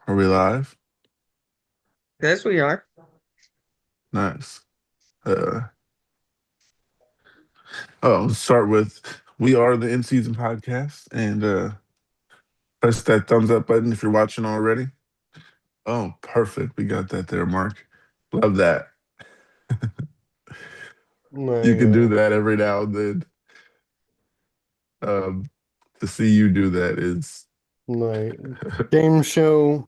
Are we live? Yes, we are. Nice. Uh, let's start with we are the In Season Podcast, and press that thumbs up button if you're watching already. Oh, perfect. We got that there, Mark. Love that. You My can do that every now and then. Um, to see you do that is my game show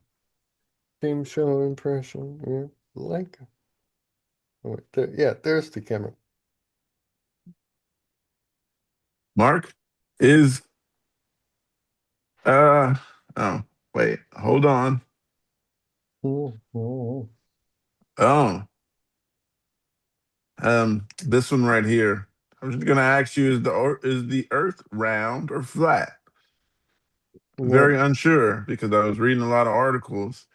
impression. Yeah, like oh, wait, yeah, there's the camera. Mark is uh oh wait, hold on. Oh, oh, Oh, this one right here. I'm just gonna ask you: is the Earth round or flat? what Very unsure because I was reading a lot of articles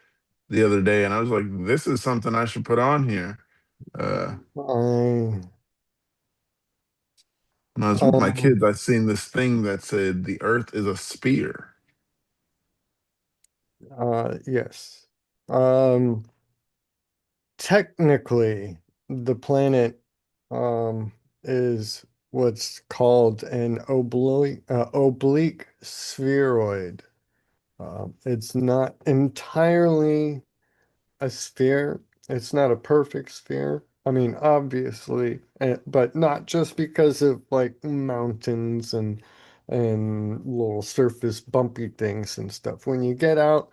the other day, and I was like, "This is something I should put on here." I When I was with my kids, I seen this thing that said the Earth is a sphere. yes. Um Technically the planet um is what's called an oblique spheroid. It's not entirely a sphere. It's not a perfect sphere. I mean, obviously, but not just because of like mountains and little surface bumpy things and stuff. When you get out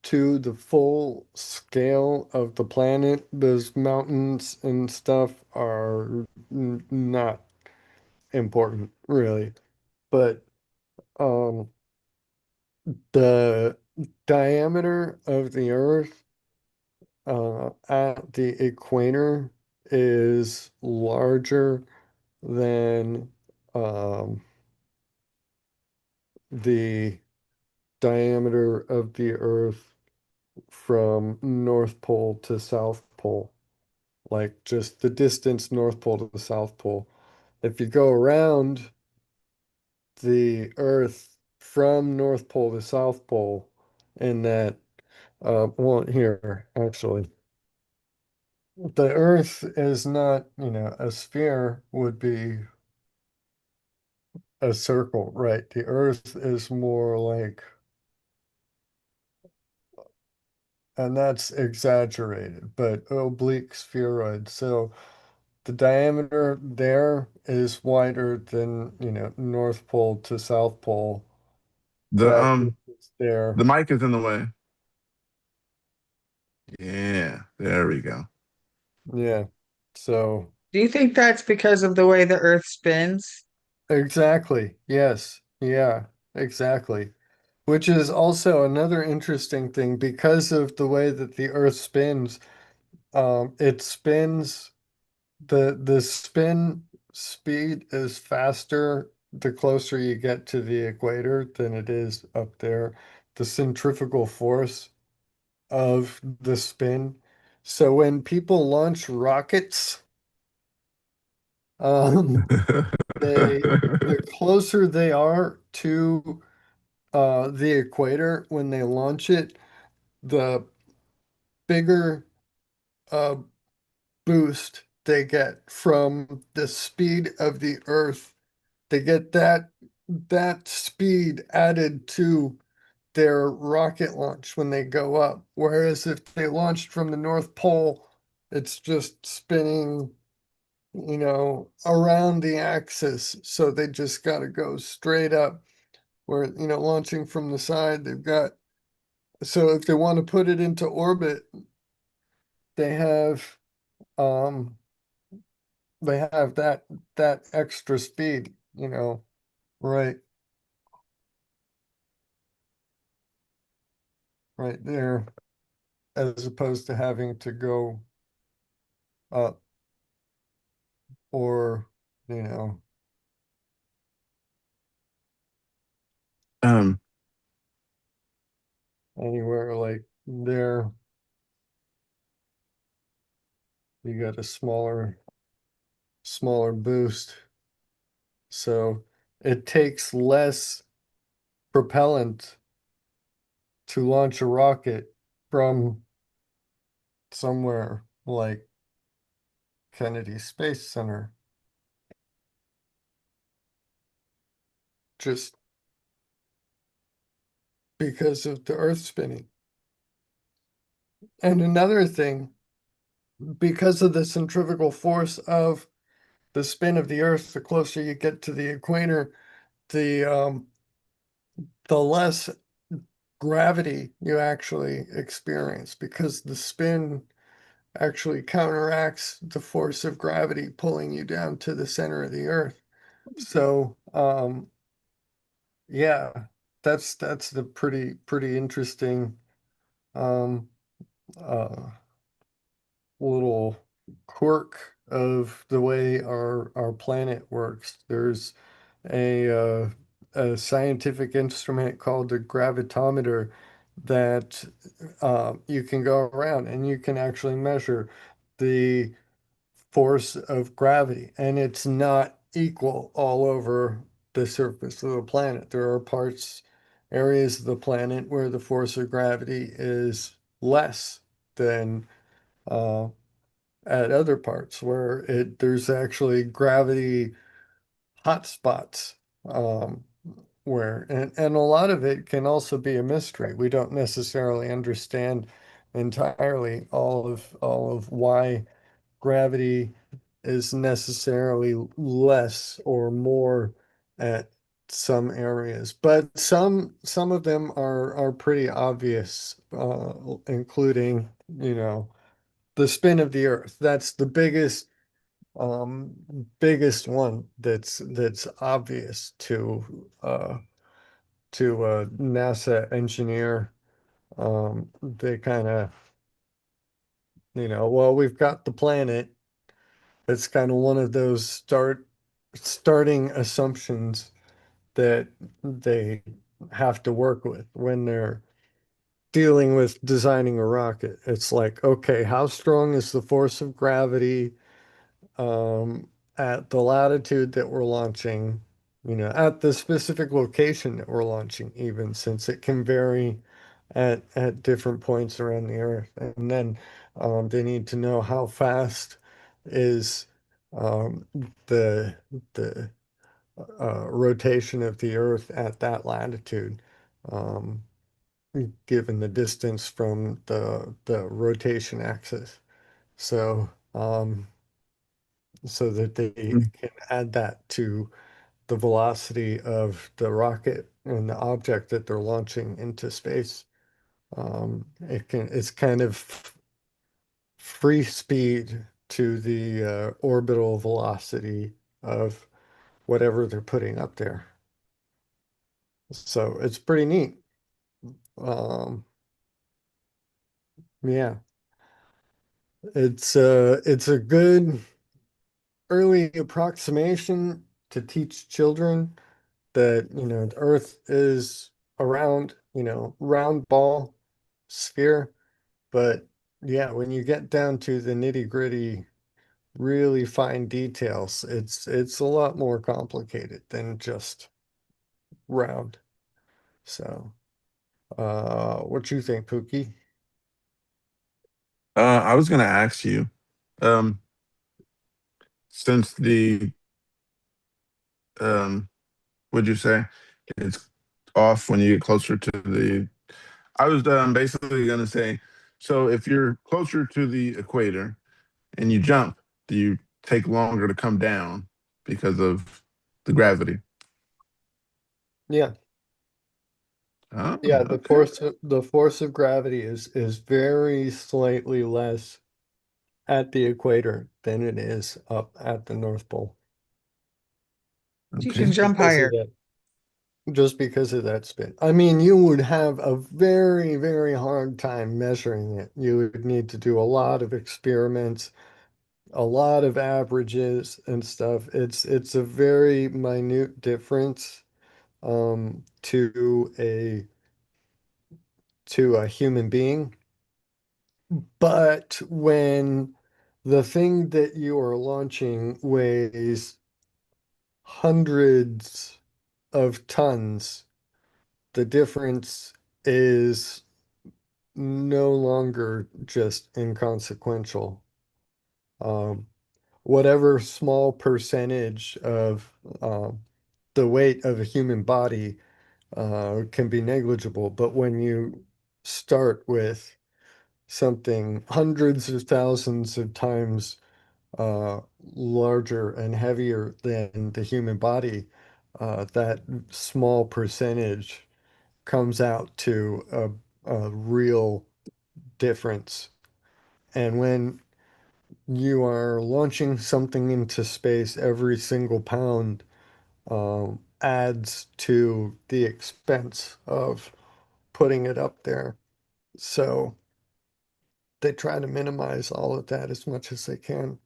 to the full scale of the planet, those mountains and stuff are not important, really. But um, the diameter of the Earth at the equator is larger than um, the diameter of the Earth from North Pole to South Pole, like just the distance North Pole to the South Pole. If you go around the Earth from North Pole to South Pole in that, well, here, actually. The Earth is not, a sphere would be a circle, right? The Earth is more like, and that's exaggerated, but oblique spheroid. So the diameter there is wider than, North Pole to South Pole. The That um is there. the mic is in the way. Yeah, there we go. Yeah. So Do you think that's because of the way the Earth spins? exactly. Yes. Yeah, exactly. Which is also another interesting thing because of the way that the Earth spins. It spins the spin speed is faster the closer you get to the equator than it is up there. The centrifugal force of the spin. So when people launch rockets, um, they the closer they are to the equator when they launch it, the bigger uh, boost they get from the speed of the Earth. They get that speed added to their rocket launch when they go up. Whereas if they launched from the North Pole, it's just spinning, around the axis. So they just got to go straight up. Where, launching from the side, they've got, so if they want to put it into orbit, they have um that extra speed, right right there, as opposed to having to go up or, you know, um, anywhere like there. You got a smaller boost. So it takes less propellant to launch a rocket from somewhere like Kennedy Space Center, just because of the Earth spinning. And another thing, because of the centrifugal force of the spin of the Earth, the closer you get to the equator, the the less gravity you actually experience because the spin actually counteracts the force of gravity pulling you down to the center of the Earth. So, yeah, that's the pretty interesting um, uh, little quirk of the way our planet works. There's a scientific instrument called the gravitometer that you can go around and you can actually measure the force of gravity, and it's not equal all over the surface of the planet. There are areas of the planet where the force of gravity is less than uh, at other parts where there's actually gravity hotspots, um, where and a lot of it can also be a mystery. We don't necessarily understand entirely all of why gravity is necessarily less or more at some areas, but some of them are pretty obvious, including, the spin of the Earth. That's the um, biggest one that's obvious to a NASA engineer. They kind of, well, we've got the planet. It's kind of one of those starting assumptions that they have to work with when they're dealing with designing a rocket. It's like, okay, how strong is the force of gravity um, at the latitude that we're launching, at the specific location that we're launching, even since it can vary at different points around the Earth. And then they need to know how fast is um, the the rotation of the Earth at that latitude, um, given the distance from the rotation axis. So so that they can add that to the velocity of the rocket and the object that they're launching into space. It's kind of free speed to the orbital velocity of whatever they're putting up there. So it's pretty neat. Um, yeah, it's a good early approximation to teach children that, the Earth is a round, round ball sphere. But yeah, when you get down to the nitty-gritty, really fine details, it's a lot more complicated than just round. So, what you think, Pookie? I was gonna ask you, um, since the would you say it's off when you get closer to the? I was basically gonna say, so if you're closer to the equator and you jump, do you take longer to come down because of the gravity? Yeah. Oh, Yeah, okay, the force of gravity is very slightly less at the equator than it is up at the North Pole. You can okay. Just jump because of higher. that, just because of that spin. I mean, you would have a very, very hard time measuring it. You would need to do a lot of experiments, a lot of averages and stuff. It's a very minute difference to a human being. But when the thing that you are launching weighs hundreds of tons, the difference is no longer just inconsequential. Um, Whatever small percentage of the weight of a human body can be negligible, but when you start with something hundreds of thousands of times larger and heavier than the human body, that small percentage comes out to a real difference. And when you are launching something into space, every single pound adds to the expense of putting it up there. So they try to minimize all of that as much as they can.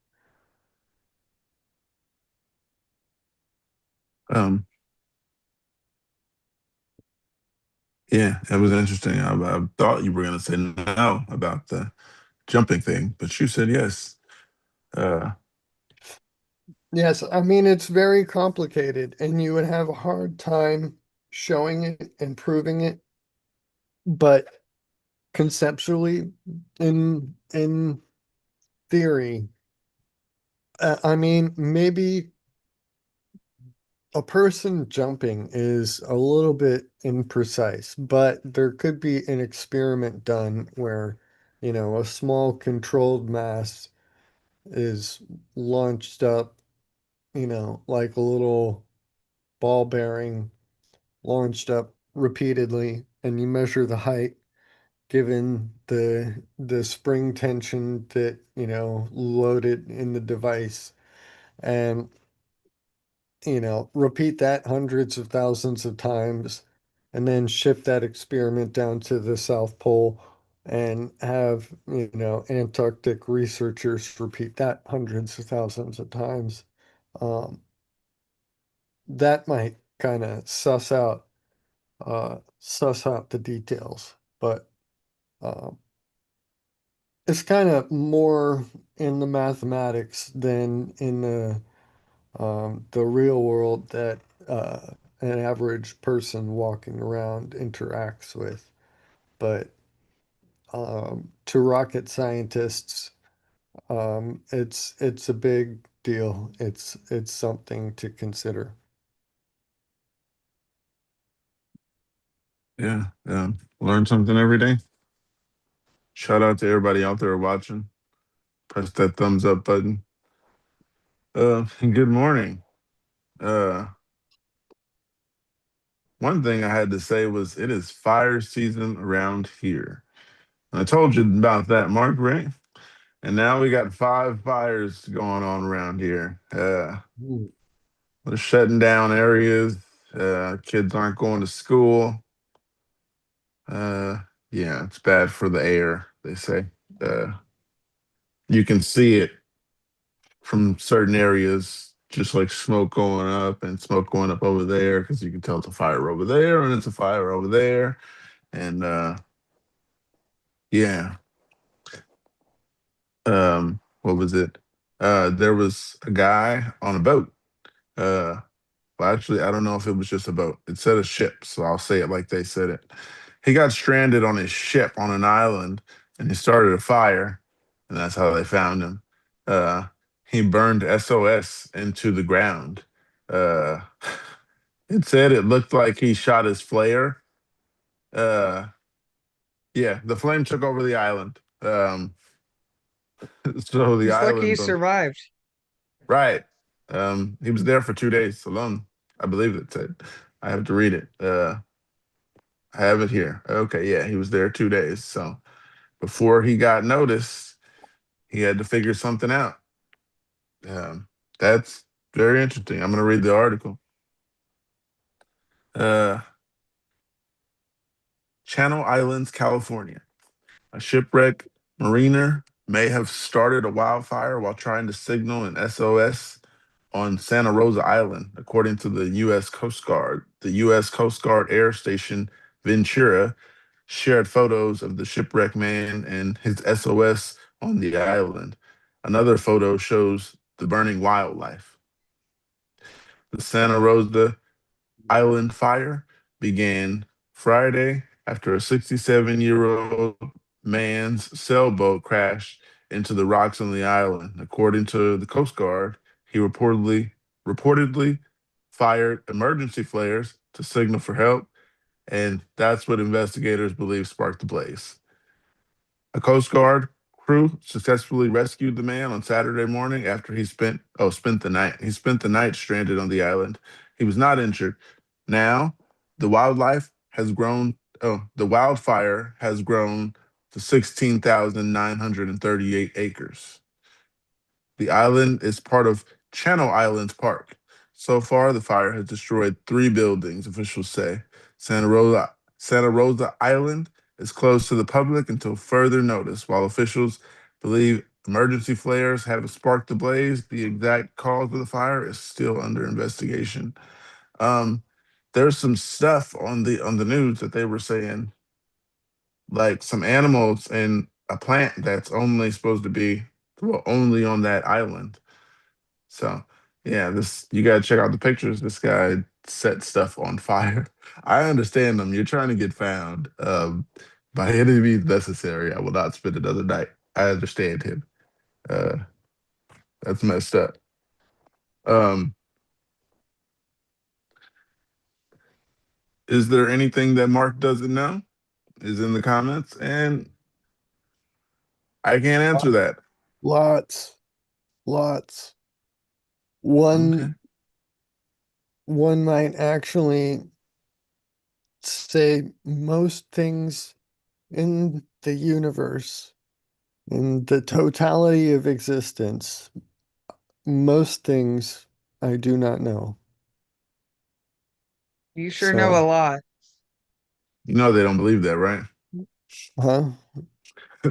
Um, yeah, it was interesting. I thought you were going to say no about the jumping thing, but you said yes. Uh, Yes, I mean, it's very complicated and you would have a hard time showing it and proving it, but conceptually, in theory, I mean, maybe a person jumping is a little bit imprecise, but there could be an experiment done where, a small controlled mass is launched up, like a little ball bearing launched up repeatedly, and you measure the height given the spring tension that, loaded in the device. And repeat that hundreds of thousands of times and then ship that experiment down to the South Pole and have, Antarctic researchers repeat that hundreds of thousands of times. Um, that might kind of suss out the details, but um, it's kind of more in the mathematics than in the real world that an average person walking around interacts with. But to rocket scientists, it's a big deal. It's something to consider. yeah, learn something every day. Shout out to everybody out there watching. Press that thumbs up button. Good morning. Uh, one thing I had to say was it is fire season around here. I told you about that, Mark, right? And now we got 5 fires going on around here. Mm. They're shutting down areas. Kids aren't going to school. Uh, yeah, it's bad for the air, they say. Uh, you can see it from certain areas, just like smoke going up and smoke going up over there, because you can tell it's a fire over there and it's a fire over there. And yeah, what was it? There was a guy on a boat. Uh, well, actually, I don't know if it was just a boat. It said a ship, so I'll say it like they said it. He got stranded on his ship on an island, and he started a fire, and that's how they found him. Uh, he burned SOS into the ground. Uh, it said it looked like he shot his flare. Uh, yeah, the flame took over the island. So the He's lucky he island, survived. right? He was there for 2 days alone. I believe it said. I have to read it. I have it here. Okay, yeah, he was there 2 days. So before he got noticed, he had to figure something out. That's very interesting. I'm going to read the article. Uh, Channel Islands, California. A shipwrecked mariner may have started a wildfire while trying to signal an SOS on Santa Rosa Island, according to the U.S. Coast Guard. The U.S. Coast Guard Air Station Ventura shared photos of the shipwrecked man and his SOS on the island. Another photo shows the burning wildlife. The Santa Rosa Island fire began Friday after a 67-year-old man's sailboat crashed into the rocks on the island. According to the Coast Guard, he reportedly fired emergency flares to signal for help, and that's what investigators believe sparked the blaze. A Coast Guard crew successfully rescued the man on Saturday morning after spent the night. He spent the night stranded on the island. He was not injured. Now, the wildlife has grown. The wildfire has grown to 16,938 acres. The island is part of Channel Islands Park. So far, the fire has destroyed three buildings, officials say. Santa Rosa Island is closed to the public until further notice, while officials believe emergency flares have sparked the blaze. The exact cause of the fire is still under investigation. Um, there's some stuff on the news that they were saying, like some animals and a plant that's only supposed to be well, only on that island. So yeah, this you gotta check out the pictures. This guy set stuff on fire. I understand him. You're trying to get found. By any means necessary. I will not spend another night. I understand him. Uh, that's messed up. Um, is there anything that Mark doesn't know? Is in the comments, and I can't answer that. Lots, lots. One Okay. one might actually say most things in the universe, in the totality of existence, most things I do not know. You sure know a So, lot. You know they don't believe that, right? huh?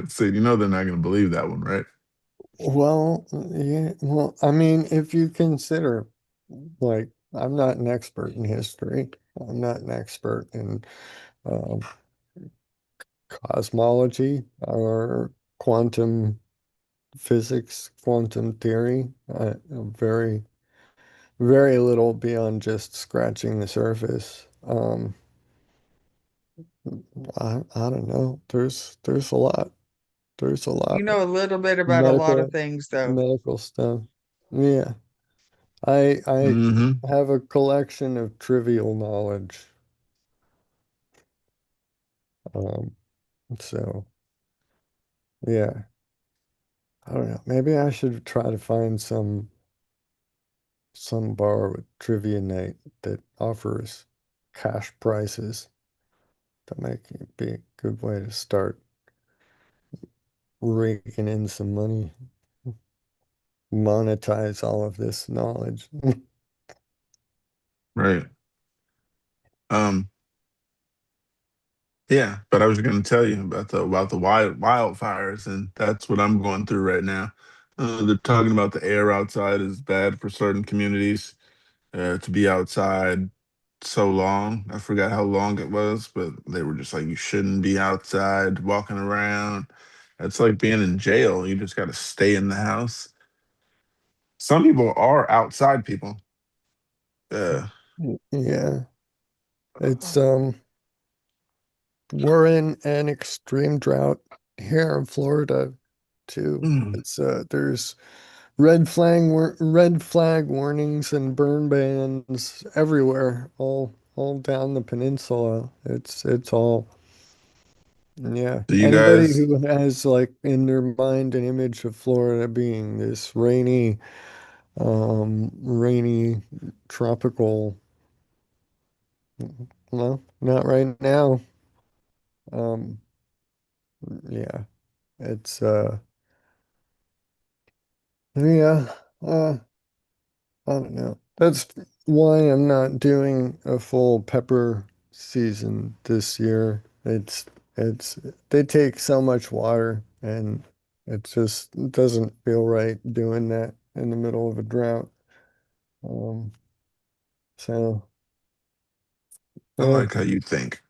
So you know they're not going to believe that one, right? Well, yeah, well, I mean, if you consider, like, I'm not an expert in history. I'm not an expert in uh, cosmology or quantum physics, quantum theory. Very, very little beyond just scratching the surface. I don't know. There's a lot. There's a You lot. know a little bit about a lot of Medical things, though. medical stuff. Yeah. I Mm-hmm. have a collection of trivial knowledge. Um, so yeah, I don't know. Maybe I should try to find some bar with trivia night that offers cash prizes. That might be a good way to start raking in some money, monetize all of this knowledge. Right. Um, yeah, but I was going to tell you about the wildfires, and that's what I'm going through right now. They're talking about the air outside is bad for certain communities. To be outside so long, I forgot how long it was, but they were just like, you shouldn't be outside walking around. It's like being in jail. You just got to stay in the house. Some people are outside people. Uh, Yeah, it's we're in an extreme drought here in Florida too. mm, It's there's red flag warnings and burn bans everywhere, all down the peninsula. It's all yeah. do you Anybody guys? who has like in their mind an image of Florida being this rainy tropical, well, not right now. Um, yeah, it's yeah, I don't know. That's why I'm not doing a full pepper season this year. It's they take so much water and it just doesn't feel right doing that in the middle of a drought. Um, so I yeah, like how you think.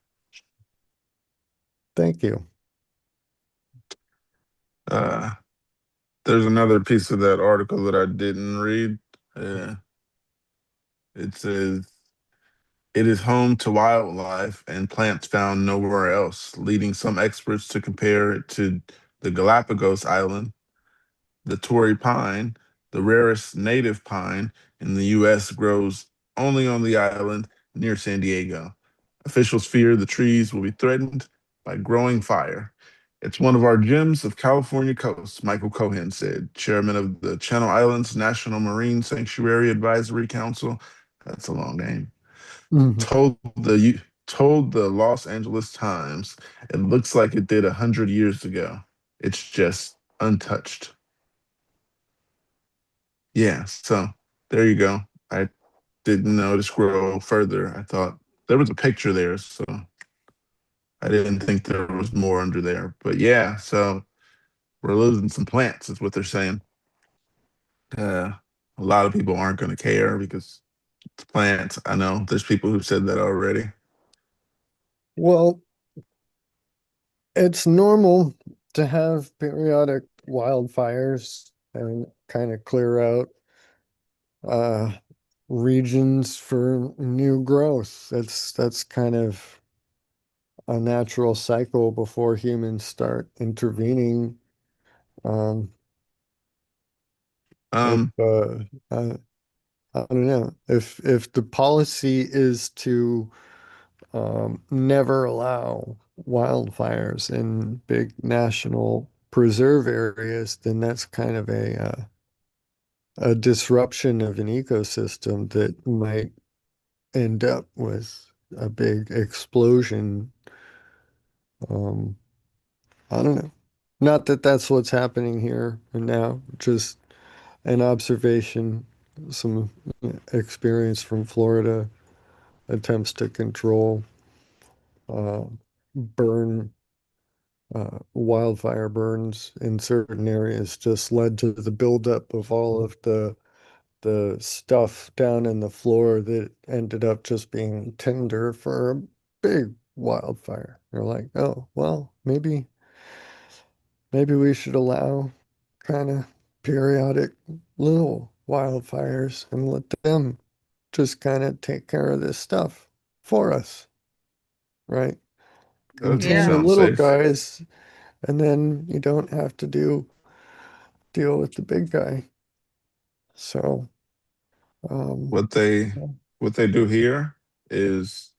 thank you. Uh, there's another piece of that article that I didn't read. Uh, it says It is home to wildlife and plants found nowhere else, leading some experts to compare it to the Galapagos Island. The Torrey pine, the rarest native pine in the U.S., grows only on the island near San Diego. Officials fear the trees will be threatened by growing fire. It's one of our gems of California coast, Michael Cohen said, chairman of the Channel Islands National Marine Sanctuary Advisory Council. That's a long name. Mhm. Told the Los Angeles Times, it looks like it did 100 years ago. It's just untouched. Yeah, so there you go. I didn't know to scroll further. I thought there was a picture there, so I didn't think there was more under there. But yeah, so we're losing some plants, is what they're saying. Uh, a lot of people aren't going to care because it's plants. I know there's people who've said that already. Well, it's normal to have periodic wildfires and kind of clear out uh, regions for new growth. That's kind of a natural cycle before humans start intervening. Um, if Um, uh, I don't know if the policy is to never allow wildfires in big national preserve areas, then that's kind of a disruption of an ecosystem that might end up with a big explosion. Um, I don't know. Not that that's what's happening here and now, just an observation, some experience from Florida, attempts to control uh, burn wildfire burns in certain areas just led to the buildup of all of the stuff down in the floor that ended up just being tinder for a big wildfire. You're like, oh, well, maybe we should allow kind of periodic little wildfires and let them just kind of take care of this stuff for us, right? that doesn't Contain the Yeah. sound little safe. guys, and then you don't have to deal with the big guy. So, um, What they what they do here is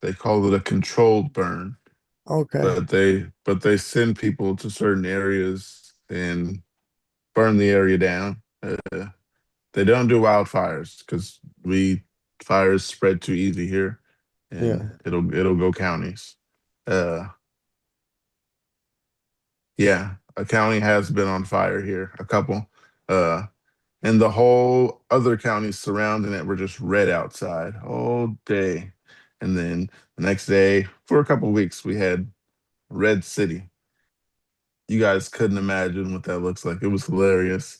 they call it a controlled burn, okay, but they send people to certain areas and burn the area down. They don't do wildfires because we fires spread too easy here, and yeah, it'll go counties. Uh, yeah, a county has been on fire here, a couple, uh, and the whole other counties surrounding it were just red outside all day, and then the next day for a couple weeks we had red city. You guys couldn't imagine what that looks like. It was hilarious.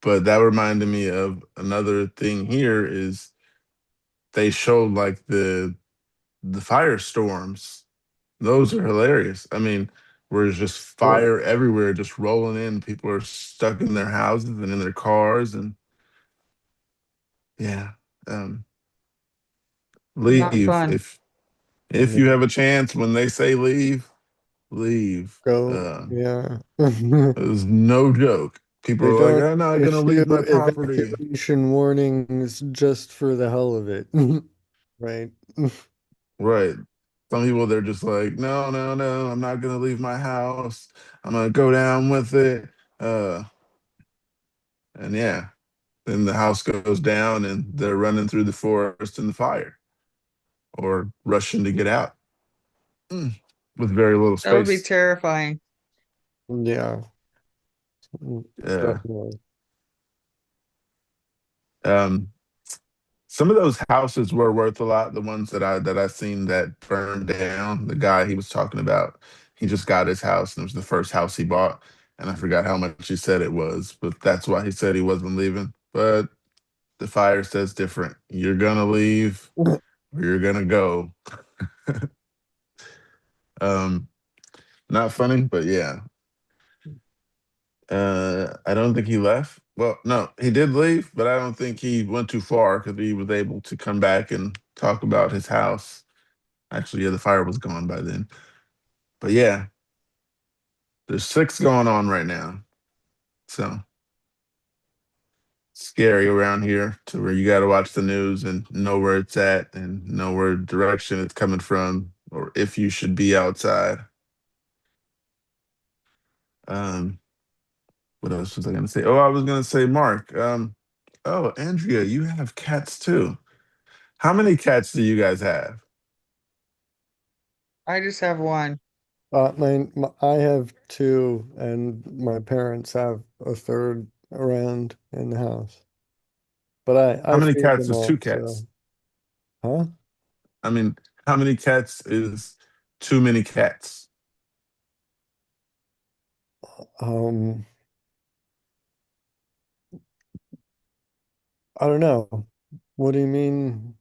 But that reminded me of another thing here is they showed like the firestorms. Those are hilarious. I mean, where it's just yeah. fire everywhere, just rolling in. People are stuck in their houses and in their cars, and yeah, um, Not leave fun. if you have a chance. When they say leave, leave. Go, yeah. It's no joke. People They are like, don't I'm not gonna issue leave my property. evacuation warnings just for the hell of it, right? Right. Some people they're just like, no, no, no, I'm not gonna leave my house. I'm gonna go down with it. Uh, and yeah, then the house goes down and they're running through the forest in the fire or rushing to get out with very little That would be space. terrifying. Yeah, Yeah. definitely. Um, some of those houses were worth a lot. The ones that I seen that burned down. The guy he was talking about, he just got his house and it was the first house he bought. And I forgot how much he said it was, but that's why he said he wasn't leaving. But the fire says different. You're gonna leave or you're gonna go. Um, not funny, but yeah. I don't think he left. Well, no, he did leave, but I don't think he went too far because he was able to come back and talk about his house. Actually, yeah, the fire was gone by then. But yeah, there's six going on right now. So scary around here to where you got to watch the news and know where it's at and know where direction it's coming from or if you should be outside. Um, what else was I going to say? Oh, I was going to say, Mark. Oh, Andrea, you have cats too. How many cats do you guys have? I just have one. I have two, and my parents have a third around in the house. But How I many feed cats them is two all, so cats? huh? I mean, how many cats is too many cats? Um, I don't know. What do you mean?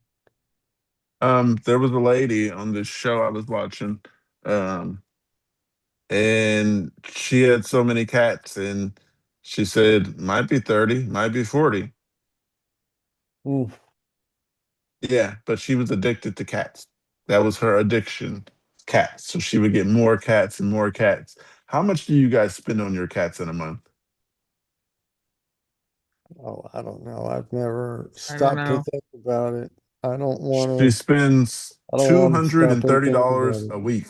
There was a lady on this show I was watching, um, and she had so many cats, and she said might be 30, might be 40. Mm, Yeah, but she was addicted to cats. That was her addiction, cats. So she would get more cats and more cats. How much do you guys spend on your cats in a month? oh, I don't know. I've never I don't stopped to know. think about it. She spends I don't two want to hundred stop and and thirty think about dollars it. a week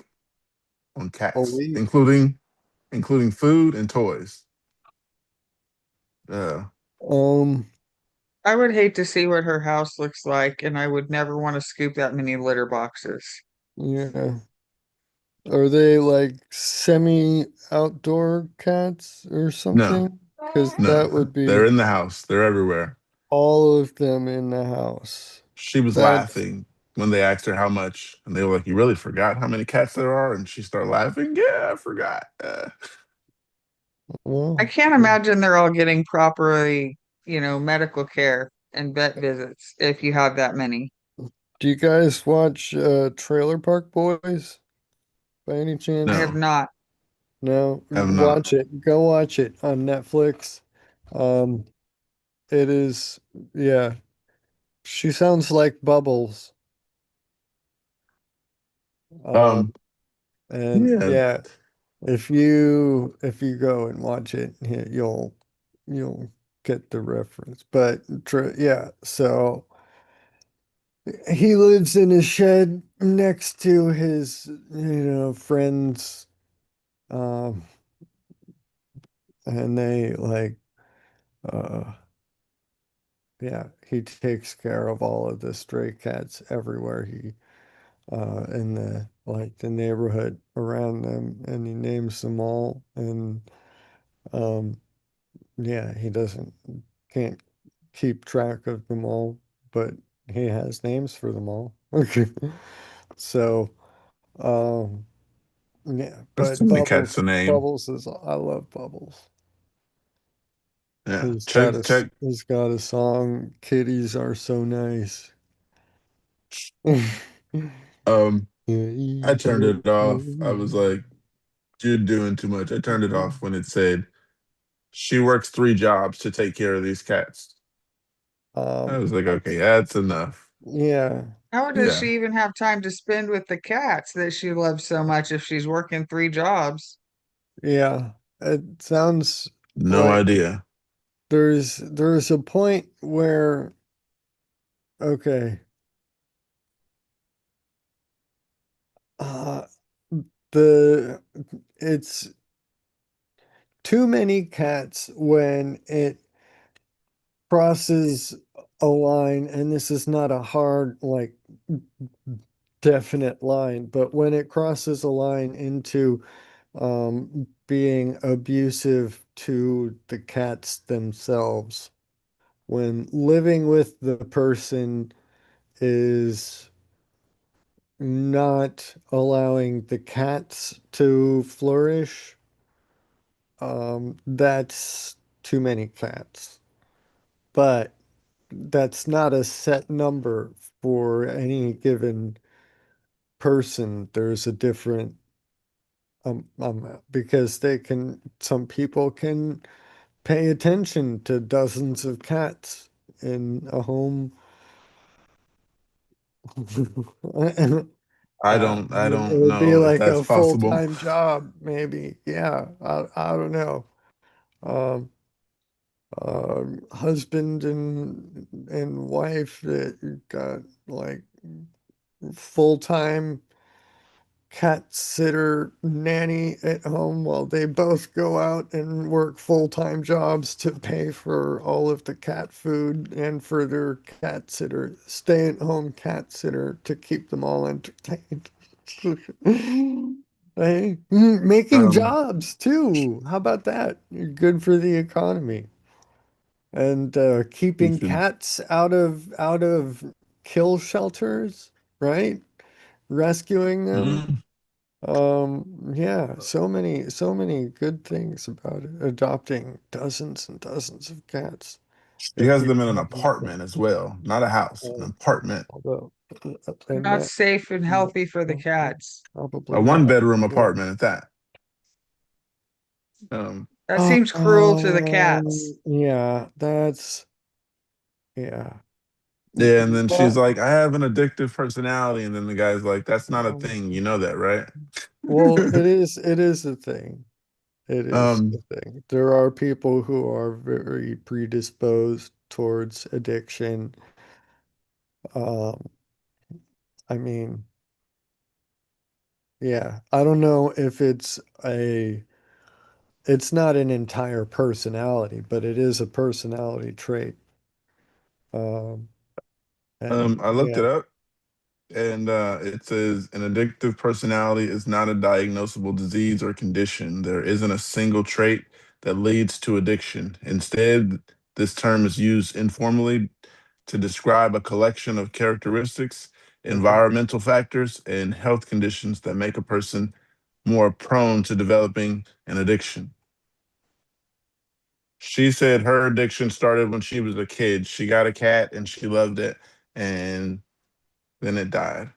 on A cats, week? including food and toys. Uh, Um, I would hate to see what her house looks like, and I would never want to scoop that many litter boxes. yeah. Are they like semi-outdoor cats or no, something? Because no, that would they're be in the house. They're everywhere. all of them in the house. She was That's, laughing when they asked her how much, and they were like, "You really forgot how many cats there are?" And she started laughing. Yeah, I forgot. I well, can't imagine they're all getting properly, medical care and vet visits if you have that many. do you guys watch Trailer Park Boys by any I have chance? No, not. No, have not. watch it. Go watch it on Netflix. Um, it is, yeah. She sounds like Bubbles. Um, Um, and yeah, yeah, if you go and watch it, you'll get the reference. But yeah, so he lives in a shed next to his, friends, um, and they like, uh, yeah, he takes care of all of the stray cats everywhere in the neighborhood around them, and he names them all, and um, yeah, he doesn't can't keep track of them all, but he has names for them all. Okay. So, um, yeah, that's but too many cats to name. I love Bubbles. Yeah, check. He's got a song, Kitties Are So Nice. Um, I Kitties turned are it so off. I was nice. like, "You're doing too much." I turned it off when it said she works three jobs to take care of these cats. I Um, was like, "Okay, that's enough." yeah, How does Yeah, she even have time to spend with the cats that she loves so much if she's working three jobs? yeah. It sounds no like idea. there's a point where okay, uh the it's too many cats when it crosses a line, and this is not a hard like definite line, but when it crosses a line into being abusive to the cats themselves, when living with the person is not allowing the cats to flourish, that's too many cats. But that's not a set number for any given person. There's a different, because some people can pay attention to dozens of cats in a home I It don't would be know if like that's a possible. full-time job, maybe. Yeah, I don't know. Um, Husband and wife that got like full-time cat sitter nanny at home while they both go out and work full-time jobs to pay for all of the cat food and for their cat sitter, stay-at-home cat sitter to keep them all entertained. Hey, making Um, jobs too. How about that? You're good for the economy. And you keeping should. cats out of kill shelters, right? Rescuing them. Mm. Yeah, so many good things about it. Adopting dozens and dozens of cats She if has you them in an have them. apartment as well, not a house, an Um, apartment, although, and Not that safe and healthy for the cats. a probably one not. bedroom Yeah. apartment at that. Um, That seems cruel to the cats. Yeah, that's yeah. yeah, and then she's Well, like, I have an addictive personality, and then the guy's like, that's not a um, thing, you know that, right? well, it is a thing. It is um, a thing. There are people who are very predisposed towards addiction. Um, I mean, yeah, I don't know if it's not an entire personality, but it is a personality trait. Um, and I looked yeah, it up. And it says an addictive personality is not a diagnosable disease or condition. There isn't a single trait that leads to addiction. Instead, this term is used informally to describe a collection of characteristics, mhm. environmental factors, and health conditions that make a person more prone to developing an addiction. She said her addiction started when she was a kid. She got a cat and she loved it, and then it died.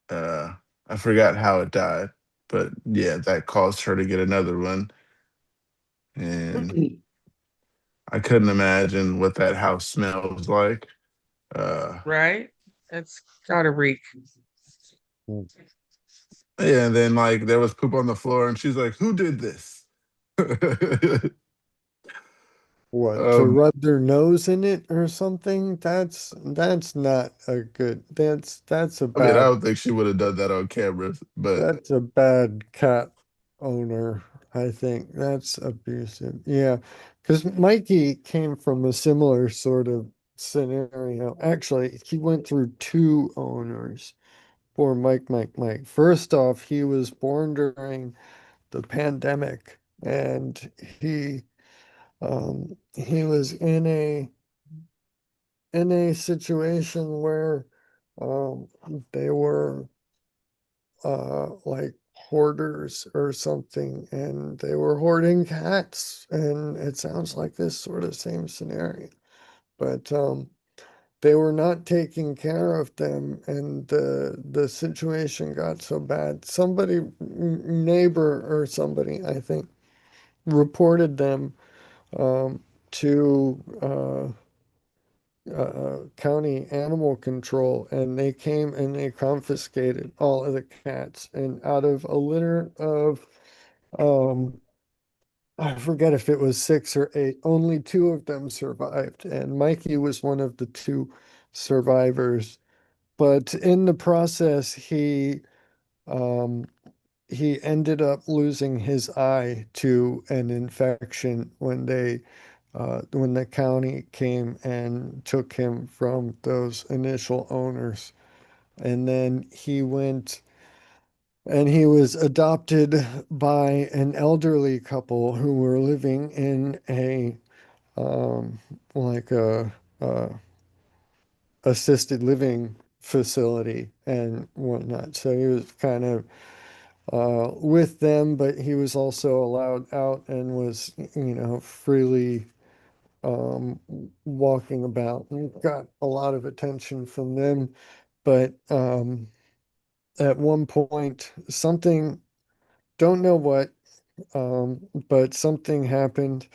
Uh, I forgot how it died, but yeah, that caused her to get another one. And I couldn't imagine what that house smells like. Uh, Right? It's gotta reek. yeah, and then like there was poop on the floor, and she's like, "Who did this?" What, to um, rub their nose in it or something? That's not a good. That's a I mean, I bad don't think she would have done that on camera, but That's a bad cat owner, I think. That's abusive. Yeah, because Mikey came from a similar sort of scenario. Actually, he went through two owners for Mike. First off, he was born during the pandemic, and he was in a situation where um they were like hoarders or something, and they were hoarding cats, and it sounds like this sort of same scenario. But they were not taking care of them, and the situation got so bad. Somebody, neighbor or somebody, I think, reported them to county animal control, and they came and they confiscated all of the cats. And out of a litter of, um, I forget if it was six or eight, only two of them survived. And Mikey was one of the two survivors. But in the process, um, he ended up losing his eye to an infection when the county came and took him from those initial owners. And then he went and he was adopted by an elderly couple who were living in a um, like a assisted living facility and whatnot. So he was kind of with them, but he was also allowed out and was, freely um, walking about, and got a lot of attention from them. But at one point, something, don't know what, but something happened.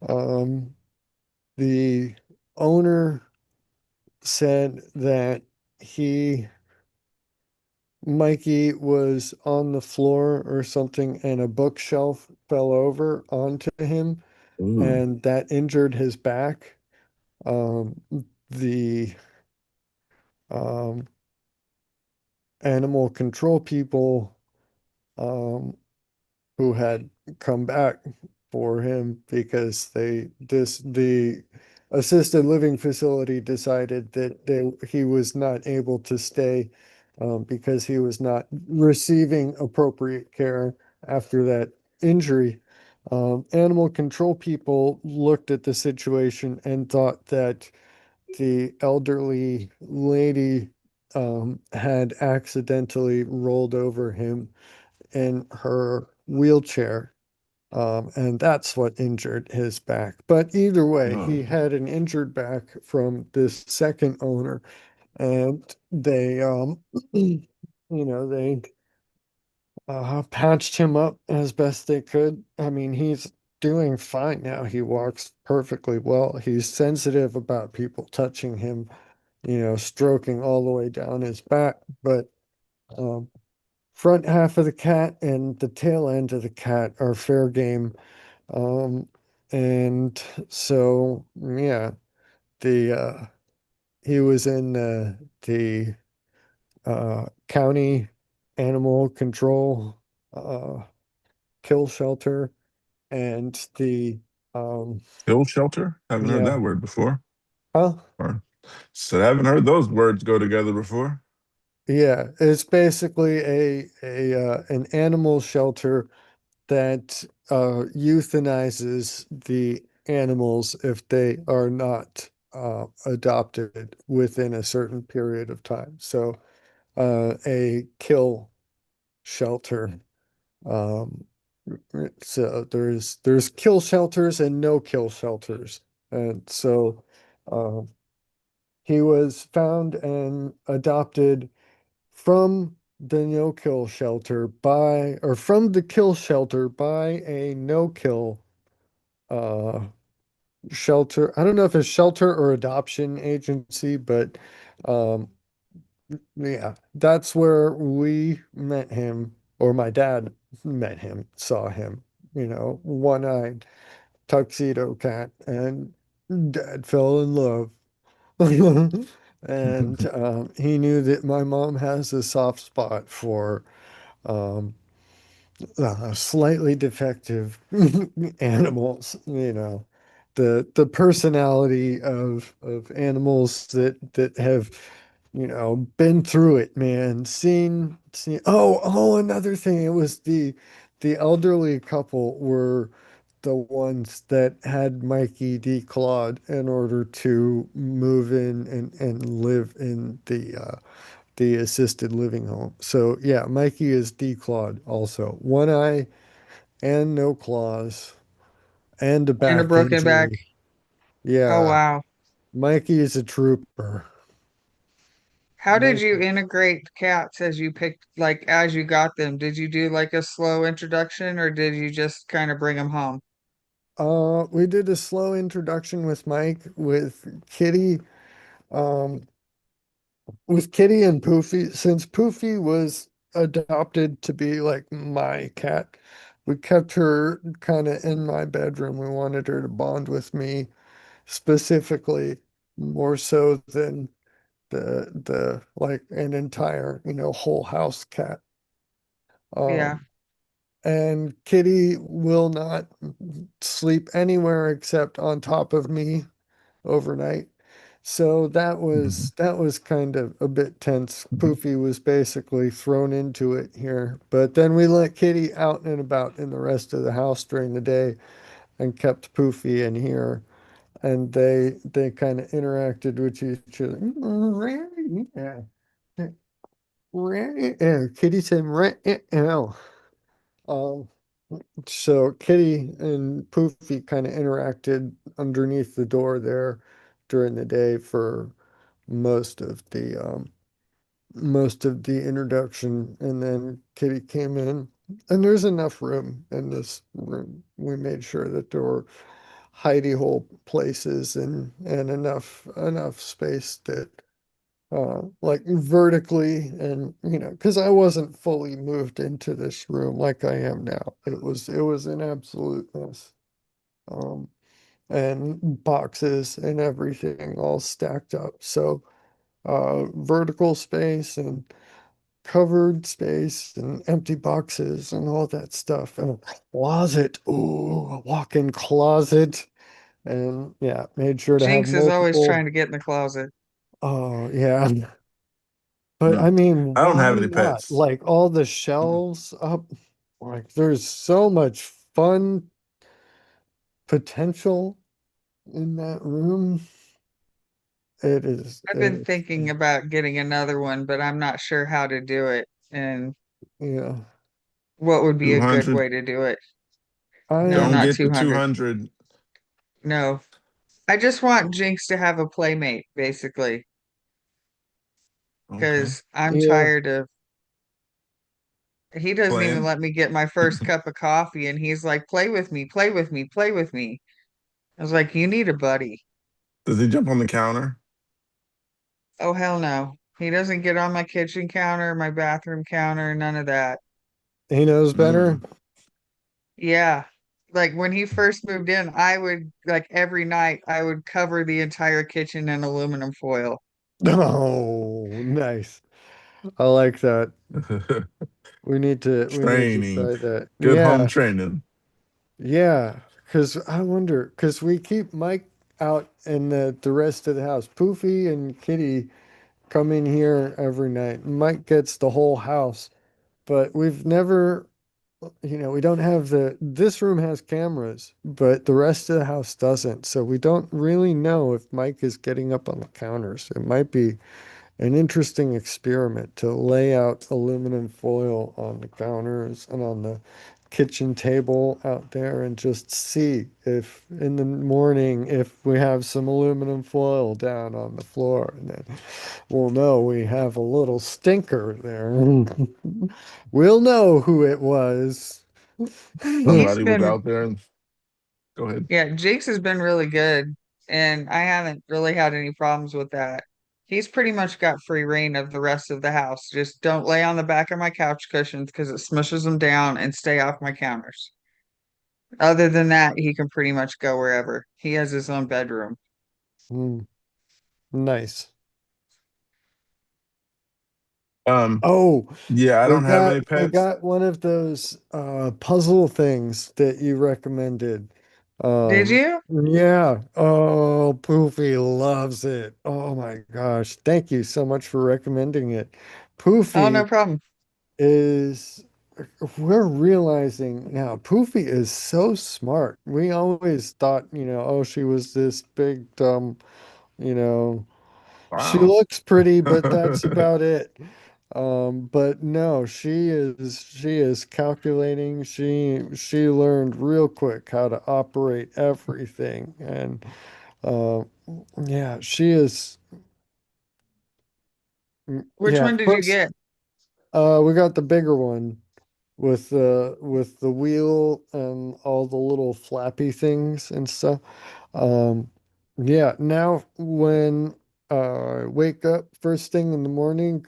Um, the owner said that he Mikey was on the floor or something, and a bookshelf fell over onto him, Ooh. and that injured his back. Um, the um, animal control people um, who had come back for him because the assisted living facility decided that he was not able to stay because he was not receiving appropriate care after that injury. Animal control people looked at the situation and thought that the elderly lady had accidentally rolled over him in her wheelchair. And that's what injured his back. But either way, Oh. he had an injured back from this second owner, and they, they patched him up as best they could. I mean, he's doing fine now. He walks perfectly well. He's sensitive about people touching him, stroking all the way down his back. But um, front half of the cat and the tail end of the cat are fair game. Um, and so, yeah, the he was in the county animal control uh, kill shelter, and the um, Kill shelter? Haven't heard yeah, that word before. huh? Or so I haven't heard those words go together before. Yeah, it's basically a an animal shelter that euthanizes the animals if they are not adopted within a certain period of time. So a kill shelter. Um, so there's kill shelters and no kill shelters, and so uh, he was found and adopted from the no kill shelter by, or from the kill shelter by a no kill uh shelter. I don't know if it's shelter or adoption agency, but um yeah, that's where we met him, or my dad met him, saw him, one-eyed tuxedo cat, and dad fell in love. And he knew that my mom has a soft spot for um, slightly defective animals, the personality of animals that have, been through it, man. Seen another thing. It was the elderly couple were the ones that had Mikey declawed in order to move in and live in the assisted living home. So yeah, Mikey is declawed also. One eye and no claws and a And a back broken back. injury. Oh, Yeah, wow. Mikey is a trooper. How did you Mikey. integrate cats as you picked, like as you got them? Did you do like a slow introduction or did you just kind of bring them home? We did a slow introduction with Mike, um, with Kitty and Poofy. Since Poofy was adopted to be like my cat, we kept her kind of in my bedroom. We wanted her to bond with me specifically, more so than the like an entire, whole house cat. Yeah. Um, and Kitty will not sleep anywhere except on top of me overnight. So that was kind of a bit tense. Poofy was basically thrown into it here. But then we let Kitty out and about in the rest of the house during the day and kept Poofy in here. And they kind of interacted with each other. Yeah. Yeah. Kitty said, "Meow." Um, so Kitty and Poofy kind of interacted underneath the door there during the day for most of the introduction, and then Kitty came in, and there's enough room in this room. We made sure that there were hidey hole places and enough space that like vertically, and because I wasn't fully moved into this room like I am now. It was an absolute mess. Um, and boxes and everything all stacked up. So vertical space and covered space and empty boxes and all that stuff. And a closet. Ooh, a walk-in closet. And yeah, made sure to have Jinx is always multiple. trying to get in the closet. Oh, yeah. But I Mm. mean, I don't why have any not? pets. Like all the Mm. shelves up, like there's so much fun potential in that room. It is, I've been thinking about getting another one, but I'm not sure how to do it and yeah. what would be a good 200. way to do it. No, Don't I not get the 200. 200. No, I just want Jinx to have a playmate, basically, Okay. because I'm yeah, tired of. He doesn't even Playing. let me get my first cup of coffee, and he's like, "Play with me, play with me, play with me." I was like, "You need a buddy." Does he jump on the counter? Oh, hell no. He doesn't get on my kitchen counter, my bathroom counter, none of that. he knows better. Mm. Yeah. Like when he first moved in, I would like every night I would cover the entire kitchen in aluminum foil. Oh, nice. I like that. We need to Training. try that. Good home Yeah, training. yeah. Because I wonder, because we keep Mike out and the rest of the house. Poofy and Kitty come in here every night. Mike gets the whole house, but we've never, we don't have this room has cameras, but the rest of the house doesn't. So we don't really know if Mike is getting up on the counters. It might be an interesting experiment to lay out aluminum foil on the counters and on the kitchen table out there and just see if in the morning if we have some aluminum foil down on the floor, and then we'll know we have a little stinker there. We'll know who it was. He's Somebody was been, out there and go ahead. yeah, Jake's has been really good, and I haven't really had any problems with that. He's pretty much got free reign of the rest of the house. Just don't lay on the back of my couch cushions because it smushes them down and stay off my counters. Other than that, he can pretty much go wherever. He has his own bedroom. Mm, nice. Um, Oh, yeah, I we don't have got any we pets. got one of those puzzle things that you recommended. Did you? Yeah. Oh, Poofy loves it. Oh my gosh. Thank you so much for recommending it. Oh, no Poofy problem. is we're realizing now Poofy is so smart. We always thought, oh, she was this big dumb, you know, she Wow. looks pretty, but that's about it. But no, she is calculating. She learned real quick how to operate everything. And uh, yeah, she is Which yeah, one did you first get? we got the bigger one with the wheel and all the little flappy things and stuff. Um, yeah, now when I wake up first thing in the morning,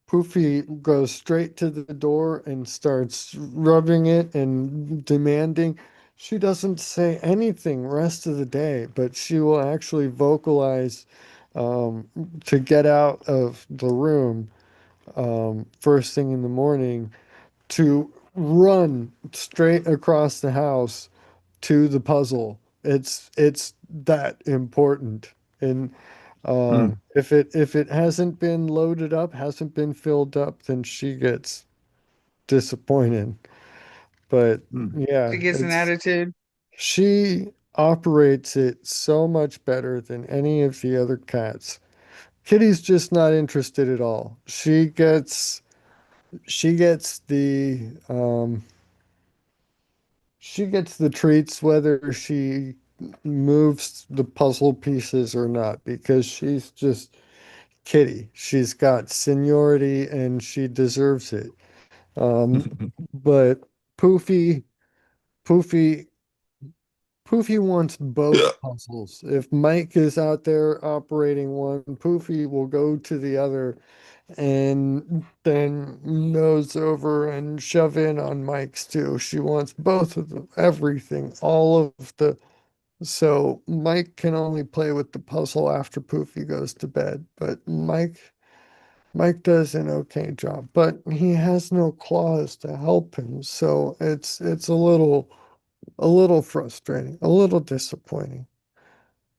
Poofy goes straight to the door and starts rubbing it and demanding. She doesn't say anything rest of the day, but she will actually vocalize um, to get out of the room first thing in the morning to run straight across the house to the puzzle. It's that important. And Mm, if it hasn't been loaded up, hasn't been filled up, then she gets disappointed. But mm. yeah, She gets an attitude. she operates it so much better than any of the other cats. Kitty's just not interested at all. She gets the treats whether she moves the puzzle pieces or not because she's just Kitty. She's got seniority and she deserves it. But Poofy, Poofy Poofy wants Yeah. both puzzles. If Mike is out there operating one, Poofy will go to the other and then nose over and shove in on Mike's too. She wants both of them, everything, all of the. So Mike can only play with the puzzle after Poofy goes to bed, but Mike does an okay job, but he has no claws to help him, so it's a little frustrating, a little disappointing.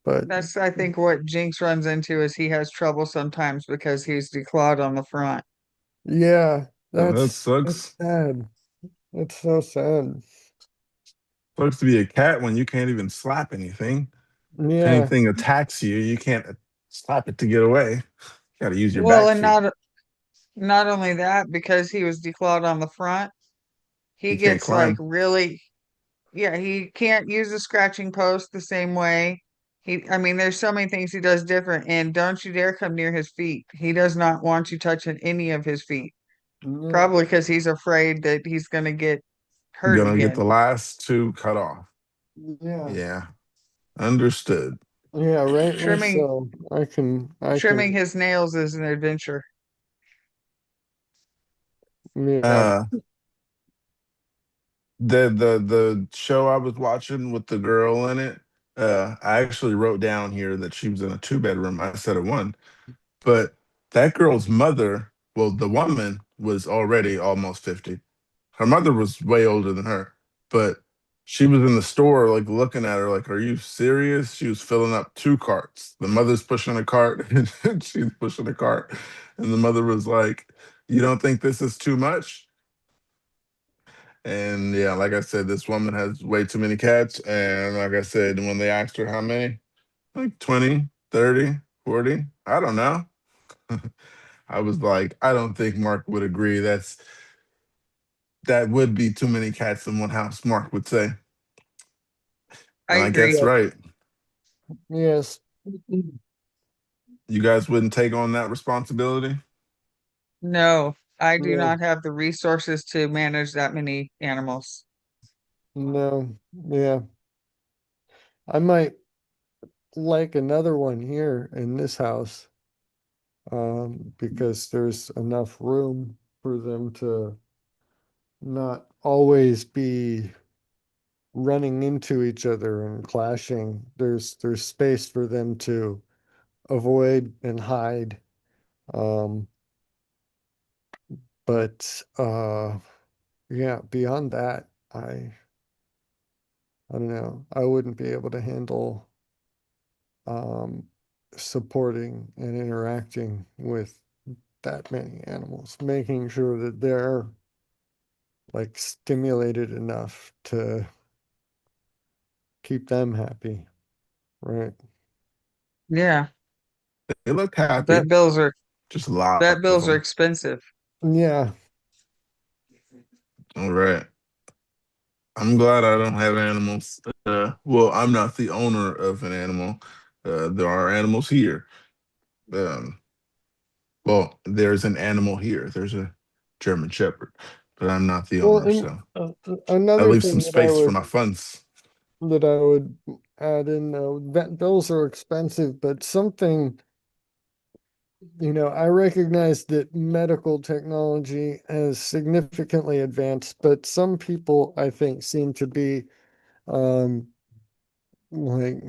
But That's, I think, what Jinx runs into is he has trouble sometimes because he's declawed on the front. yeah, That it's sucks. sad. It's so sad. Sucks to be a cat when you can't even slap anything. If Yeah. anything attacks you, you can't slap it to get away. You got to use your Well, back and feet. not only that, because he was declawed on the front, he You can't gets like climb. really, yeah, he can't use the scratching post the same way. I mean, there's so many things he does different, and don't you dare come near his feet. He does not want you touching any of his feet, Yeah. probably because he's afraid that he's going to get hurt Gonna get again. the last two cut off. Yeah. Yeah, understood. Yeah, rightly Trimming so. I trimming can, his nails is an adventure. yeah. Uh, the show I was watching with the girl in it. I actually wrote down here that she was in a two bedroom. I said a one, but that girl's mother, well, the woman was already almost 50. Her mother was way older than her, but she was in the store, like looking at her, like, "Are you serious?" She was filling up two carts. The mother's pushing a cart, and she's pushing a cart, and the mother was like, "You don't think this is too much?" And yeah, like I said, this woman has way too many cats. And like I said, when they asked her how many, like 20, 30, 40, I don't know. I was like, I don't think Mark would agree. That would be too many cats in one house, Mark would say. I And I guess agree. Yeah. right. Yes. You guys wouldn't take on that responsibility? No, I do Yeah. not have the resources to manage that many animals. No. Yeah. I might like another one here in this house, because there's enough room for them to not always be running into each other and clashing. There's space for them to avoid and hide. Um, but yeah, beyond that, I don't know. I wouldn't be able to handle um supporting and interacting with that many animals, making sure that they're like stimulated enough to keep them happy, right? Yeah, They look vet happy, bills are just a lot vet of bills are them. expensive. Yeah. All right. I'm glad I don't have animals. Well, I'm not the owner of an animal. There are animals here. Um, well, there's an animal here. There's a German Shepherd, but I'm not the Well, owner, and so I another leave some thing space for my funds. that I would add in, vet bills are expensive, but something, I recognize that medical technology has significantly advanced, but some people, I think, seem to be um like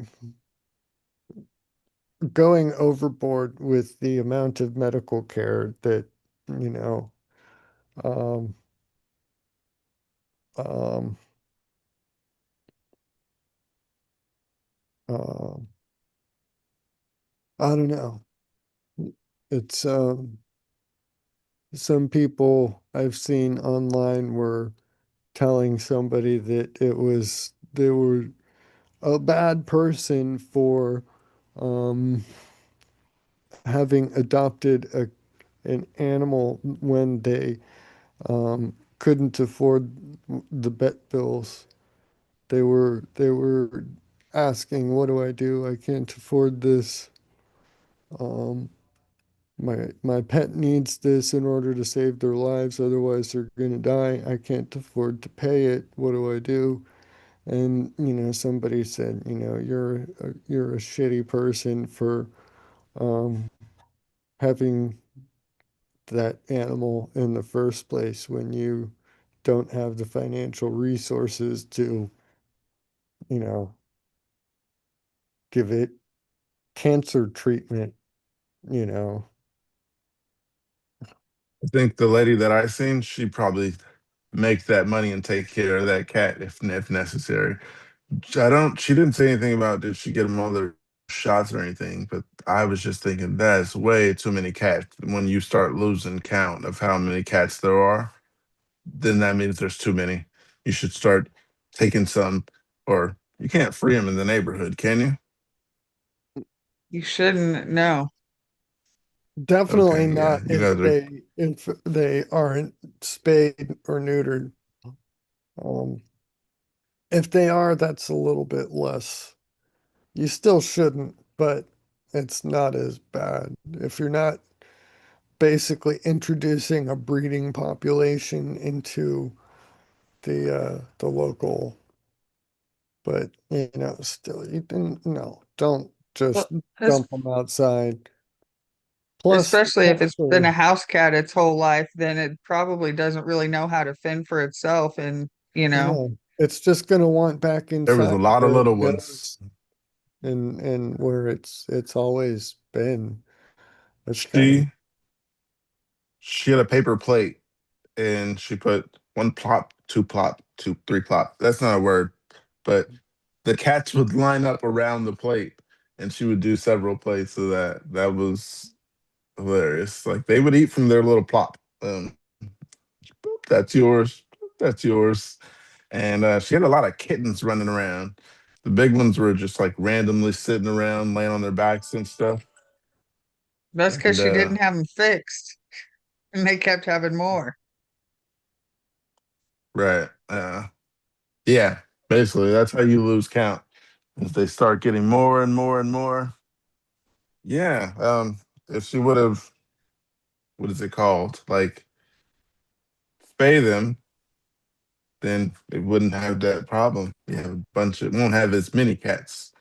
going overboard with the amount of medical care that, you know, um um um I don't know. It's some people I've seen online were telling somebody that they were a bad person for um having adopted an animal when they couldn't afford the vet bills. They were asking, "What do I do? I can't afford this. Um, my pet needs this in order to save their lives, otherwise they're gonna die. I can't afford to pay it. What do I do?" And, somebody said, you're a shitty person for um, having that animal in the first place when you don't have the financial resources to, you know, give it cancer treatment, you know. I think the lady that I seen, she probably make that money and take care of that cat if necessary. I don't. She didn't say anything about did she get them all their shots or anything, but I was just thinking that's way too many cats. When you start losing count of how many cats there are, then that means there's too many. You should start taking some, or you can't free them in the neighborhood, can you? You shouldn't know. Definitely Okay, yeah, not you guys are. if they aren't spayed or neutered. Um, if they are, that's a little bit less. You still shouldn't, but it's not as bad. If you're not basically introducing a breeding population into the local, but still you didn't no, don't just Well, es- dump them outside. Plus, especially if it's been a also, house cat its whole life, then it probably doesn't really know how to fend for itself. And, yeah, it's just gonna want back There was a inside lot of where little it ones. goes and where it's always been. It's kind of She she had a paper plate and she put one plop, two plop, two, three plop. That's not a word, but the cats would line up around the plate and she would do several plates of that. That was hilarious. Like they would eat from their little plop. Boop, that's yours. Boop, that's yours. And she had a lot of kittens running around. The big ones were just like randomly sitting around, laying on their backs and stuff. that's because And she didn't have them fixed and they kept having more. right, yeah, basically that's how you lose count. If they start getting more and more and more, yeah. If she would have, what is it called? Like spay them, then it wouldn't have that problem. You have a bunch of won't have as many cats.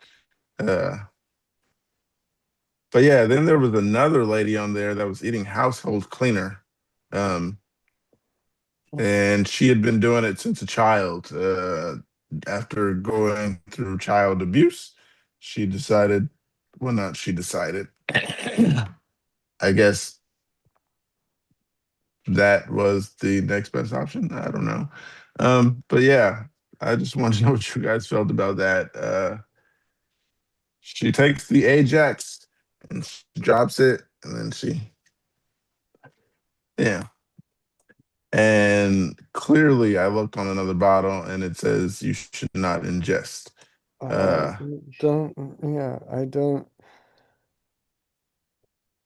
Uh, but yeah, then there was another lady on there that was eating household cleaner. Um, and she had been doing it since a child. After going through child abuse, she decided, well, not she decided. I guess that was the next best option. I don't know. But yeah, I just wanted to know what you guys felt about that. She takes the Ajax and she drops it, and then yeah. And clearly, I looked on another bottle, and it says you should not ingest. I Uh, don't, yeah,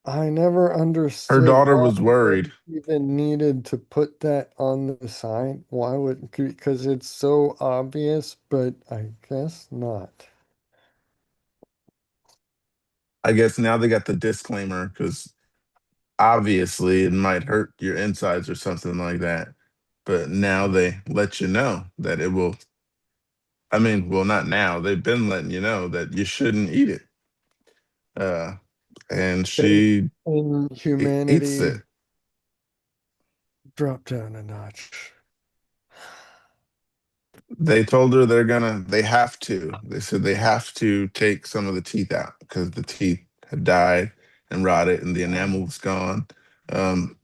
I never her understood daughter why was they worried. even needed to put that on the sign. Why would, because it's so obvious, but I guess not. I guess now they got the disclaimer because obviously it might hurt your insides or something like that. But now they let you know that it will. I mean, well, not now. They've been letting you know that you shouldn't eat it. Uh, and Faith she in eats it. humanity dropped down a notch. They told her they have to. They said they have to take some of the teeth out because the teeth had died and rotted and the enamel was gone. Um,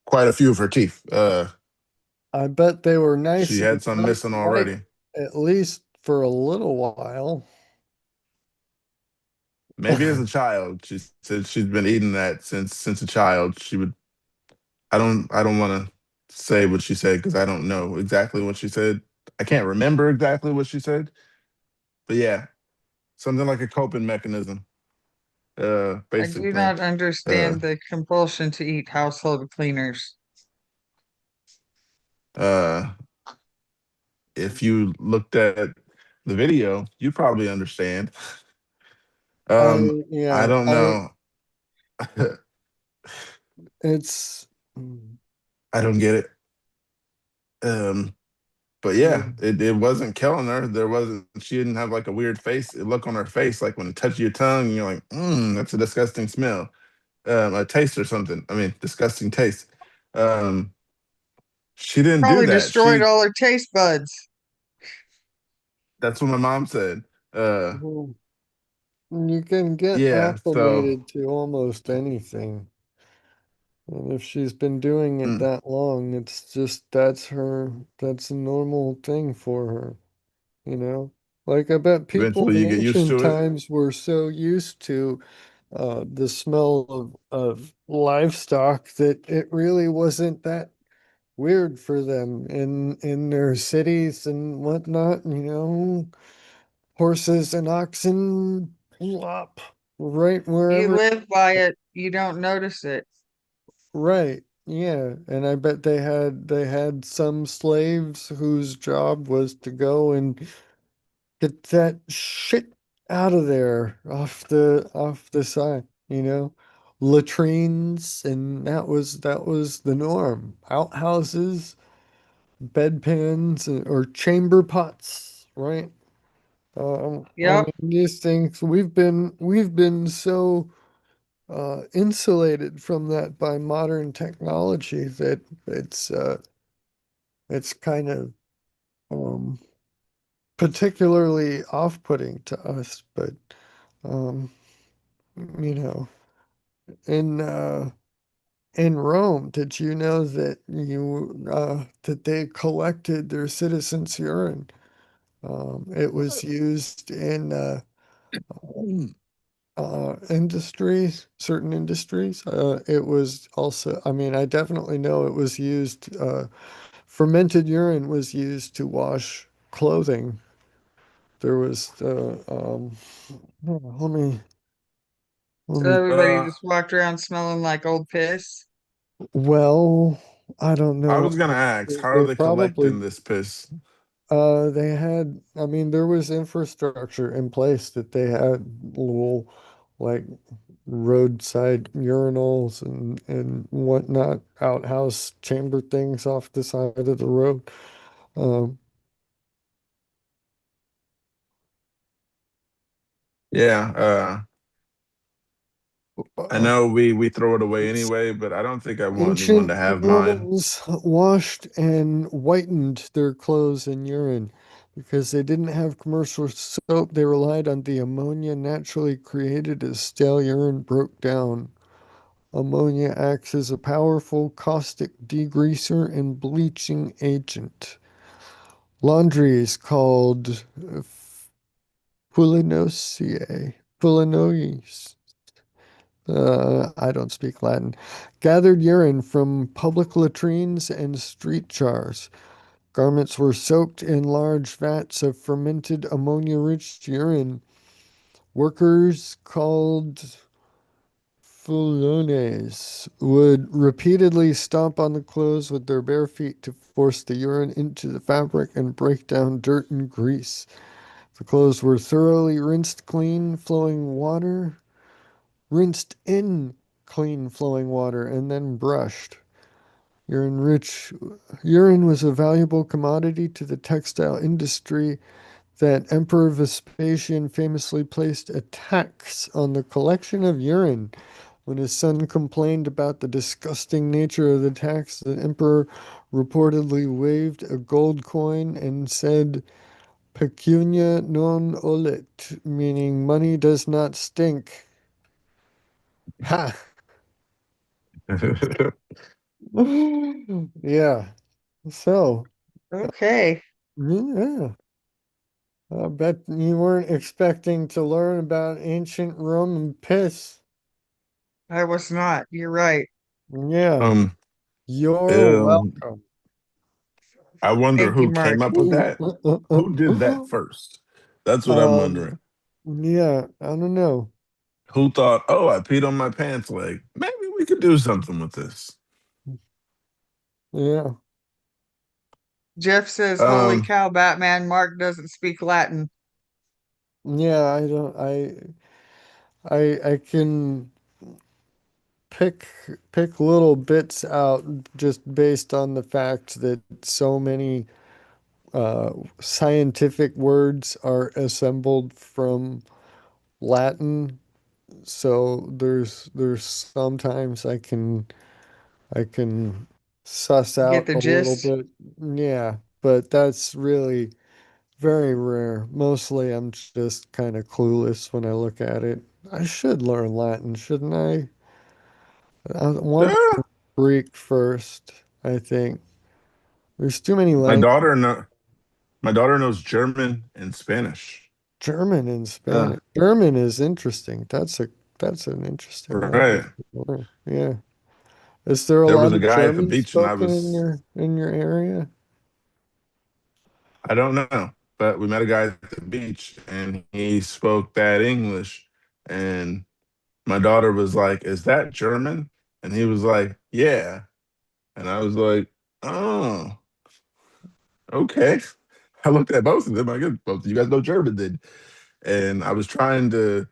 quite a few of her teeth. I bet they were She nice and had some bright missing white, already. at least for a little while. Maybe as a child, she said she's been eating that since a child. She would. I don't want to say what she said because I don't know exactly what she said. I can't remember exactly what she said. But yeah, something like a coping mechanism. I do Basically. not Uh, understand the compulsion to eat household cleaners. uh, if you looked at the video, you probably understand. Um, I Yeah, don't know. it's, mm, I don't get it. Um, But yeah, it wasn't killing her. There wasn't. She didn't have like a weird face. It look on her face like when it touches your tongue, and you're like, that's a disgusting smell, a taste or something. I mean, disgusting taste. Um, she didn't do Probably that. destroyed all her taste buds. That's what my mom said. Uh, Well, you can get yeah. So acclimated to almost anything. And if she's been doing it mm, that long, it's just that's a normal thing for her, you know? Like I bet people eventually in you get used ancient to it. times were so used to the smell of livestock that it really wasn't that weird for them in their cities and whatnot, you know, horses and oxen plop right You wherever. live by it, you don't notice it. Right. Yeah. And I bet they had some slaves whose job was to go and get that shit out of there off the side, you know? Latrines, and that was the norm. Outhouses, bedpans, or chamber pots, right? I Yep. mean, these things we've been so insulated from that by modern technology that it's kind of um, particularly off-putting to us. But um, you know, in uh, in Rome, did you know that they collected their citizens' urine? It was used in industries, certain industries. It was also, I mean, I definitely know it was used, fermented urine was used to wash clothing. There was, let me, let So me, everybody Uh, just walked around smelling like old piss. well, I don't I know. was gonna ask, how are They they probably, collecting this piss? they had, I mean, there was infrastructure in place that they had little, like, roadside urinals and whatnot, outhouse chamber things off the side of the road. Um, Yeah. I uh, know we throw it away anyway, but I don't think I want anyone Ancient to have mine. Romans washed and whitened their clothes in urine because they didn't have commercial soap. They relied on the ammonia naturally created as stale urine broke down. Ammonia acts as a powerful caustic degreaser and bleaching agent. Laundry is called Pulinosie. Pulinois. I don't speak Latin. Gathered urine from public latrines and street jars. Garments were soaked in large vats of fermented ammonia-rich urine. Workers called Fulones would repeatedly stomp on the clothes with their bare feet to force the urine into the fabric and break down dirt and grease. The clothes were thoroughly rinsed in clean flowing water, and then brushed. Urine rich urine was a valuable commodity to the textile industry that Emperor Vespasian famously placed a tax on the collection of urine. When his son complained about the disgusting nature of the tax, the emperor reportedly waved a gold coin and said, Pecunia non olet, meaning money does not stink. Ha! Yeah. So, Okay. yeah. I bet you weren't expecting to learn about ancient Roman piss. I was not. You're right. Yeah. um, You're um, welcome. I wonder Thank you, who Mark. came up with that. Who did that first? That's what I'm Um, wondering. yeah, I don't know. Who thought, oh, I peed on my pants leg. Maybe we could do something with this. Yeah. Jeff says, "Holy Um, cow, Batman! Mark doesn't speak Latin." Yeah, I don't I can pick pick little bits out just based on the fact that so many uh, scientific words are assembled from Latin, so there's sometimes I can suss Get out the a little gist? bit. Yeah, but that's really very rare. Mostly I'm just kind of clueless when I look at it. I should learn Latin, shouldn't I? I want to Ah, learn Greek first, I think. There's too many my languages. daughter know my daughter knows German and Spanish. German and Uh, Spanish. German is interesting. That's an interesting language right. to learn. Yeah. Is there a There was lot a of guy at the German beach, and I spoken was in your area? I don't know, but we met a guy at the beach, and he spoke bad English, and my daughter was like, "Is that German?" And he was like, "Yeah," and I was like, "Oh, okay." I looked at both of them. I guess both of you guys know German then. And I was trying to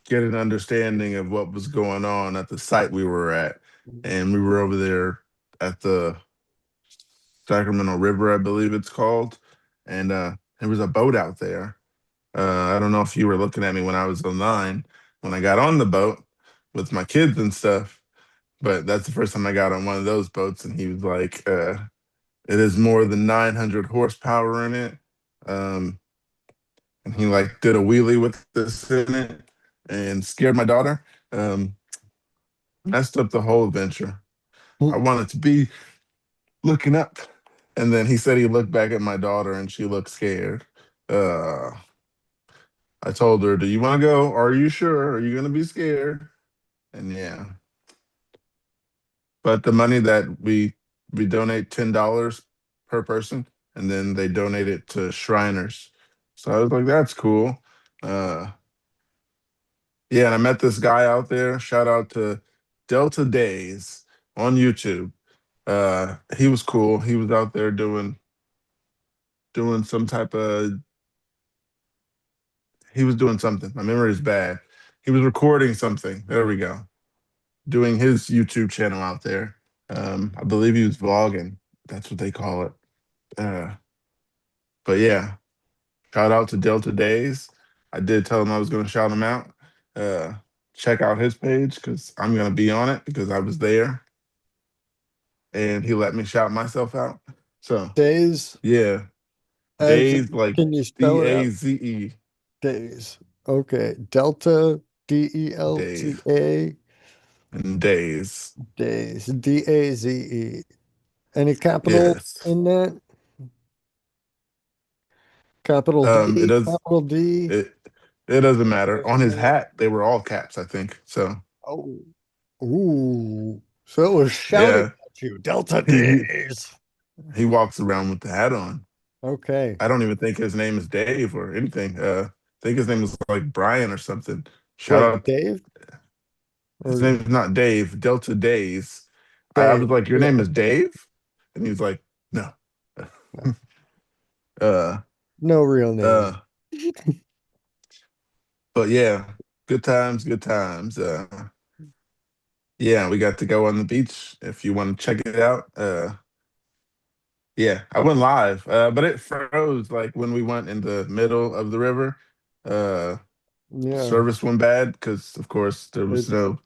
get an understanding of what was going on at the site we were at. And we were over there at the Sacramento River, I believe it's called. And there was a boat out there. I don't know if you were looking at me when I was online, when I got on the boat with my kids and stuff, but that's the first time I got on one of those boats. And he was like, it is more than 900 horsepower in it. Um, and he like did a wheelie with this in it and scared my daughter. Um, Messed up the whole adventure. I wanted to be looking up, and then he said he looked back at my daughter and she looked scared. Uh, I told her, "Do you want to go? Are you sure? Are you gonna be scared?" And yeah, but the money that we donate $10 per person, and then they donate it to Shriners. So I was like, "That's cool." Uh, Yeah, and I met this guy out there. Shout out to Delta Days on YouTube. He was cool. He was out there doing some type of he was doing something. My memory is bad. He was recording something. There we go. Doing his YouTube channel out there. I believe he was vlogging. That's what they call it. Uh, but yeah, shout out to Delta Days. I did tell him I was going to shout him out. Uh, Check out his page because I'm going to be on it because I was there and he let me shout myself out. So Days yeah, as Days like can you spell it out? DAZE Days. Okay. Delta Days DELTA and Days. days. DAZE. Any capital Yes. in that? Capital It D, does capital D. it it doesn't matter. On Doesn't his matter. hat, they were all caps, I think. So Oh. Ooh. So it was shouting yeah, at you. Delta he days. he walks around with the hat on. Okay. I don't even think his name is Dave or anything. I think his name is like Brian or something. Shout Wait, out. Dave His or name is not Dave. Delta Days. I Dave? was like, "Your Yeah. name is Okay. Dave," and he was like, "No." uh, No real name. uh, but yeah, good times, good times. Yeah, we got to go on the beach. If you want to check it out, yeah, I went live, but it froze like when we went in the middle of the river. Uh, Yeah. Service went bad because, of course, there was It no.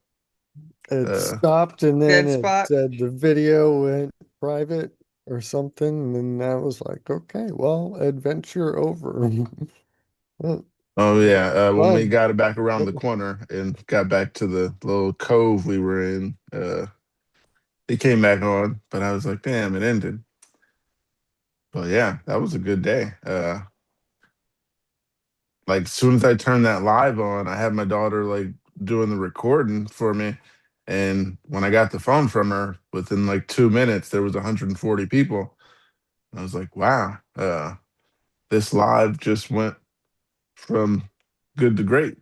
it Uh, stopped and then Dead it spot? said the video went private or something. And then that was like, okay, well, adventure over. Well, oh yeah, when we fun. got it back around the corner and got back to the little cove we were in, it came back on. But I was like, damn, it ended. But yeah, that was a good day. Like as soon as I turned that live on, I had my daughter like doing the recording for me. And when I got the phone from her, within like 2 minutes, there was 140 people. I was like, wow, this live just went from good to great.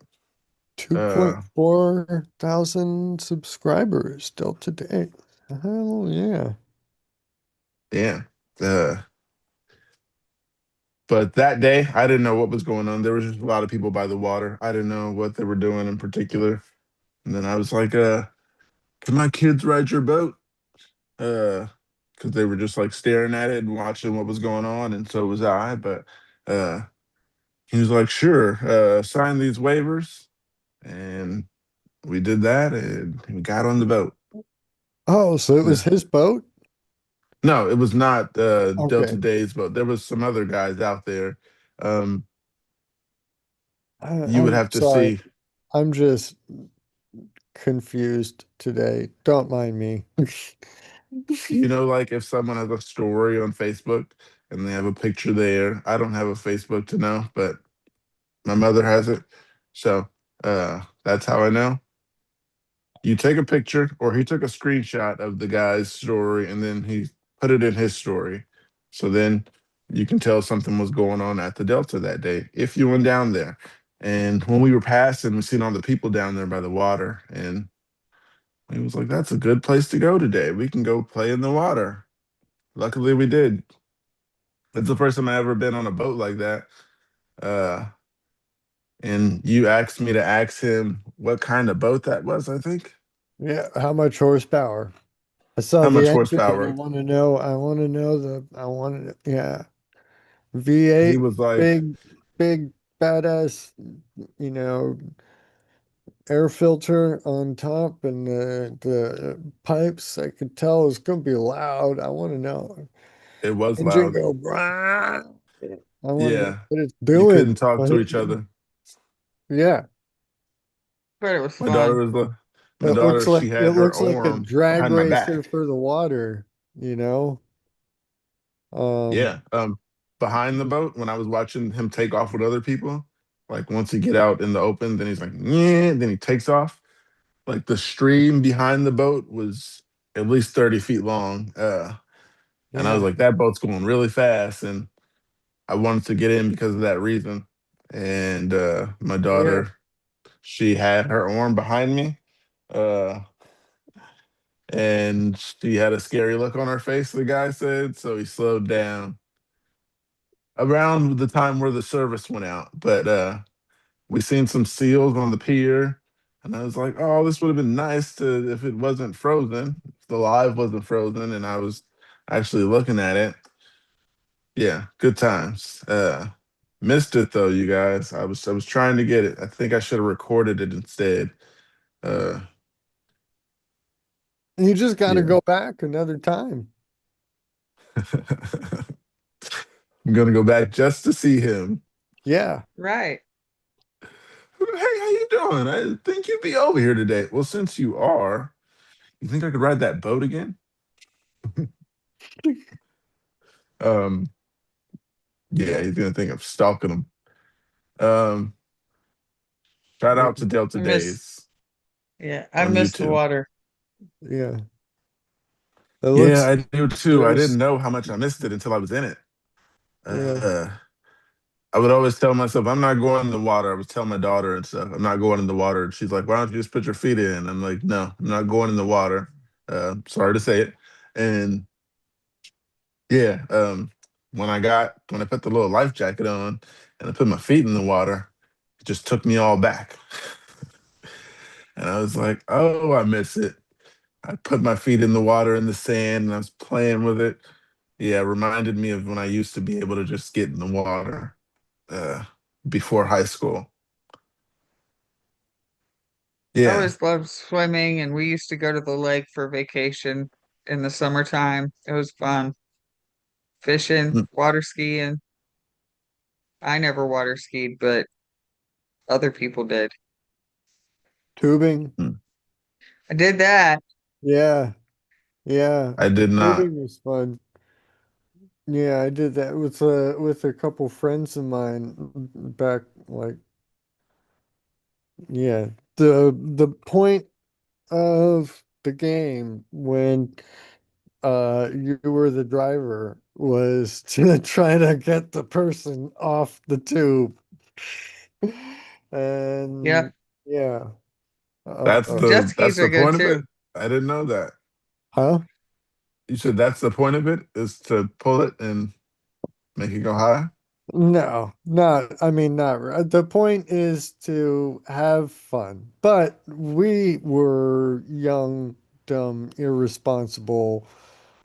Uh, 2.4 thousand subscribers still today. Hell yeah. yeah. Uh, but that day, I didn't know what was going on. There was just a lot of people by the water. I didn't know what they were doing in particular. And then I was like, can my kids ride your boat? Uh, because they were just like staring at it and watching what was going on, and so was I. But uh, he was like, "Sure, sign these waivers," and we did that, and we got on the boat. Oh, so it was Yeah. his boat? No, it was not Delta Okay. Days boat. There was some other guys out there. Um, you would I'm have to sorry. see. I'm just confused today. Don't mind me. Like if someone has a story on Facebook and they have a picture there. I don't have a Facebook to know, but my mother has it. So that's how I know. You take a picture, or he took a screenshot of the guy's story and then he put it in his story. So then you can tell something was going on at the Delta that day if you went down there. And when we were passing, we seen all the people down there by the water, and he was like, "That's a good place to go today. We can go play in the water." Luckily, we did. It's the first time I ever been on a boat like that. Uh, and you asked me to ask him what kind of boat that was, I think. Yeah, how much horsepower? I saw How the much engine and horsepower? I want to know yeah. V8, He was like, big, big, badass, you know, air filter on top and the pipes. I could tell it's gonna be loud. I want to know. it was Engine loud. go, brah. I want to know Yeah. what it's You couldn't doing. talk to each other. Yeah, But it was My daughter fun. was, my daughter, she it had her looks like a arm drag behind my racer back. for the water, you know? Um, Yeah. Behind the boat, when I was watching him take off with other people, like once he get out in the open, then he's like, yeah, then he takes off. Like the stream behind the boat was at least 30 feet long. And I was yeah, like, that boat's going really fast. And I wanted to get in because of that reason. And my yeah, daughter, she had her arm behind me. Uh, and she had a scary look on her face, the guy said. So he slowed down around the time where the service went out. But we seen some seals on the pier. And I was like, oh, this would have been nice to if it wasn't frozen, if the live wasn't frozen, and I was actually looking at it. Yeah, good times. Missed it though, you guys. I was trying to get it. I think I should have recorded it instead. Uh, you just got to yeah. go back another time. I'm gonna go back just to see him. Yeah. Right. Hey, how you doing? I think you'd be over here today. Well, since you are, you think I could ride that boat again? Um, yeah, he's gonna think I'm stalking him. Um, Shout out to Delta I miss, Days yeah, I on miss the YouTube. water. Yeah. It Yeah, looks I do too. I didn't there's know how much I missed it until I was in it. yeah. Uh, I would always tell myself, I'm not going in the water. I was telling my daughter and stuff, I'm not going in the water. And she's like, why don't you just put your feet in? I'm like, no, I'm not going in the water. Sorry to say it. And yeah, when I put the little life jacket on and I put my feet in the water, it just took me all back. And I was like, oh, I miss it. I put my feet in the water in the sand and I was playing with it. Yeah, it reminded me of when I used to be able to just get in the water uh, before high school. I Yeah. always loved swimming, and we used to go to the lake for vacation in the summertime. It was fun. Fishing, Mm, water skiing. I never water skied, but other people did. Tubing. mm. I did that. Yeah. Yeah. I did not. Tubing was fun. Yeah, I did that with a couple friends of mine back like yeah. The point of the game when you were the driver was to try to get the person off the tube. Yep. And yeah. That's Jet the skis that's are the good point of too. it. I didn't know that. Huh? You said that's the point of it is to pull it and make it go high. No, not, I mean, not, the point is to have fun. But we were young, dumb, irresponsible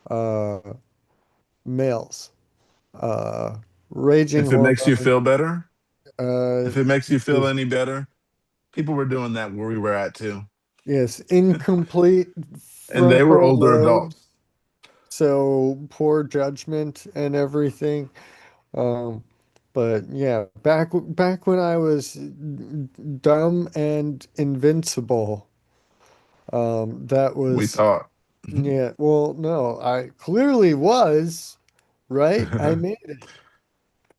uh, males. Uh, Raging If it makes you hormone. feel better, Uh, if it makes you feel is any better, people were doing that where we were at too. yes, incomplete And they were frontal older lobe, adults. so poor judgment and everything. Um, but yeah, back when I was dumb and invincible, that We was thought. yeah. Well, no, I clearly was right. I made it.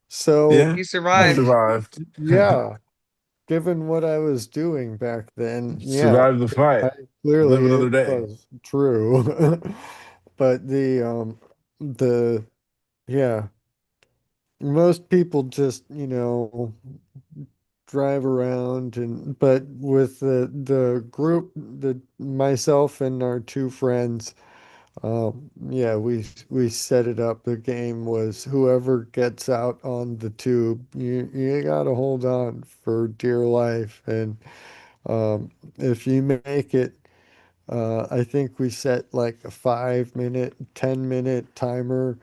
So Yeah, You you I survived. survived. yeah, given what I was doing back then, yeah, Survived the fight. I clearly Live it another day. was true. But the yeah, most people just, drive around and but with the group, the myself and our two friends, yeah, we set it up. The game was whoever gets out on the tube, you gotta hold on for dear life. And if you make it, I think we set like a 5 minute, 10-minute timer.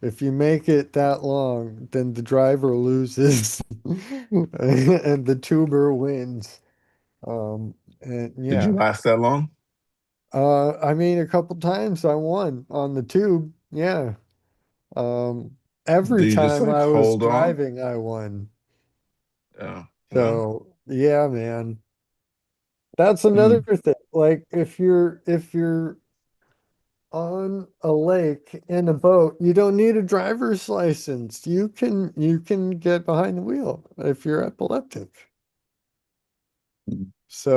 If you make it that long, then the driver loses and the tuber wins. Um, and Did you yeah, last that long? I mean, a couple times I won on the tube. Yeah. Do Every you just time like I was hold on? driving, I won. Oh, well. So yeah, man. That's another Mm. thing. Like if you're on a lake in a boat, you don't need a driver's license. You can get behind the wheel if you're epileptic.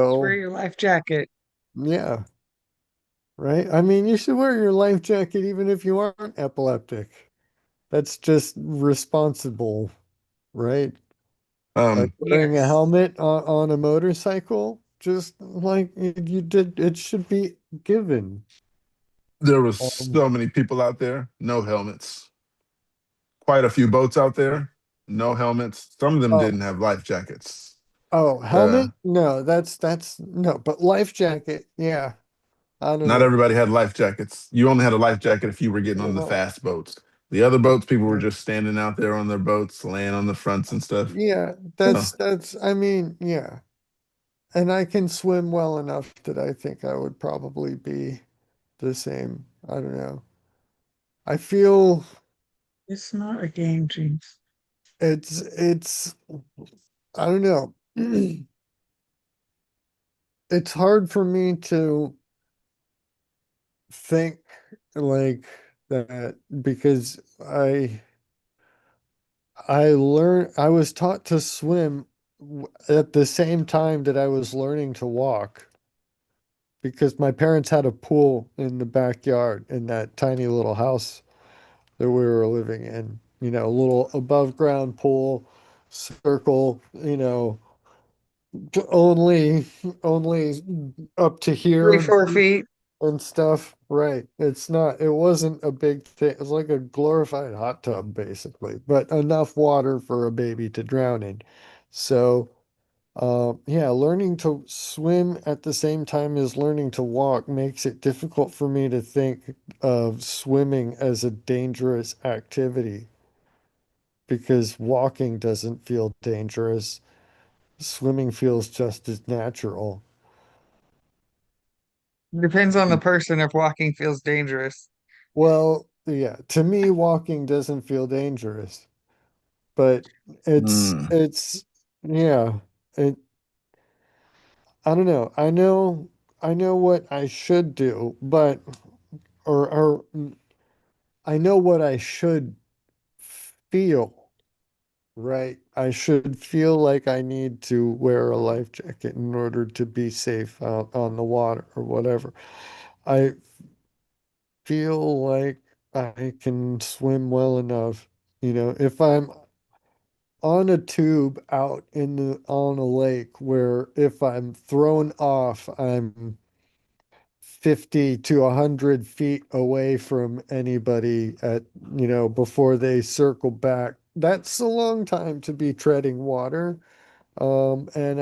Just wear So, your life jacket. yeah, right? I mean, you should wear your life jacket even if you aren't epileptic. That's just responsible, right? Like Um, wearing a Yes. helmet on a motorcycle, just like you did, it should be given. there was Um, so many people out there, no helmets. Quite a few boats out there, no helmets. Some of them oh, didn't have life jackets. oh, Uh, helmet? No, that's no, but life jacket, yeah. I don't Not know. everybody had life jackets. You only had a life jacket if you were getting on the Well, fast boats. The other boats, people were yeah, just standing out there on their boats, laying on the fronts and stuff. yeah, So, that's I mean, yeah. And I can swim well enough that I think I would probably be the same. I don't know. I feel It's not a game, James. it's I don't know. It's hard for me to think like that because I was taught to swim at the same time that I was learning to walk because my parents had a pool in the backyard in that tiny little house that we were living in. A little above ground pool, circle, only up to Three, here 4 feet. and stuff. Right. It wasn't a big thing. It was like a glorified hot tub, basically, but enough water for a baby to drown in. So, yeah, learning to swim at the same time as learning to walk makes it difficult for me to think of swimming as a dangerous activity because walking doesn't feel dangerous. Swimming feels just as natural. Depends on the person if walking feels dangerous. Well, yeah, to me, walking doesn't feel dangerous, but it's, mm, it's, yeah, it, I don't know. I know what I should do, but, or I know what I should feel, right? I should feel like I need to wear a life jacket in order to be safe out on the water or whatever. I feel like I can swim well enough. If I'm on a tube out on a lake where if I'm thrown off, I'm 50 to 100 feet away from anybody before they circle back. That's a long time to be treading water. And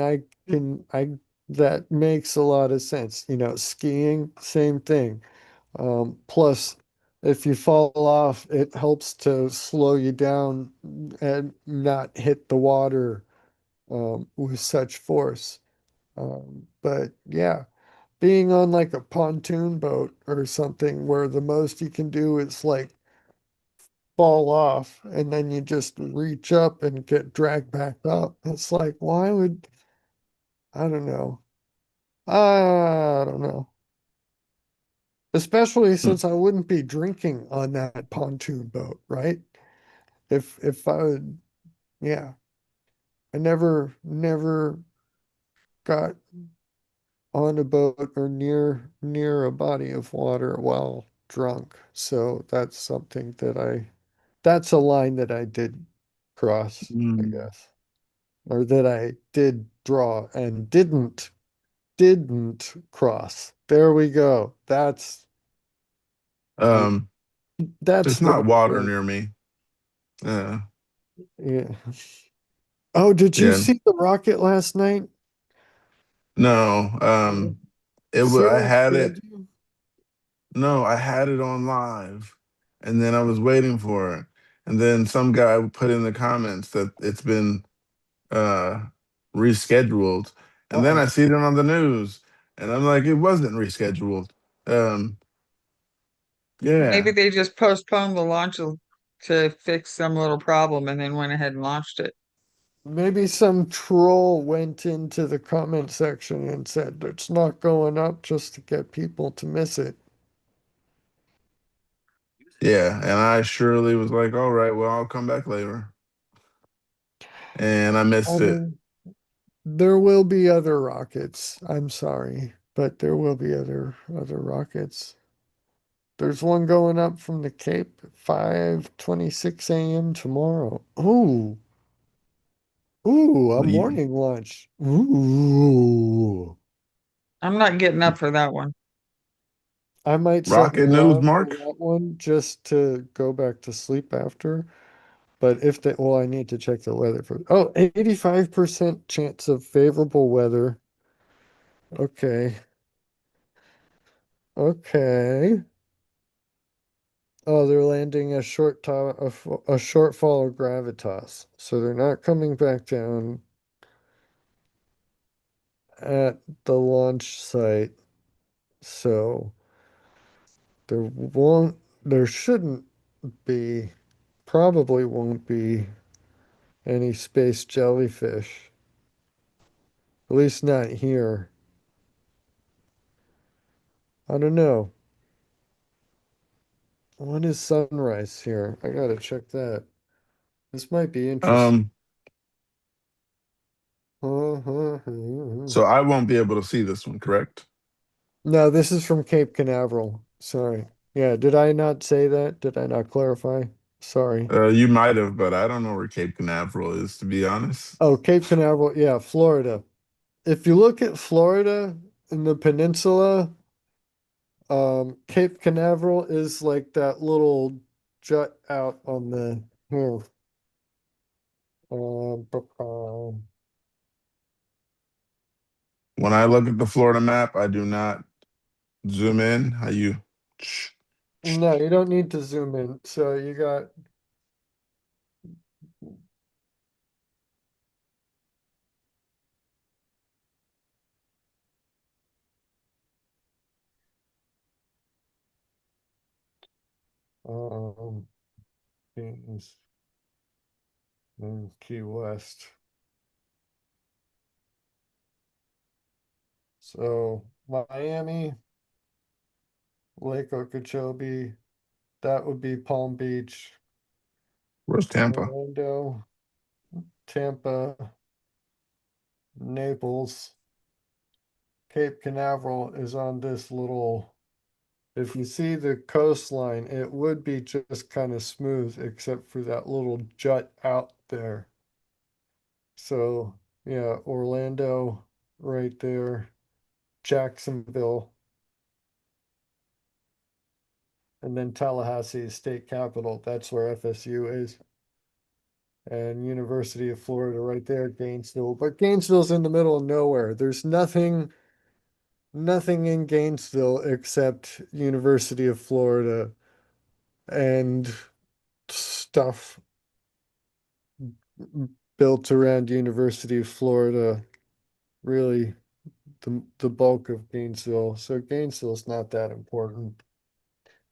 that makes a lot of sense. Skiing, same thing. Plus If you fall off, it helps to slow you down and not hit the water with such force. But yeah, being on like a pontoon boat or something where the most you can do is like fall off and then you just reach up and get dragged back up. It's like, why would, I don't know. I don't know. Especially Hmm. since I wouldn't be drinking on that pontoon boat, right? If I would, yeah, I never got on a boat or near a body of water while drunk. So that's something that that's a line that I did cross, I Mm. guess, or that I did draw and didn't cross. There we go. Yeah, Um, that's there's the not right water word. near me. Uh, Yeah. Oh, did you yeah. see the rocket last night? No. Uh, I Sarah had showed it. you? No, I had it on live, and then I was waiting for it, and then some guy put in the comments that it's been uh rescheduled, and then I Uh-oh. see it on the news, and I'm like, it wasn't rescheduled. Um, Maybe yeah, they just postponed the to fix some little problem and then went ahead and launched it. Maybe some troll went into the comment section and said it's not going up just to get people to miss it. yeah, and I surely was like, all right, well, I'll come back later, and I I missed it. mean, there will be other rockets. I'm sorry, but there will be other rockets. There's one going up from the Cape at 5:26 a.m. tomorrow. Ooh, a The morning launch. Ooh. I'm not getting up for that one. I might set an rocket news, alarm for Mark. that one just to go back to sleep after. But if they, well, I need to check the weather for, oh, 85% chance of favorable weather. Okay. Okay. Oh, they're landing a short fall of gravitas. So they're not coming back down at the launch site. So there shouldn't be, probably won't be any space jellyfish. At least not here. I don't know. When is sunrise here? I gotta check that. This might be interesting. Um, so I won't be able to see this one, correct? No, this is from Cape Canaveral. Sorry. Yeah, did I not say that? Did I not clarify? Sorry. You might have, but I don't know where Cape Canaveral is, to be honest. Oh, Cape Canaveral. Yeah, Florida. If you look at Florida in the peninsula, Cape Canaveral is like that little jut out on the here. When I look at the Florida map, I do not zoom in. How you? No, you don't need to zoom in. So you got um Kings and Key West. So Miami, Lake Okeechobee, that would be Palm Beach, Where's Tampa? Orlando, Tampa, Naples. Cape Canaveral is on this little, if you see the coastline, it would be just kind of smooth except for that little jut out there. So, yeah, Orlando right there, Jacksonville, and then Tallahassee is state capital. That's where FSU is. And University of Florida right there, Gainesville. But Gainesville's in the middle of nowhere. There's nothing in Gainesville except University of Florida and stuff built around University of Florida, really the bulk of Gainesville. So Gainesville's not that important.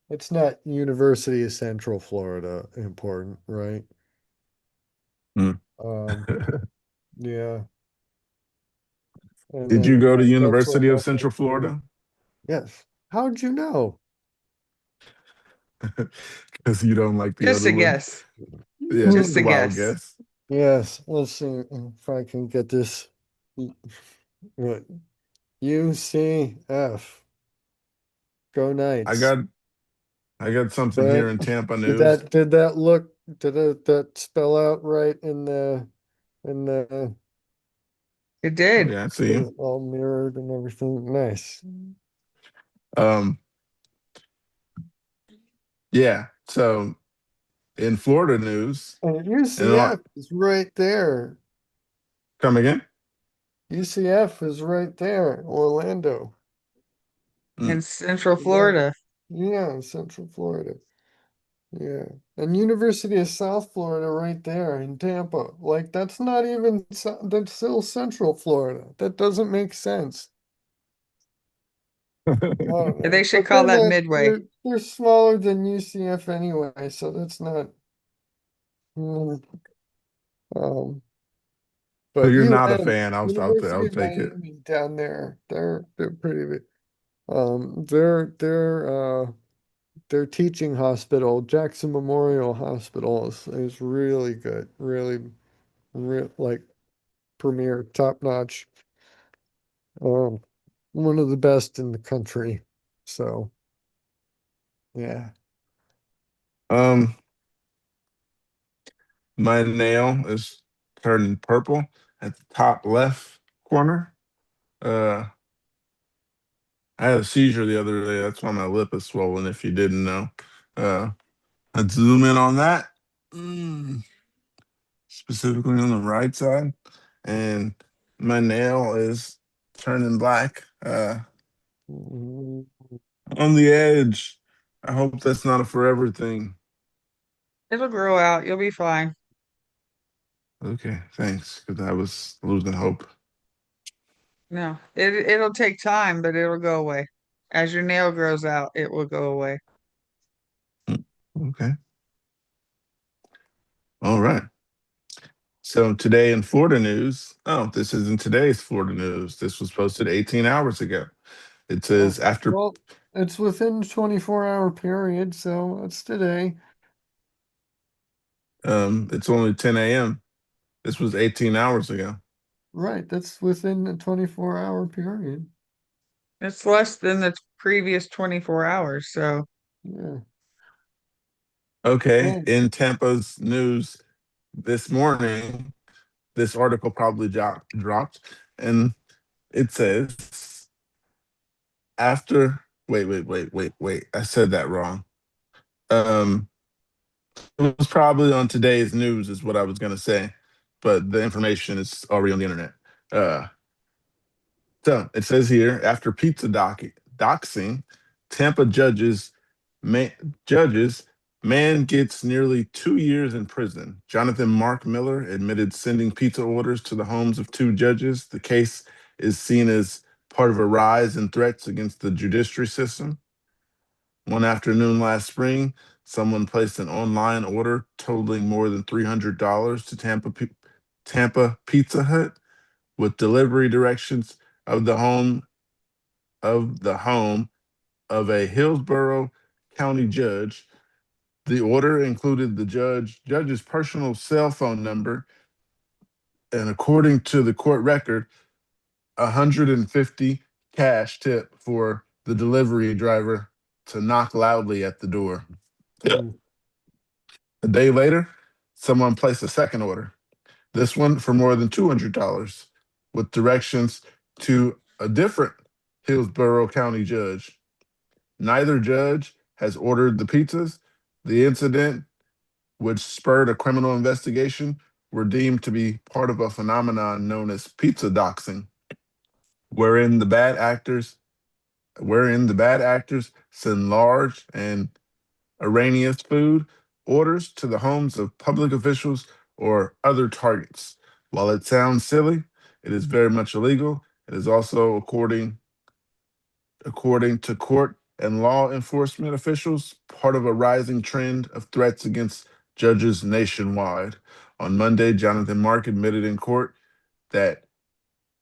It's not University of Central Florida important, right? Mm. Um, yeah. And Did you then go to that's where University of most of Central the, Florida? yes. How'd you know? Because you don't like the Just other a one. guess. Yeah, Just just a a wild guess. guess. Yes, let's see if I can get this. What? UCF. Go I Knights. got I got something Right? here in Tampa Did news. that look that spell out right in the It Oh did. yeah, I see you. all mirrored and everything? Nice. Um, yeah. So in Florida news, And and UCF is right there. come again. UCF is right there, Orlando. Mm. In Central Yeah, Florida. yeah, Central Florida. Yeah. And University of South Florida right there in Tampa. Like that's not even that's still Central Florida. That doesn't make sense. I don't They know. should But call they're that not Midway. they're smaller than UCF anyway, so that's not mm, um So but you're not a UM, fan. University I'll of take it. Miami down there, they're pretty big. Their teaching hospital, Jackson Memorial Hospital is really good. Really, like premier, top notch. Um, one of the best in the country. So yeah. Um, my nail is turning purple at the top left corner. Uh, I had a seizure the other day. That's why my lip is swollen. If you didn't know, uh, let's zoom in on that. Mm, specifically on the right side, and my nail is turning black. Mm, On the edge. I hope that's not a forever thing. It'll grow out. You'll be fine. Okay, thanks, because I was losing hope. No, it'll take time, but it'll go away. As your nail grows out, it will go away. Mm, okay, all right. So today in Florida news, oh, this isn't today's Florida news. This was posted 18 hours ago. It oh, says after, well, it's within 24-hour period, so it's today. it's only 10 a.m. This was 18 hours ago. Right, that's within a 24-hour period. It's less than the previous 24 hours. So Yeah. Okay, Well, in Tampa's news this morning, this article probably dropped, and it says after wait. I said that wrong. Um, it was probably on today's news, is what I was gonna say, but the information is already on the internet. Uh, so it says here after doxing, Tampa man, judges man gets nearly 2 years in prison. Jonathan Mark Miller admitted sending pizza orders to the homes of two judges. The case is seen as part of a rise in threats against the judiciary system. One afternoon last spring, someone placed an online order totaling more than $300 to Tampa Pizza Hut with delivery directions of the home of the home of a Hillsborough County judge. The order included the judge's personal cell phone number, and according to the court record, 150 cash tip for the delivery driver to knock loudly at the door. mm, A day later, someone placed a second order, this one for more than $200, with directions to a different Hillsborough County judge. Neither judge has ordered the pizzas. The incident, which spurred a criminal investigation, were deemed to be part of a phenomenon known as pizza doxing, wherein the bad actors send large and erroneous food orders to the homes of public officials or other targets. While it sounds silly, it is very much illegal. It is also, according to court and law enforcement officials, part of a rising trend of threats against judges nationwide. On Monday, Jonathan Mark admitted in court that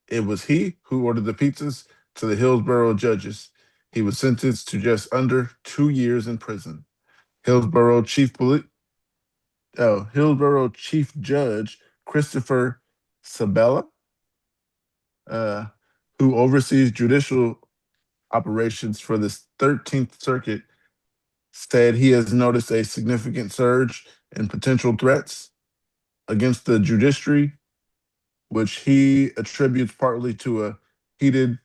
it was he who ordered the pizzas to the Hillsborough judges. He was sentenced to just under 2 years in prison. Hillsborough Chief Poli- Hillsborough Chief Judge Christopher Sabella, uh, who oversees judicial operations for the 13th Circuit, said he has noticed a significant surge in potential threats against the judiciary, which he attributes partly to a heated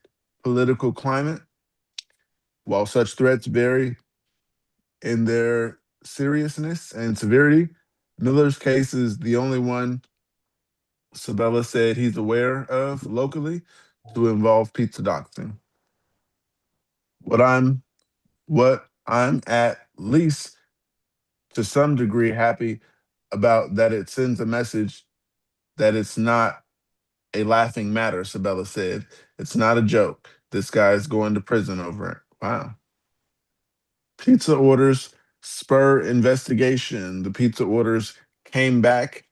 political climate. While such threats vary in their seriousness and severity, Miller's case is the only one Sabella said he's aware of locally to involve pizza doxing. What I'm what I'm at least to some degree happy about that it sends a message that it's not a laughing matter, Sabella said. It's not a joke. This guy's going to prison over it. Wow. Pizza orders spur investigation. The pizza orders came back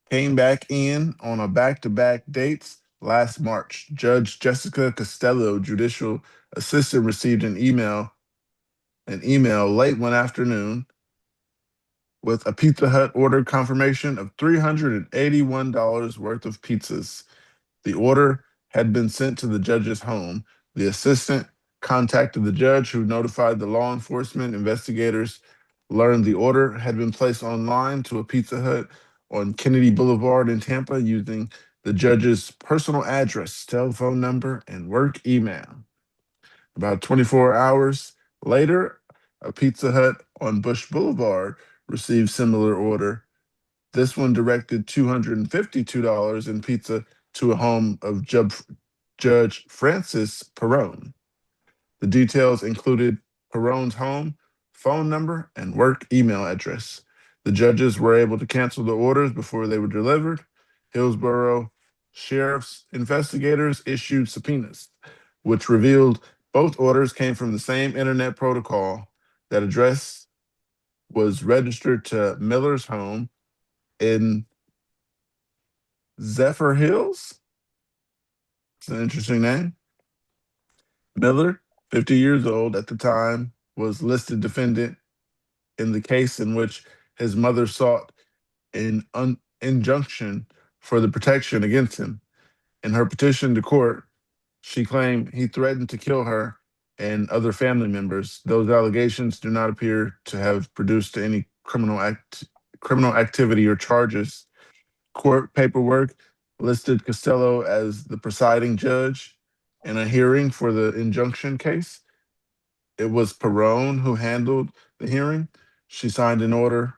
came back in on a back-to-back dates last March. Judge Jessica Costello, judicial assistant, received an email late one afternoon with a Pizza Hut order confirmation of $381 worth of pizzas. The order had been sent to the judge's home. The assistant contacted the judge, who notified the law enforcement. Investigators learned the order had been placed online to a Pizza Hut on Kennedy Boulevard in Tampa using the judge's personal address, telephone number, and work email. About 24 hours later, a Pizza Hut on Bush Boulevard received similar order. This one directed $252 in pizza to a home of Judge Francis Perone. The details included Perone's home, phone number, and work email address. The judges were able to cancel the orders before they were delivered. Hillsborough Sheriff's investigators issued subpoenas, which revealed both orders came from the same internet protocol. That address was registered to Miller's home in Zephyr Hills. It's an interesting name. Miller, 50 years old at the time, was listed defendant in the case in which his mother sought an injunction for the protection against him. In her petition to court, she claimed he threatened to kill her and other family members. Those allegations do not appear to have produced any criminal activity or charges. Court paperwork listed Costello as the presiding judge in a hearing for the injunction case. It was Perone who handled the hearing. She signed an order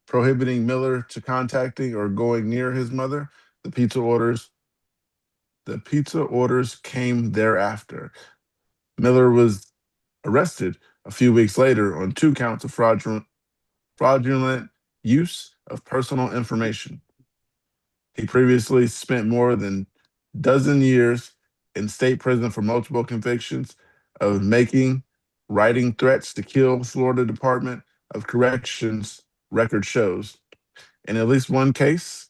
prohibiting Miller to contacting or going near his mother. The pizza orders the pizza orders came thereafter. Miller was arrested a few weeks later on 2 counts of fraudulent use of personal information. He previously spent more than a dozen years in state prison for multiple convictions of writing threats to kill, Florida Department of Corrections record shows. In at least one case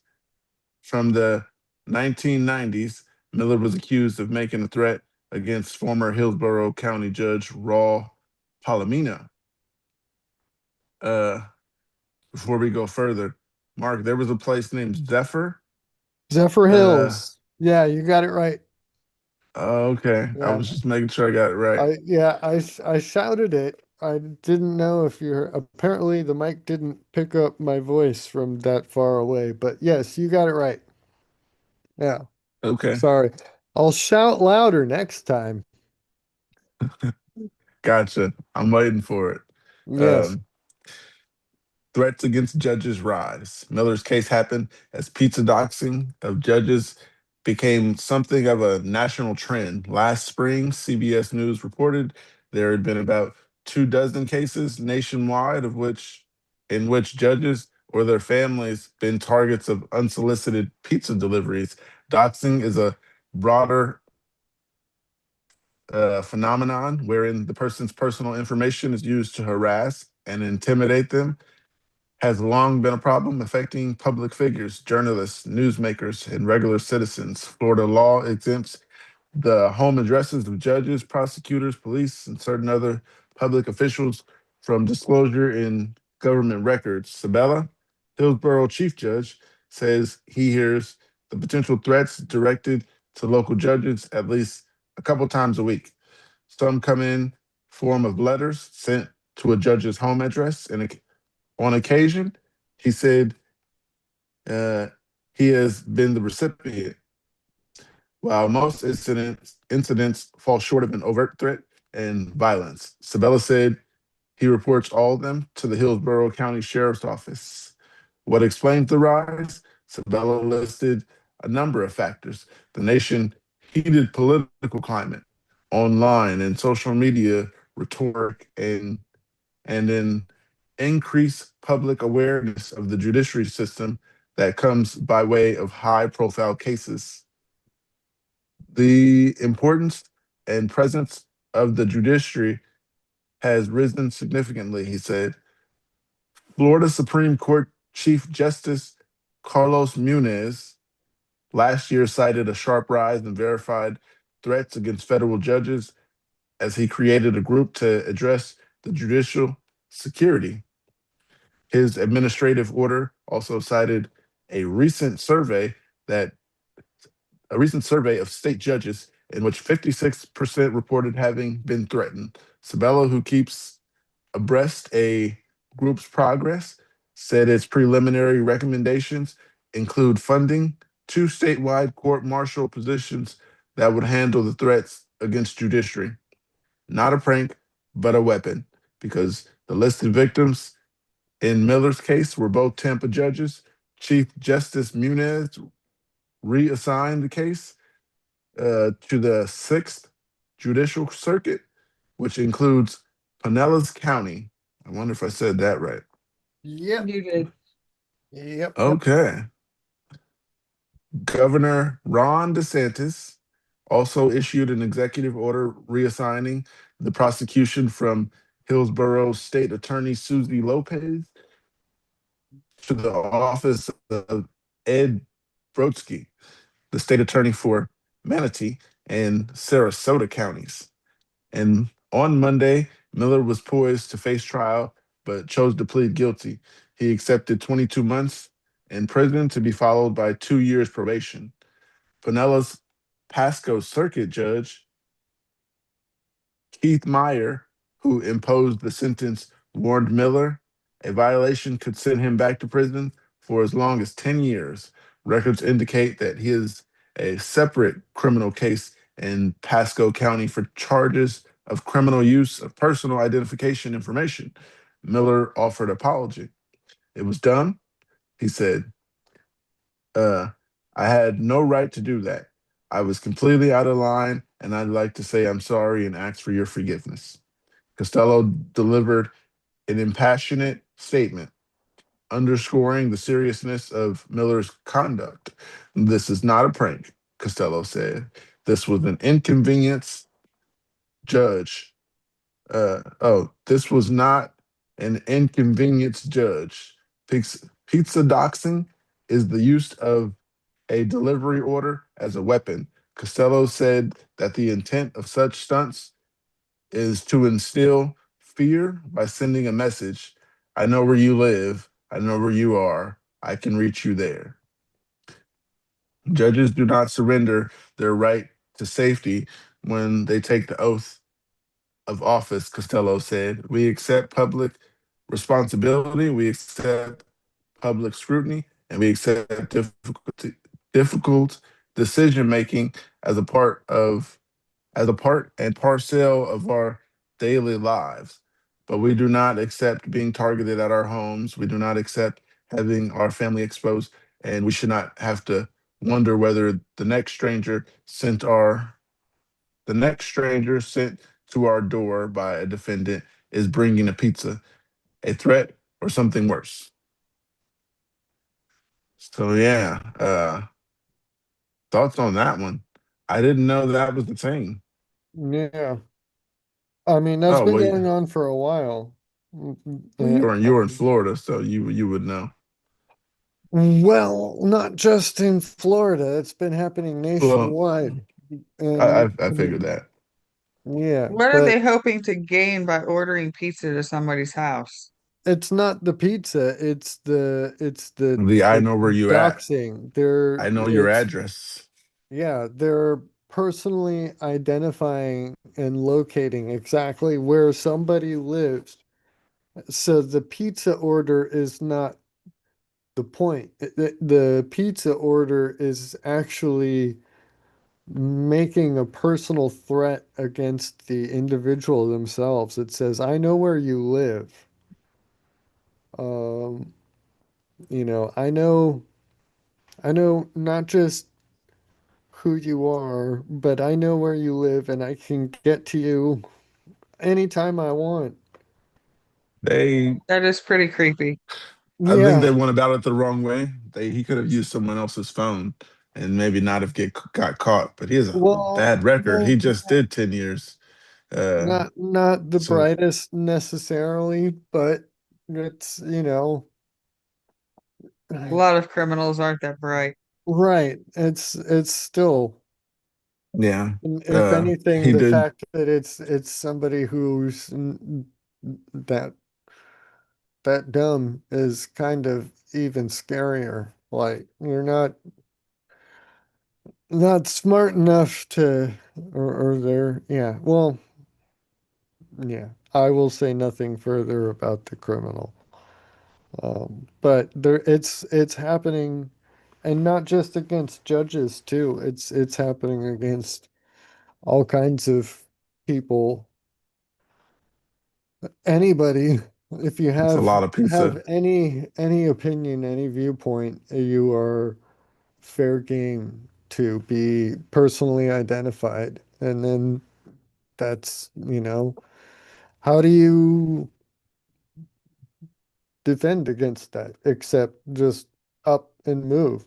from the 1990s, Miller was accused of making a threat against former Hillsborough County Judge Raul Palomino. Uh, Before we go further, Mark, there was a place named Zephyr. Zephyr Uh, Hills. Yeah, you got it right. okay. I Yeah. was just making sure I got it right. I shouted it. I didn't know if you're apparently the mic didn't pick up my voice from that far away, but yes, you got it right. Yeah. Okay. Sorry. I'll shout louder next time. Gotcha. I'm waiting for it. Yes. Um, Threats against judges rise. Miller's case happened as pizza doxing of judges became something of a national trend. Last spring, CBS News reported there had been about 2 dozen cases nationwide of which in which judges or their families been targets of unsolicited pizza deliveries. Doxing is a broader phenomenon wherein the person's personal information is used to harass and intimidate them, has long been a problem affecting public figures, journalists, newsmakers, and regular citizens. Florida law exempts the home addresses of judges, prosecutors, police, and certain other public officials from disclosure in government records. Sabella, Hillsborough chief judge, says he hears the potential threats directed to local judges at least a couple times a week. Some come in form of letters sent to a judge's home address, and on occasion, he said uh, he has been the recipient. While most incidents fall short of an overt threat and violence, Sabella said he reports all of them to the Hillsborough County Sheriff's Office. What explains the rise? Sabella listed a number of factors: the nation heated political climate, online and social media rhetoric, and an increased public awareness of the judiciary system that comes by way of high profile cases. The importance and presence of the judiciary has risen significantly, he said. Florida Supreme Court Chief Justice Carlos Munez last year cited a sharp rise in verified threats against federal judges as he created a group to address the judicial security. His administrative order also cited a recent survey that a recent survey of state judges in which 56% reported having been threatened. Sabella, who keeps abreast a group's progress, said its preliminary recommendations include funding 2 statewide court martial positions that would handle the threats against judiciary. Not a prank, but a weapon, because the listed victims in Miller's case were both Tampa judges. Chief Justice Munez reassigned the case to the Sixth Judicial Circuit, which includes Pinellas County. I wonder if I said that right. Yep. You did. Yep. Okay. Governor Ron DeSantis also issued an executive order reassigning the prosecution from Hillsborough State Attorney Susie Lopez to the office of Ed Brodsky, the state attorney for Manatee and Sarasota counties. And on Monday, Miller was poised to face trial, but chose to plead guilty. He accepted 22 months in prison to be followed by 2 years probation. Pinellas Pasco Circuit Judge Keith Meyer, who imposed the sentence, warned Miller a violation could send him back to prison for as long as 10 years. Records indicate that he is a separate criminal case in Pasco County for charges of criminal use of personal identification information. Miller offered apology. It was dumb, he said. Uh, I had no right to do that. I was completely out of line, and I'd like to say I'm sorry and ask for your forgiveness. Costello delivered an impassionate statement underscoring the seriousness of Miller's conduct. This is not a prank, Costello said. This was an inconvenience, Judge. This was not an inconvenience, Judge. Pizza doxing is the use of a delivery order as a weapon. Costello said that the intent of such stunts is to instill fear by sending a message. I know where you live. I know where you are. I can reach you there. Judges do not surrender their right to safety when they take the oath of office, Costello said. We accept public responsibility, we accept public scrutiny, and we accept difficult decision making as a part and parcel of our daily lives. But we do not accept being targeted at our homes. We do not accept having our family exposed, and we should not have to wonder whether the next stranger sent to our door by a defendant is bringing a pizza a threat or something worse? So yeah, thoughts on that one? I didn't know that was the thing. Yeah. I mean, that's Oh been well, going on for a while. well you were in Florida, so you would know. Well, not just in Florida, it's been happening Well, nationwide. I And I, I figured that yeah, What are but they hoping to gain by ordering pizza to somebody's house? it's not the pizza, it's I the know where you at. doxing. They're I know your it's address. yeah, they're personally identifying and locating exactly where somebody lives. So the pizza order is not the point. The pizza order is actually making a personal threat against the individual themselves. It says, I know where you live. Um, I know not just who you are, but I know where you live and I can get to you anytime I want. They That is pretty creepy. I think Yeah. they went about it the wrong way. He could have used someone else's phone and maybe not have get got caught. But he has a bad record. He just did 10 years. Uh, Not the so brightest necessarily, but it's, A lot of criminals aren't that bright. right. It's still, yeah, if anything, he the did. fact that it's somebody who's that that dumb is kind of even scarier. Like you're not smart enough to, or they're, yeah. Well, yeah. I will say nothing further about the criminal. But it's happening, and not just against judges too. It's happening against all kinds of people, anybody. If you It's a lot of have pizza. any opinion, any viewpoint, you are fair game to be personally identified. And then that's, how do you defend against that except just up and move,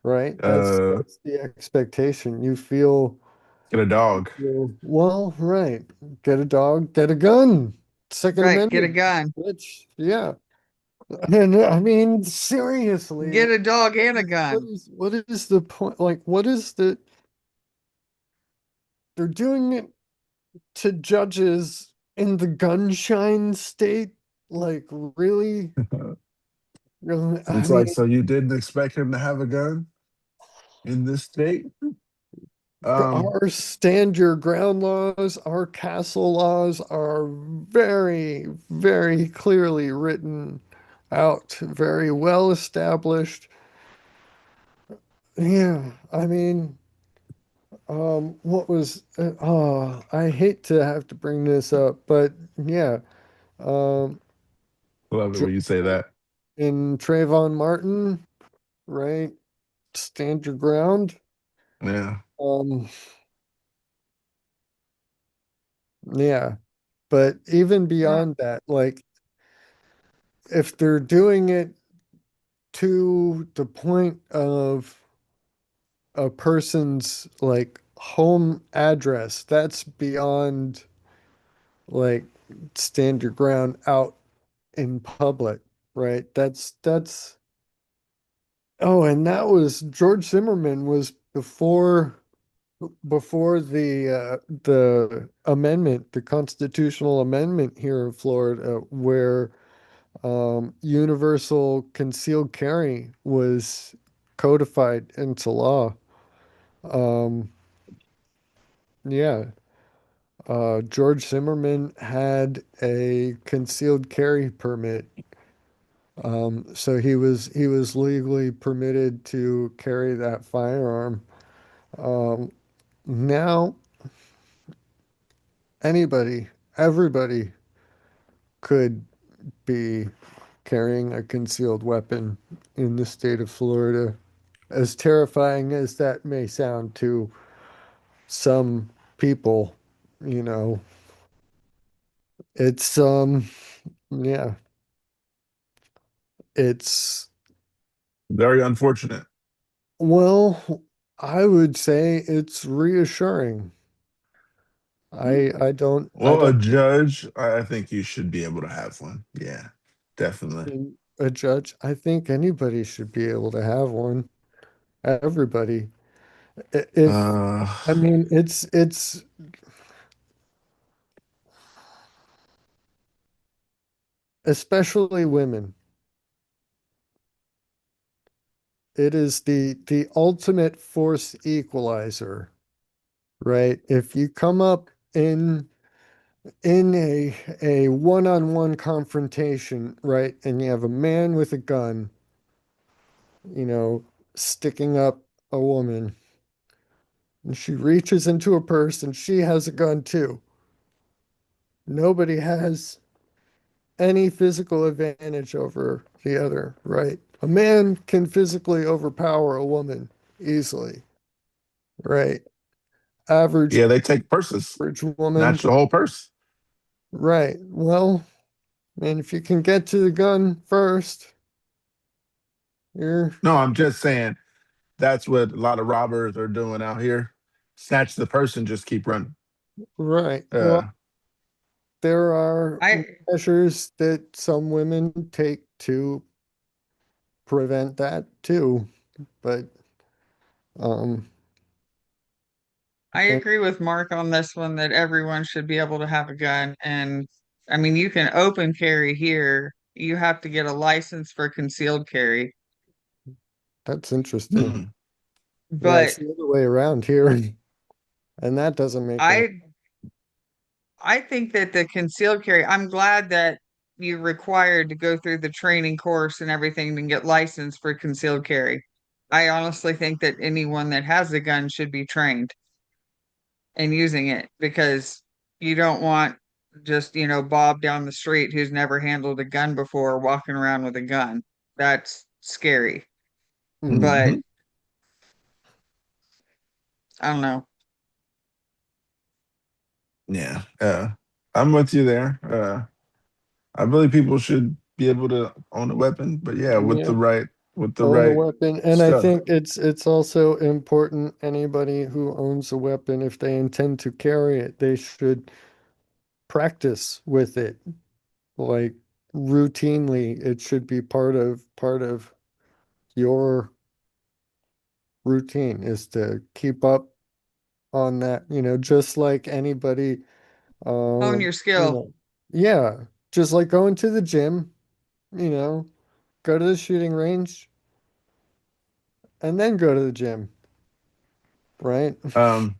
right? Uh, That's the expectation. get a dog. Well, right. Get a dog, get a gun. Second Right, get a Amendment, gun. which, yeah. And I mean, seriously, Get a dog and a gun. what is the point? Like, what is they're doing it to judges in the gunshine state? Like, really? Really? I It's mean, like, so you didn't expect him to have a gun in this state? Um, our stand your ground laws, our castle laws are very, very clearly written out, very well established. Yeah, I mean, what was, I hate to have to bring this up, but yeah, um, love it when you say that. in Trayvon Martin, right? Stand your ground. Yeah. Um, yeah, but even Yeah. beyond that, like if they're doing it to the point of a person's like home address, that's beyond like stand your ground out in public, right? That's oh, and that was George Zimmerman was before the amendment, the constitutional amendment here in Florida, where universal concealed carry was codified into law. Um, yeah, George Zimmerman had a concealed carry permit. So he was legally permitted to carry that firearm. Um, Now anybody, everybody could be carrying a concealed weapon in the state of Florida. As terrifying as that may sound to some people, you know, It's yeah, it's Very unfortunate. well, I would say it's reassuring. I Well, a don't judge, I think you should be able to have one. Yeah, definitely. think a judge. I think anybody should be able to have one. Everybody. If Uh, I mean, it's especially women. It is the ultimate force equalizer, right? If you come up in a one-on-one confrontation, right, and you have a man with a gun, you know, sticking up a woman, and she reaches into a purse and she has a gun too. Nobody has any physical advantage over the other, right? A man can physically overpower a woman easily, right? Average yeah, they take purses, average woman, snatch the whole purse. right? Well, man, if you can get to the gun first, you're No, I'm just saying that's what a lot of robbers are doing out here. Snatch the purse and just keep running. right. Well, Uh, there are I measures that some women take to prevent that too, but um, I and agree with Mark on this one that everyone should be able to have a gun. And I mean, you can open carry here. You have to get a license for concealed carry. that's interesting. hmm. Yeah, it's But the other way around here, and that doesn't make any. I I think that the concealed carry, I'm glad that you're required to go through the training course and everything to get licensed for concealed carry. I honestly think that anyone that has a gun should be trained in using it because you don't want just, Bob down the street who's never handled a gun before walking around with a gun. That's scary. Mhm. But Hmm. I don't know. Yeah, I'm with you there. I believe people should be able to own a weapon, but yeah, Yeah, with the own a right weapon, and I stuff. think it's also important anybody who owns a weapon, if they intend to carry it, they should practice with it, like routinely. It should be part of your routine is to keep up on that, just like anybody, Hone your you skill. know, yeah, just like going to the gym, you know, go to the shooting range and then go to the gym, right? Um,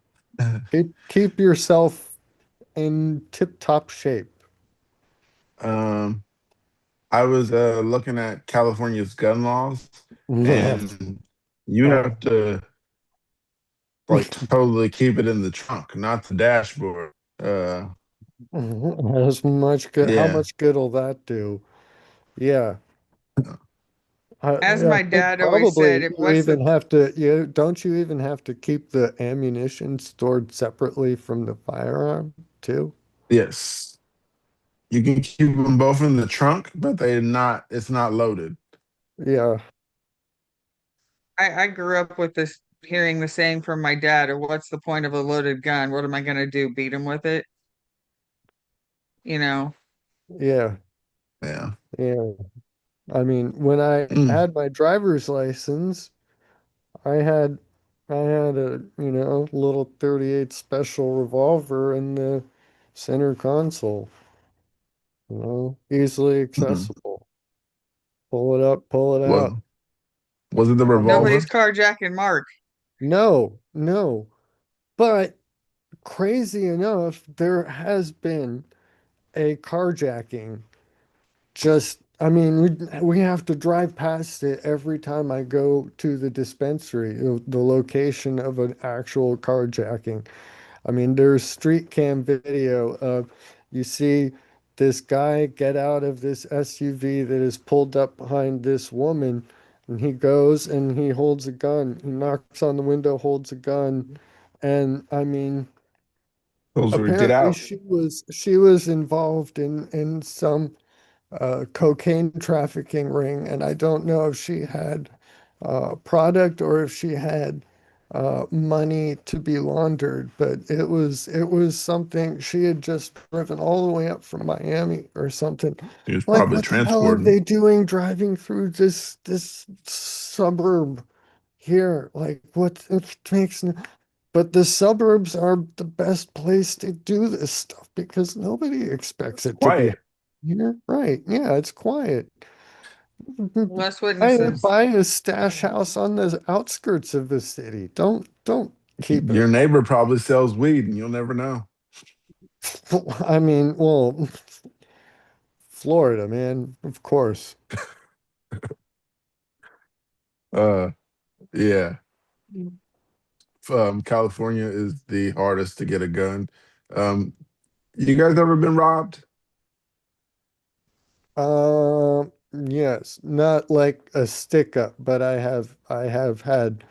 Keep yourself in tip-top shape. um, I was looking at California's gun laws, and you Oh, have to like totally keep it in the trunk, not the dashboard. as much good, how Yeah. much good will that do? Yeah. As I my think dad always said, probably it you what's the even have to, don't you even have to keep the ammunition stored separately from the firearm too? Yes. You can keep them both in the trunk, but it's not loaded. Yeah, I grew up with this hearing the saying from my dad, or what's the point of a loaded gun? What am I gonna do? Beat him with it? You know? yeah, Yeah. yeah. I mean, when I Mm, had my driver's license, I had I had a, little 38 special revolver in the center console, easily mm. accessible. Pull it up, pull it out. Well, was it the Nobody's revolver? carjacking Mark. No, no. But crazy enough, there has been a carjacking. I mean, we have to drive past it every time I go to the dispensary, the location of an actual carjacking. I mean, there's street cam video of you see this guy get out of this SUV that is pulled up behind this woman, and he goes and he holds a gun. He knocks on the window, holds a gun, and I mean, Those were get Apparently out. she was involved in some cocaine trafficking ring, and I don't know if she had product or if she had money to be laundered, but it was something. She had just driven all the way up from Miami or something. He was Like, probably what the hell are transporting. they doing driving through this suburb here? Like, what it makes no, but the suburbs are the best place to do this stuff because nobody expects it to be Quiet. here. Right. Yeah, it's quiet. Less Buy, witnesses. buy a stash house on the outskirts of the city. Don't keep it. Your neighbor probably sells weed, and you'll never know. I mean, well, Florida, man, of course. Uh, yeah. California is the hardest to get a gun. Um, you guys ever been robbed? Yes, not like a stick up, but I have had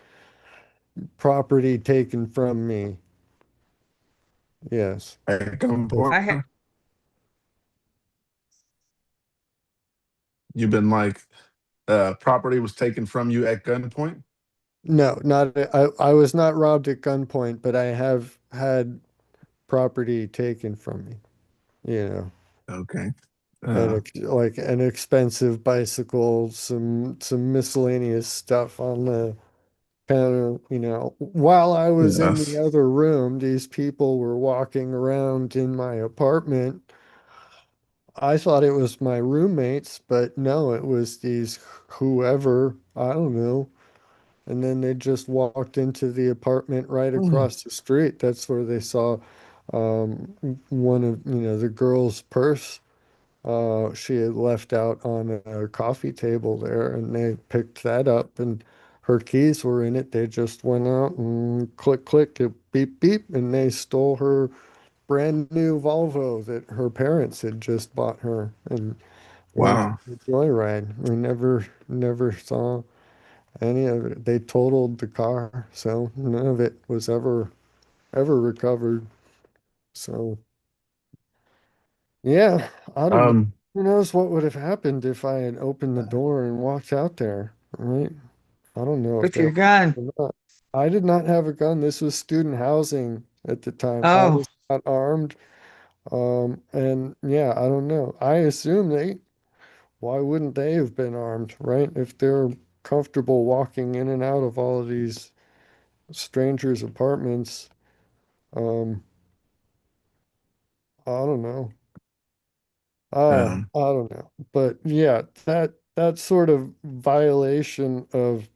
property taken from me. Yes. At That's- I had gunpoint? You've been like, property was taken from you at gunpoint? No, not I was not robbed at gunpoint, but I have had property taken from me, you know, Okay. and Uh, like an expensive bicycle, some miscellaneous stuff on the counter, while I was in the yes. other room, these people were walking around in my apartment. I thought it was my roommates, but no, it was these whoever, I don't know. And then they just walked into the apartment right Mm. across the street. That's where they saw one of, the girl's purse. She had left out on a coffee table there, and they picked that up, and her keys were in it. They just went out and click, click, it beep, beep, and they stole her brand new Volvo that her parents had just bought her and went Wow. for a joyride. We never saw any of it. They totaled the car, so none of it was ever recovered. So yeah, I don't know. Um, Who knows what would have happened if I had opened the door and walked out there, right? I don't know if with that your gun. or not. I did not have a gun. This was student housing at the time. I Oh, was not armed. And yeah, I don't know. I assume why wouldn't they have been armed, right? If they're comfortable walking in and out of all of these strangers' apartments. Um, I don't know. um, I don't know. But yeah, that sort of violation of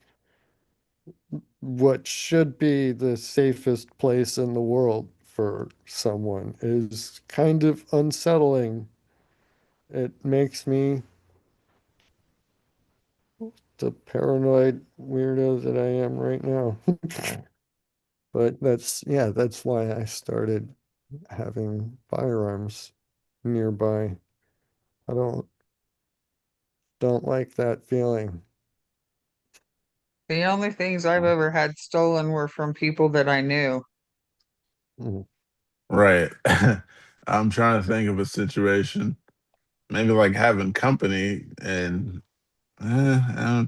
what should be the safest place in the world for someone is kind of unsettling. It makes me the paranoid weirdo that I am right now. But that's why I started having firearms nearby. I don't like that feeling. the only things I've ever had stolen were from people that I knew. Mm. right. I'm trying to think of a situation. Maybe like having company and I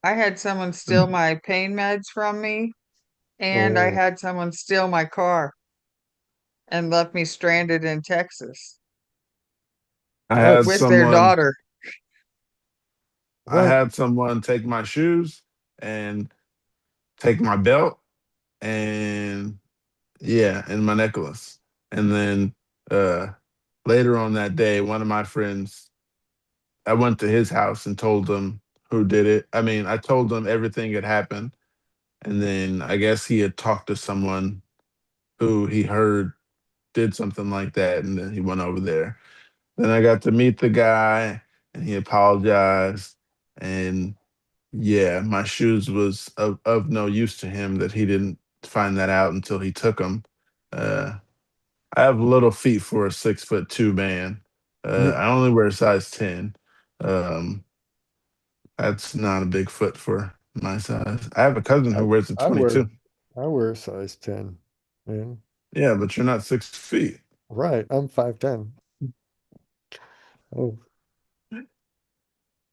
had someone steal my pain meds from me, and I Oh, had someone steal my car and left me stranded in Texas I had what? with their someone daughter. I What? had someone take my shoes and take my belt and yeah, and my necklace. And then uh later on that day, one of my friends, I went to his house and told him who did it. I mean, I told him everything had happened. And then I guess he had talked to someone who he heard did something like that. And then he went over there. Then I got to meet the guy and he apologized. And yeah, my shoes was of no use to him that he didn't find that out until he took them. Uh, I have little feet for a 6'2" man. I only wear a size 10. Um, that's not a big foot for my size. I have a cousin I, who wears a I wear 22. I wear a size 10, man. Yeah, but you're not 6 feet. Right, I'm 5'10". Oh,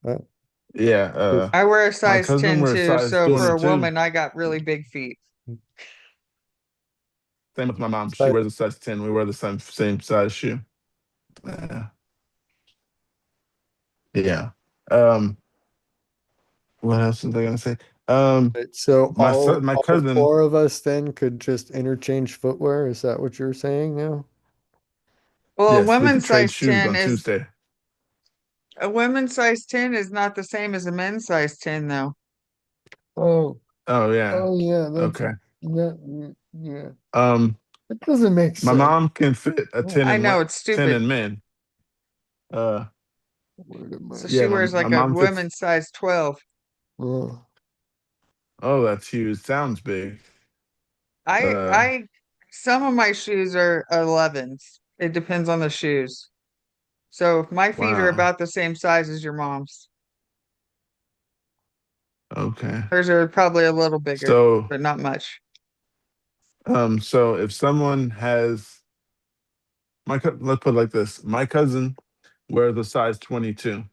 uh, Yeah, I wear a my size cousin 10 wears too, size so for a 22. woman, I got really big feet. Same with my mom. She si- wears a size 10. We wear the same size shoe. Uh, yeah. Um, what else was I gonna say? Um, so my all cousin, four of us then could just interchange footwear. Is that what you're saying now? Well, yes, we could trade shoes on Tuesday. a women's size 10 is not the same as a men's size 10 though. Oh, Oh yeah. oh yeah, Okay. yeah. Um, That doesn't make my sense. mom can fit a Oh, 10 I in know it's 10 stupid. in men. Uh, where am So I? she yeah, wears my like a mom fits. women's size 12. Oh, Oh, that's huge. Sounds big. I Uh, I some of my shoes are 11s. It depends on the shoes. So my feet are wow. about the same size as your mom's. Okay. Hers are probably a little bigger, So, but not much. so if someone has let's put it like this: my cousin wears a size 22.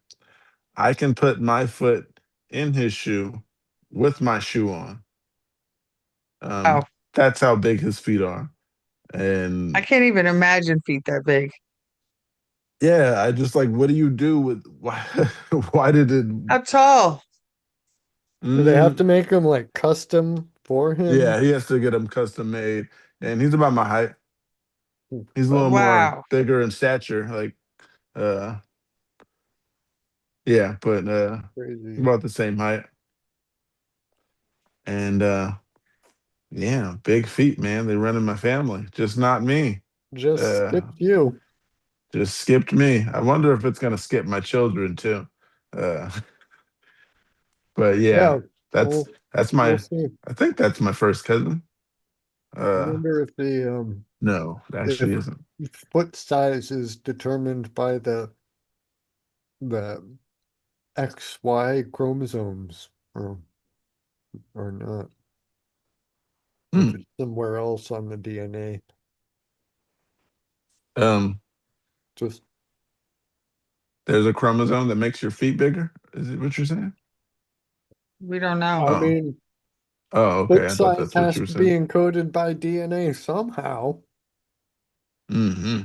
I can put my foot in his shoe with my shoe on. Wow. That's how big his feet are. I And can't even imagine feet that big. yeah, I just like, what do you do with why? Why did it? How tall? do they have Mm, to make them like custom for him? yeah, he has to get them custom made, and he's about my height. He's a little Wow, more Wow. bigger in stature, yeah, but crazy. about the same height. And yeah, big feet, man. They run in my family, just not me. Just Uh, skip you. just skipped me. I wonder if it's gonna skip my children too. Uh, but yeah, Yeah, that's well, that's we'll my. see. I think that's my first cousin. I Uh, wonder no, it if actually isn't. foot size is determined by the XY chromosomes or not. If Hmm. it's somewhere else on the DNA. Um, Just there's a chromosome that makes your feet bigger. Is it what you're saying? We don't know. I Oh, mean, oh, okay. foot I thought size that's what has you were to be saying. encoded by DNA somehow. Hmm.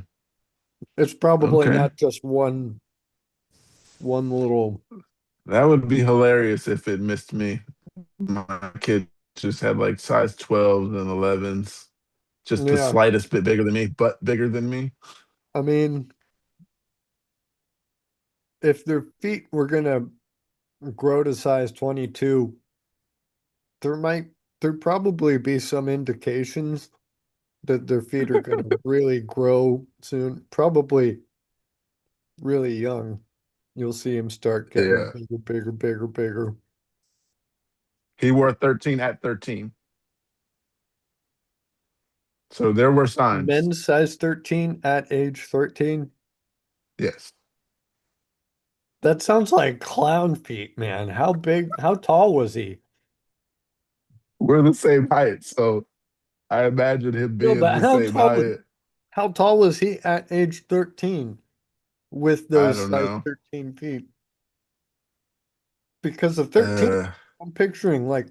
It's probably Okay, not just one little. that would be hilarious if it missed me. My kid just had like size 12s and 11s, just the Yeah, slightest bit bigger than me, but bigger than me. I mean, if their feet were gonna grow to size 22, there might there probably be some indications that their feet are gonna really grow soon. Probably really young. You'll see him start getting Yeah. bigger, bigger, bigger, bigger. He wore 13 at 13. So there were signs. Men's size 13 at age 13. Yes. That sounds like clown feet, man. How tall was he? We're the same height. So I imagine him No, being but the same height. how tall was he at age 13 with I those don't size know. 13 feet? Because of 13, Uh, I'm picturing like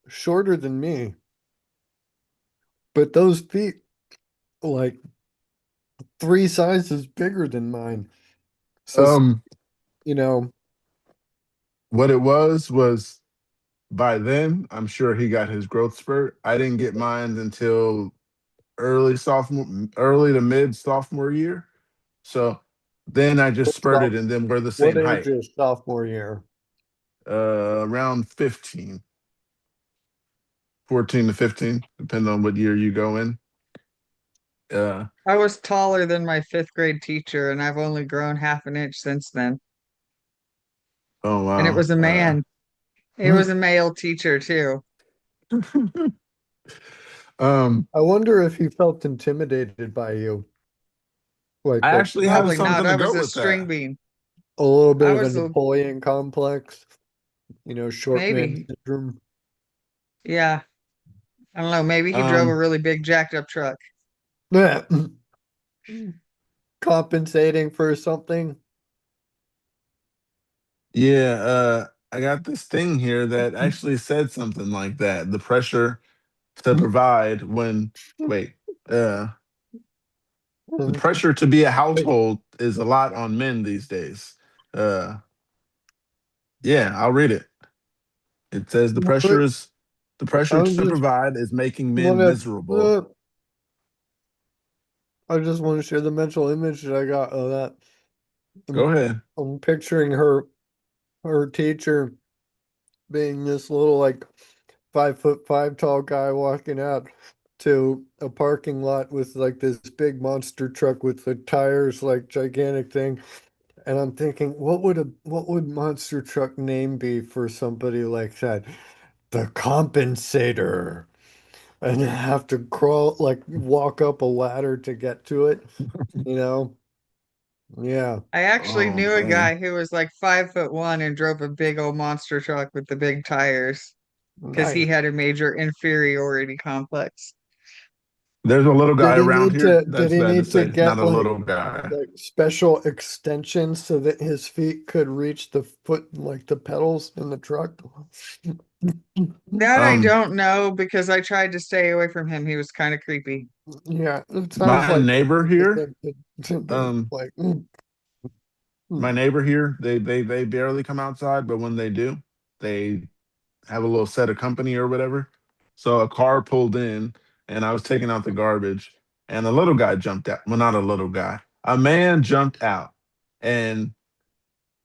shorter than me, but those feet like three sizes bigger than mine. So, um, you know, what it was by then, I'm sure he got his growth spurt. I didn't get mine until early to mid sophomore year. So then I just spurted and then we're the what same age height. is sophomore year? Around 15, 14 to 15, depending on what year you go in. Uh, I was taller than my fifth grade teacher, and I've only grown half an inch since then. oh And it wow. was a man. It was a male teacher too. um, I wonder if he felt intimidated by you, like I actually have Probably not. something to I was go a with string that. bean. a little bit I of a was a Napoleon complex, short man maybe. syndrome. Yeah. I don't know. Maybe he drove a Um, really big jacked up truck. Yeah. Compensating for something. yeah, I got this thing here that actually said something like that. The pressure to provide when, wait, uh, the pressure to be a household is a lot on men these days. Uh, yeah, I'll read it. It says What? the I pressure to just provide is making men want miserable. to. I just want to share the mental image that I got of that. Go I'm, ahead. I'm picturing her teacher being this little like 5'5" tall guy walking out to a parking lot with like this big monster truck with the tires like gigantic thing. And I'm thinking, what would monster truck name be for somebody like that? The compensator. And have to crawl like walk up a ladder to get to it, you know? Yeah. I actually Oh knew a man, guy who was like 5'1" and drove a big old monster truck with the big tires because he Nice. had a major inferiority complex. there's a little guy around here. Did That's he bad to need to say. Not get a little guy. like special extensions so that his feet could reach the foot like the pedals in the truck? That I Um, don't know because I tried to stay away from him. He was kind of creepy. Yeah, it sounds my like neighbor here. the Um, like my neighbor here. They barely come outside, but when they do, they have a little set of company or whatever. So a car pulled in, and I was taking out the garbage, and a little guy jumped out. Well, not a little guy. A man jumped out, and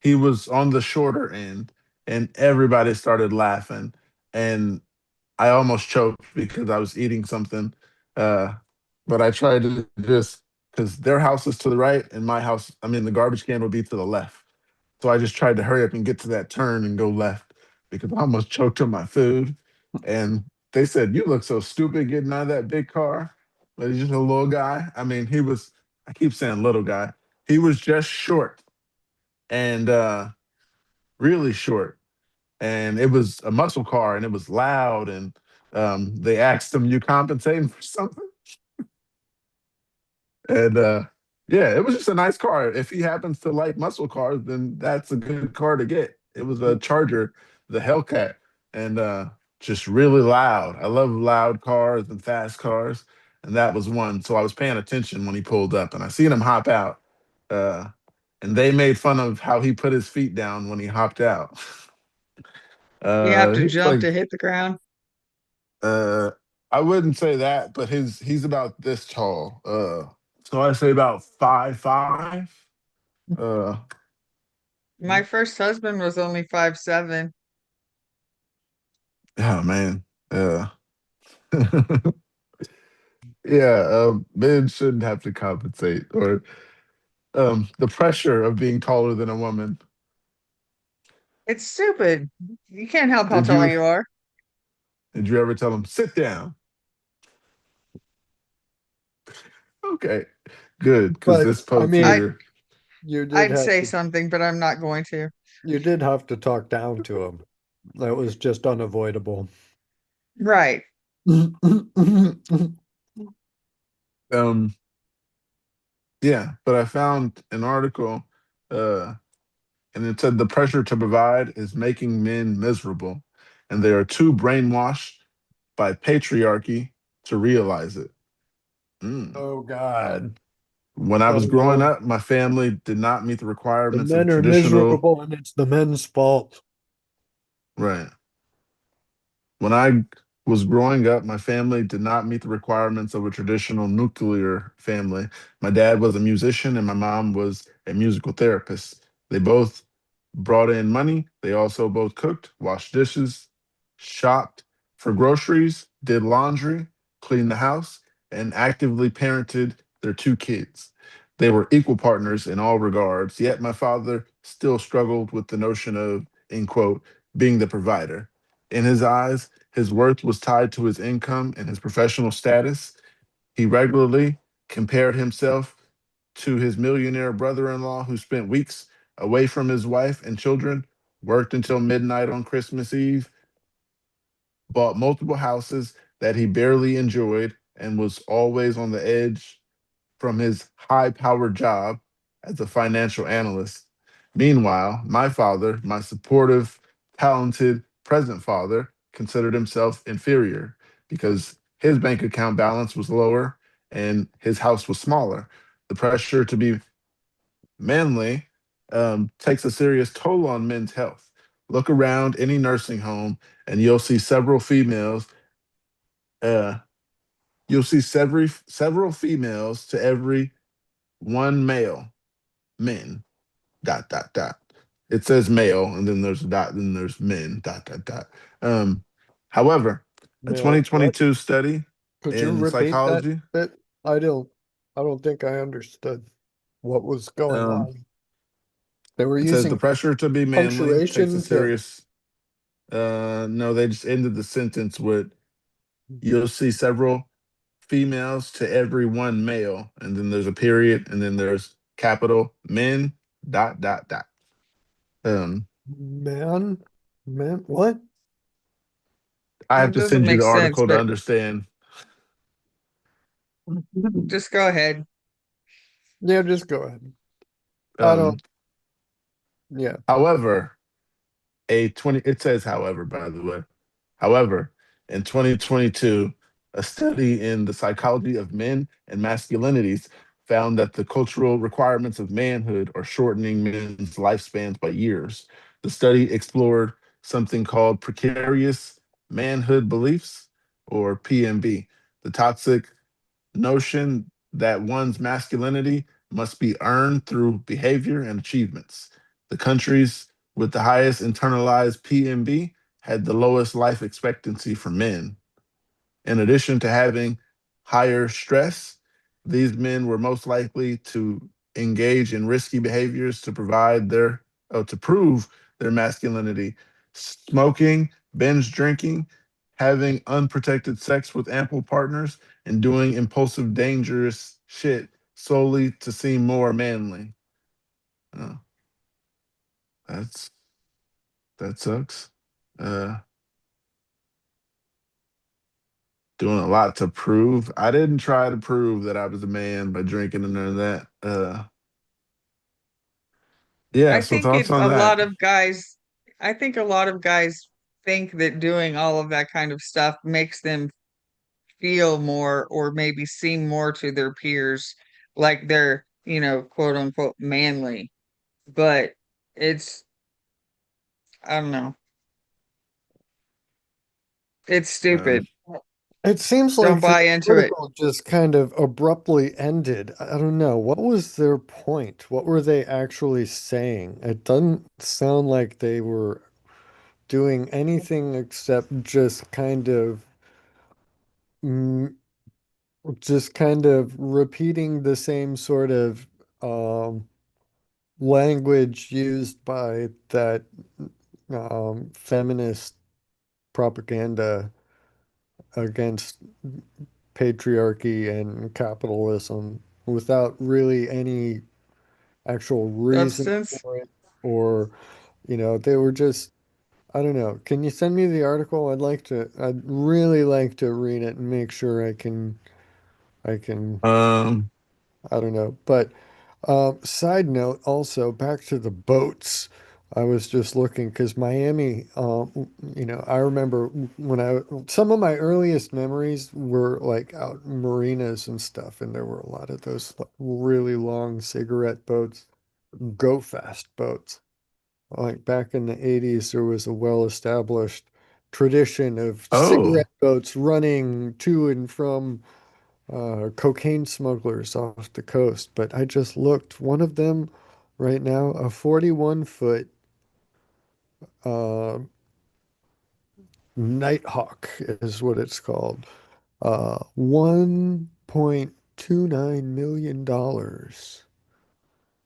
he was on the shorter end, and everybody started laughing, and I almost choked because I was eating something. Uh, but I tried to just because their house is to the right, and my house, I mean, the garbage can would be to the left. So I just tried to hurry up and get to that turn and go left because I almost choked on my food. And they said, "You look so stupid getting out of that big car." But he's just a little guy. I mean, he was, I keep saying little guy. He was just short and really short. And it was a muscle car and it was loud. And they asked him, "You compensating for something?" And yeah, it was just a nice car. If he happens to like muscle cars, then that's a good car to get. It was a Charger, the Hellcat, and just really loud. I love loud cars and fast cars, and that was one. So I was paying attention when he pulled up, and I seen him hop out. Uh, and they made fun of how he put his feet down when he hopped out. You have to He's jump like to hit the ground. uh, I wouldn't say that, but he's about this tall. So I say about 5'5". Uh, My first husband was only 5'7". oh man. Yeah, men shouldn't have to compensate or the pressure of being taller than a woman. It's stupid. You can't help how Did tall you you are. did you ever tell them sit down? Okay, good, because but this I poke I mean here. you did I'd have say to something, but I'm not going to. you did have to talk down to him. That was just unavoidable. Right. Um, yeah, but I found an article, uh, and it said the pressure to provide is making men miserable, and they are too brainwashed by patriarchy to realize it. Mm. Oh God. When I Oh was growing no. up, my family did not meet the The requirements of men are traditional, miserable and it's the men's fault. right. When I was growing up, my family did not meet the requirements of a traditional nuclear family. My dad was a musician and my mom was a musical therapist. They both brought in money. They also both cooked, washed dishes, shopped for groceries, did laundry, cleaned the house, and actively parented their two kids. They were equal partners in all regards, yet my father still struggled with the notion of, in quote, being the provider. In his eyes, his worth was tied to his income and his professional status. He regularly compared himself to his millionaire brother in law who spent weeks away from his wife and children, worked until midnight on Christmas Eve, bought multiple houses, that he barely enjoyed and was always on the edge from his high powered job as a financial analyst. Meanwhile, my father, my supportive, talented present father, considered himself inferior because his bank account balance was lower and his house was smaller. The pressure to be manly takes a serious toll on men's health. Look around any nursing home and uh, you'll see several females to every one male men dot dot dot. It says male, and then there's a dot, then there's men dot dot dot. Um, However, a Male, what? 2022 study Could you in repeat that psychology, bit? I don't, I don't think I understood what was going um, on. They were it says the using pressure to be manly takes a punctuation to, serious. No, they just ended the sentence with you'll see several females to every one male, and then there's a period, and then there's capital men dot dot dot. Um, man, man, what? I have That to doesn't send you make the sense, article to but understand. just go ahead. Yeah, just go ahead. I don't, Um, yeah. However, a 20 it says however, by the way. However, in 2022, a study in the psychology of men and masculinities found that the cultural requirements of manhood are shortening men's lifespans by years. The study explored something called precarious manhood beliefs, or PMB, the toxic notion that one's masculinity must be earned through behavior and achievements. The countries with the highest internalized PMB had the lowest life expectancy for men. In addition to having higher stress, these men were most likely to engage in risky behaviors to prove their masculinity. Smoking, binge drinking, having unprotected sex with ample partners, and doing impulsive, dangerous shit solely to seem more manly. Oh, that's that sucks. Uh, Doing a lot to prove. I didn't try to prove that I was a man by drinking and none of that. Yeah, I so think thoughts it on a that? lot of guys I think a lot of guys think that doing all of that kind of stuff makes them feel more or maybe seem more to their peers like they're, quote unquote manly. But it's I don't know. It's Um, stupid. It seems Don't like the buy into it. article just kind of abruptly ended. I don't know. What was their point? What were they actually saying? It doesn't sound like they were doing anything except mm, just kind of repeating the same sort of um, language used by that feminist propaganda against patriarchy and capitalism without really any actual reason Substance. for it, or they were just, I don't know. Can you send me the article? I'd really like to read it and make sure I can um, I don't know. But side note, also back to the boats. I was just looking because Miami, I remember some of my earliest memories were like out in marinas and stuff, and there were a lot of those like, really long cigarette boats, go fast boats. Like back in the 80s, there was a well-established tradition of oh, cigarette boats running to and from cocaine smugglers off the coast. But I just looked, one of them right now, a 41-foot uh, Nighthawk is what it's called. $1.29 million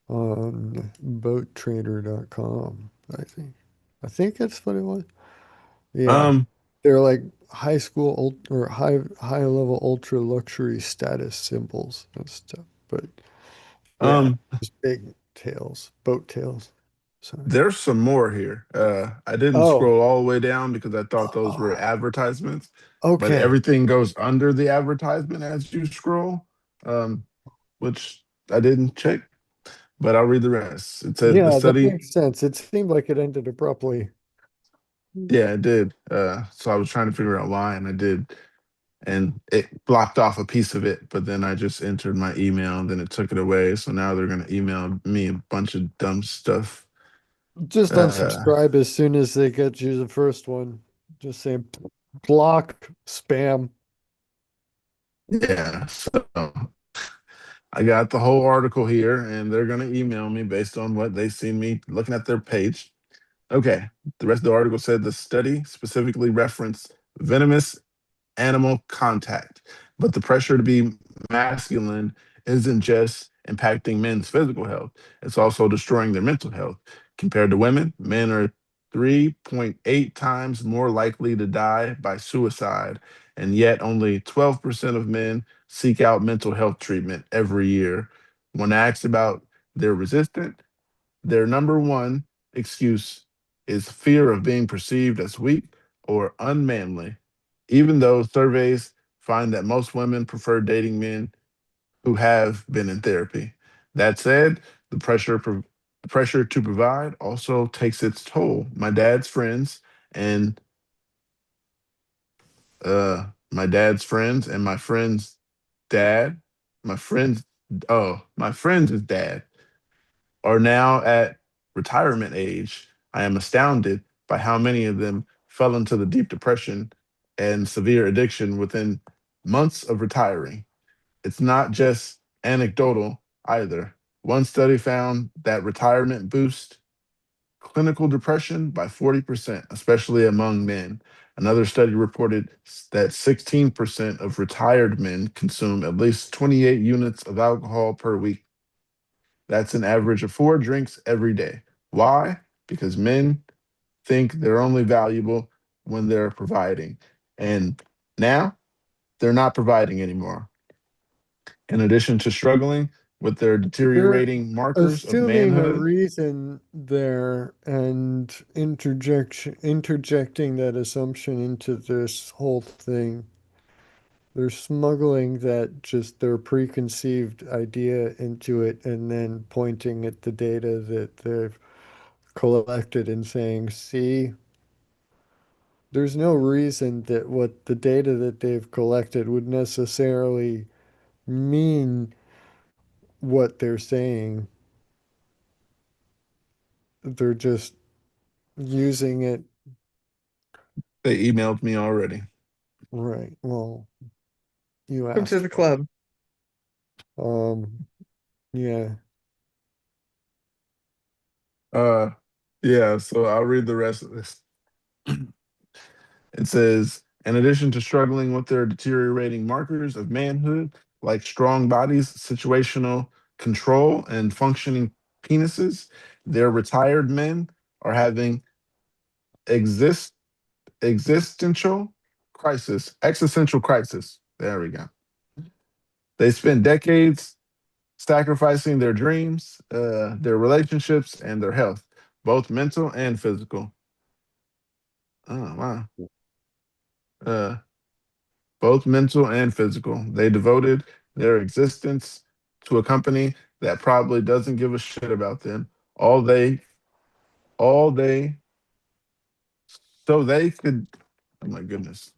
on boattrader.com, I think. I think that's what it was. Yeah. um, They're like high school or high level ultra luxury status symbols and stuff. But yeah, um, just big tails, boat tails. So, There's some more here. I didn't oh, scroll all the way down because I thought those were oh, advertisements, but okay. everything goes under the advertisement as you scroll, um, which I didn't check, but I'll read the rest. It says the Yeah, that study, makes sense. It seemed like it ended abruptly. yeah, it did. So I was trying to figure out why, and I did, and it blocked off a piece of it, but then I just entered my email, and then it took it away. So now they're gonna email me a bunch of dumb stuff. Just Uh, unsubscribe as soon as they get you the first one. Just say block spam. yeah, so I got the whole article here, and they're going to email me based on what they see me looking at their page. Okay. The rest of the article said the study specifically referenced venomous animal contact. But the pressure to be masculine isn't just impacting men's physical health, it's also destroying their mental health. Compared to women, men are 3.8 times more likely to die by suicide, and yet only 12% of men seek out mental health treatment every year. When asked about their resistance, their number one excuse is fear of being perceived as weak or unmanly, even though surveys find that most women prefer dating men who have been in therapy. That said, the pressure to provide also takes its toll. And my dad's friends and my friend's dad, my friend's my friend's dad are now at retirement age. I am astounded by how many of them fell into the deep depression and severe addiction within months of retiring. It's not just anecdotal either. One study found that retirement boosts clinical depression by 40%, especially among men. Another study reported that 16% of retired men consume at least 28 units of alcohol per week. That's an average of 4 drinks every day. Why? Because men think they're only valuable when they're providing. And now they're not providing anymore. In addition to struggling with their They're deteriorating markers of assuming a manhood, reason there and interjecting that assumption into this whole thing. They're smuggling that just their preconceived idea into it and then pointing at the data that they've collected and saying, see, there's no reason that what the data that they've collected would necessarily mean what they're saying. They're just using it they emailed me already. right. Well, you Welcome to asked the for club. it. Yeah. Uh, yeah, so I'll read the rest of this. It says, in addition to struggling with their deteriorating markers of manhood, like strong bodies, situational control, and functioning penises, their retired men are having exist existential crisis. There we go. They spend decades sacrificing their dreams, their relationships, and their health, both mental and physical. Oh wow. Uh, both mental and physical. They devoted their existence to a company that probably doesn't give a shit about them. All they, all they, so they could. Oh my goodness.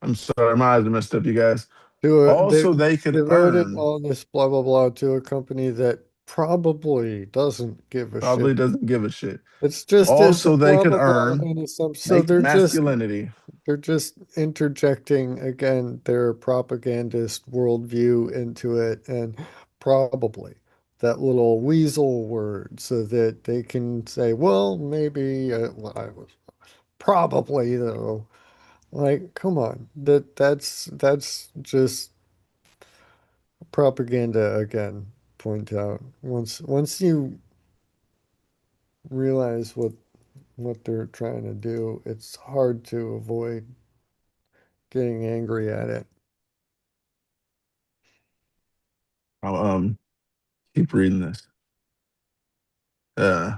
I'm sorry, my eyes are messed up, you guys. They Also, they could devoted earn. all this blah blah blah to a company that probably doesn't give a shit. Probably doesn't give a shit. It's just a Also, they blah could blah blah earn and assumption. So make masculinity. they're just interjecting again their propagandist worldview into it and probably that little weasel word so that they can say, well, maybe well, I was probably though. Like, come on. That's just propaganda again. Point out. Once you realize what they're trying to do, it's hard to avoid getting angry at it. I'll keep reading this. Uh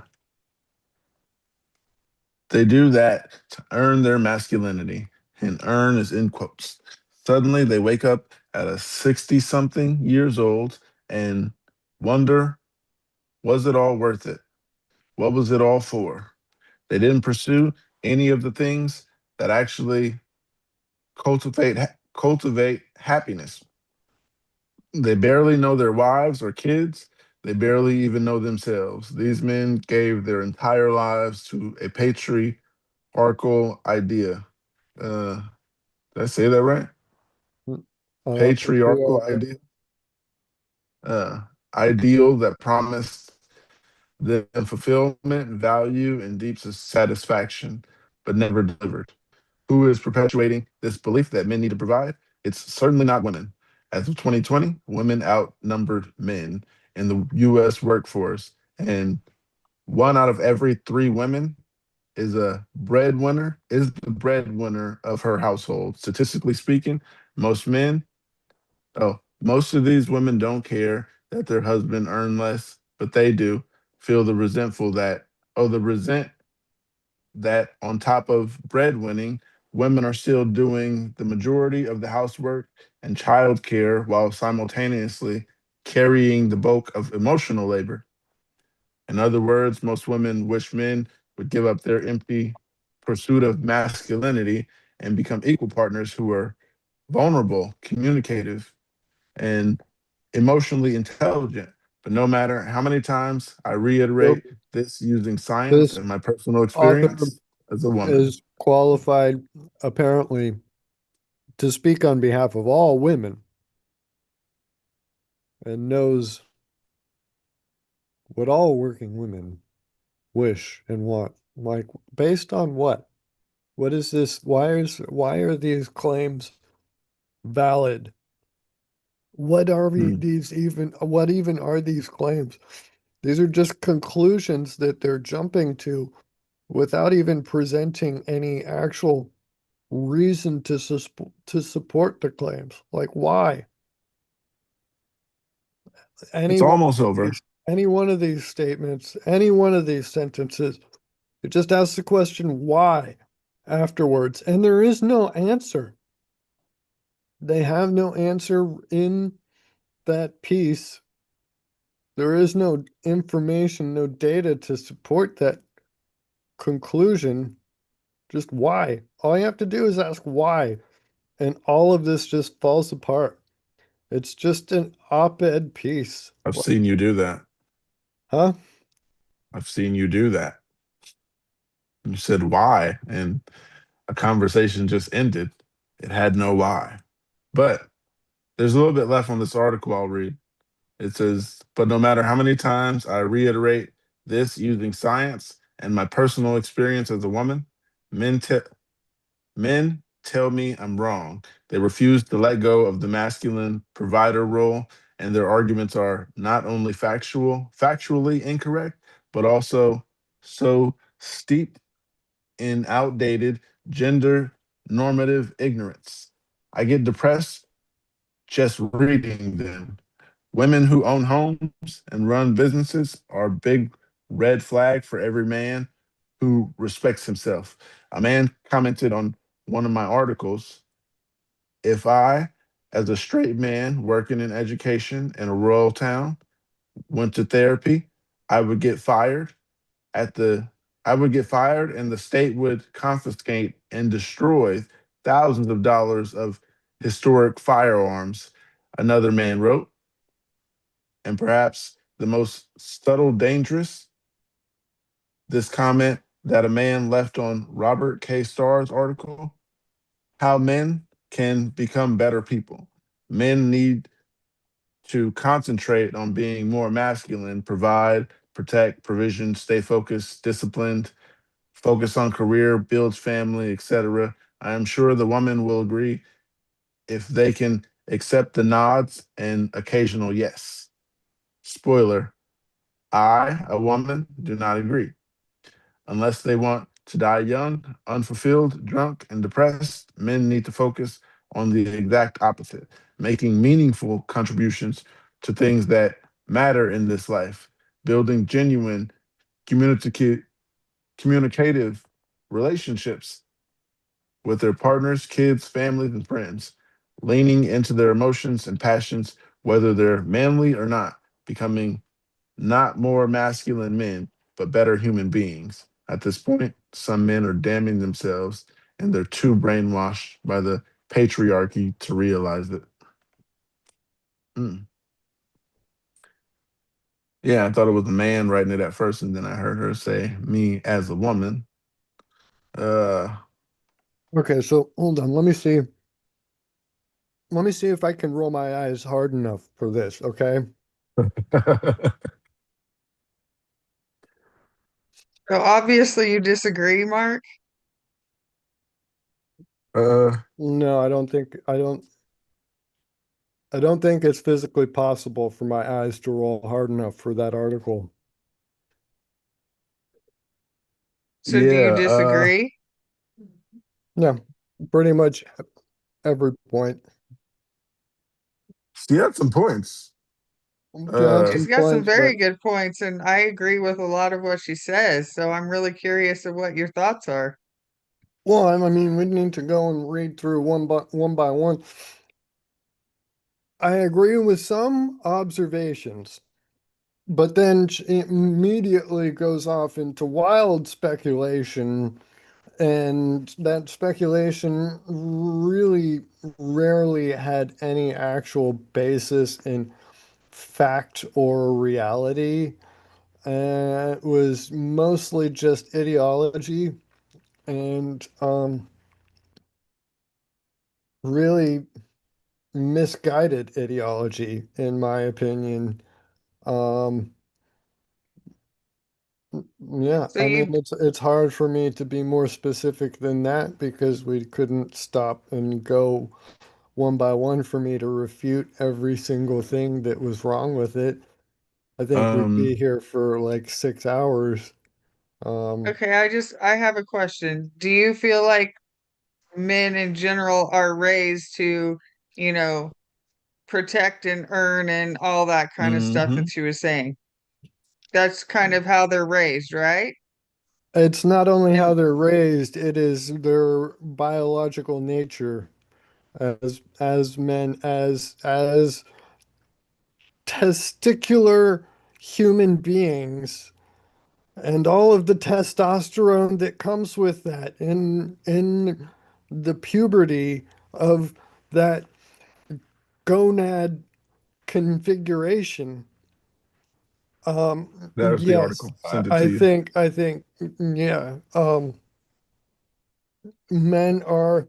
They do that to earn their masculinity, and earn is in quotes. Suddenly, they wake up at a 60 something years old and wonder, was it all worth it? What was it all for? They didn't pursue any of the things that actually cultivate happiness. They barely know their wives or kids. They barely even know themselves. These men gave their entire lives to a patriarchal idea. Uh, did I say that right? Patriarchal Patriarchal. idea. Uh, Ideal that promised them fulfillment, value, and deep satisfaction, but never delivered. Who is perpetuating this belief that men need to provide? It's certainly not women. As of 2020, women outnumbered men in the US workforce, and one out of every three women is the breadwinner of her household. Statistically speaking, most men, most of these women don't care that their husband earn less, but they do feel the resentful that, the resent that on top of breadwinning, women are still doing the majority of the housework and childcare while simultaneously carrying the bulk of emotional labor. In other words, most women wish men would give up their empty pursuit of masculinity and become equal partners who are vulnerable, communicative, and emotionally intelligent. But no matter how many times I So reiterate this using science this and my personal author experience as a woman, is qualified, apparently, to speak on behalf of all women and knows what all working women wish and want. Like, based on what? What is this? Why are these claims valid? What are hmm, these even? What even are these claims? These are just conclusions that they're jumping to without even presenting any actual reason to support the claims. Like, why? Any it's one almost of over. any one of these statements, any one of these sentences, it just asks the question why afterwards, and there is no answer. They have no answer in that piece. There is no information, no data to support that conclusion. Just why? All you have to do is ask why, and all of this just falls apart. It's just an op-ed piece. I've seen you do that. Huh? I've seen you do that. You said why, and a conversation just ended. It had no why. But there's a little bit left on this article I'll read. It says, but no matter how many times I reiterate this using science and my personal experience as a woman, men, te- men tell me I'm wrong. They refuse to let go of the masculine provider role, and their arguments are not only factually incorrect, but also so steeped in outdated gender normative ignorance. I get depressed just reading them. Women who own homes and run businesses are a big red flag for every man who respects himself. A man commented on one of my articles, if I, as a straight man working in education in a rural town, went to therapy, I would get fired at the I would get fired and the state would confiscate and destroy thousands of dollars of historic firearms, another man wrote. And perhaps the most subtle dangerous, this comment that a man left on Robert K. Starr's article, how men can become better people. Men need to concentrate on being more masculine, provide, protect, provision, stay focused, disciplined, focus on career, builds family, etc. I am sure the woman will agree if they can accept the nods and occasional yes. Spoiler, I, a woman, do not agree. Unless they want to die young, unfulfilled, drunk, and depressed, men need to focus on the exact opposite, making meaningful contributions to things that matter in this life, building genuine communicative relationships with their partners, kids, families, and friends, leaning into their emotions and passions, whether they're manly or not, becoming not more masculine men, but better human beings. At this point, some men are damning themselves and they're too brainwashed by the patriarchy to realize it. Mm. Yeah, I thought it was a man writing it at first, and then I heard her say, me as a woman. Uh, Okay, so hold on. Let me see if I can roll my eyes hard enough for this, okay? So obviously you disagree, Mark. uh, No, I don't think it's physically possible for my eyes to roll hard enough for that article. So do you yeah, disagree? Yeah, pretty much every point. she had some points. She had Uh, She's some got some points, but very good points, and I agree with a lot of what she says. So I'm really curious of what your thoughts are. well, I mean, we need to go and read through one by one. I agree with some observations, but then she immediately goes off into wild speculation, and that speculation really rarely had any actual basis in fact or reality. It was mostly just ideology and really misguided ideology, in my opinion. Um, yeah, So I mean, you, it's hard for me to be more specific than that because we couldn't stop and go one by one for me to refute every single thing that was wrong with it. I think we'd be um, here for like 6 hours. Um, okay, I have a question. Do you feel like men in general are raised to, you know, protect and earn and all that kind of stuff hmm that she was saying? That's kind of how they're raised, right? it's not only how And they're raised, it is their biological nature as men, as testicular human beings, and all of the testosterone that comes with that in the puberty of that gonad configuration. that was the Yes, article. I, Sent it I to you. think I think yeah. Men are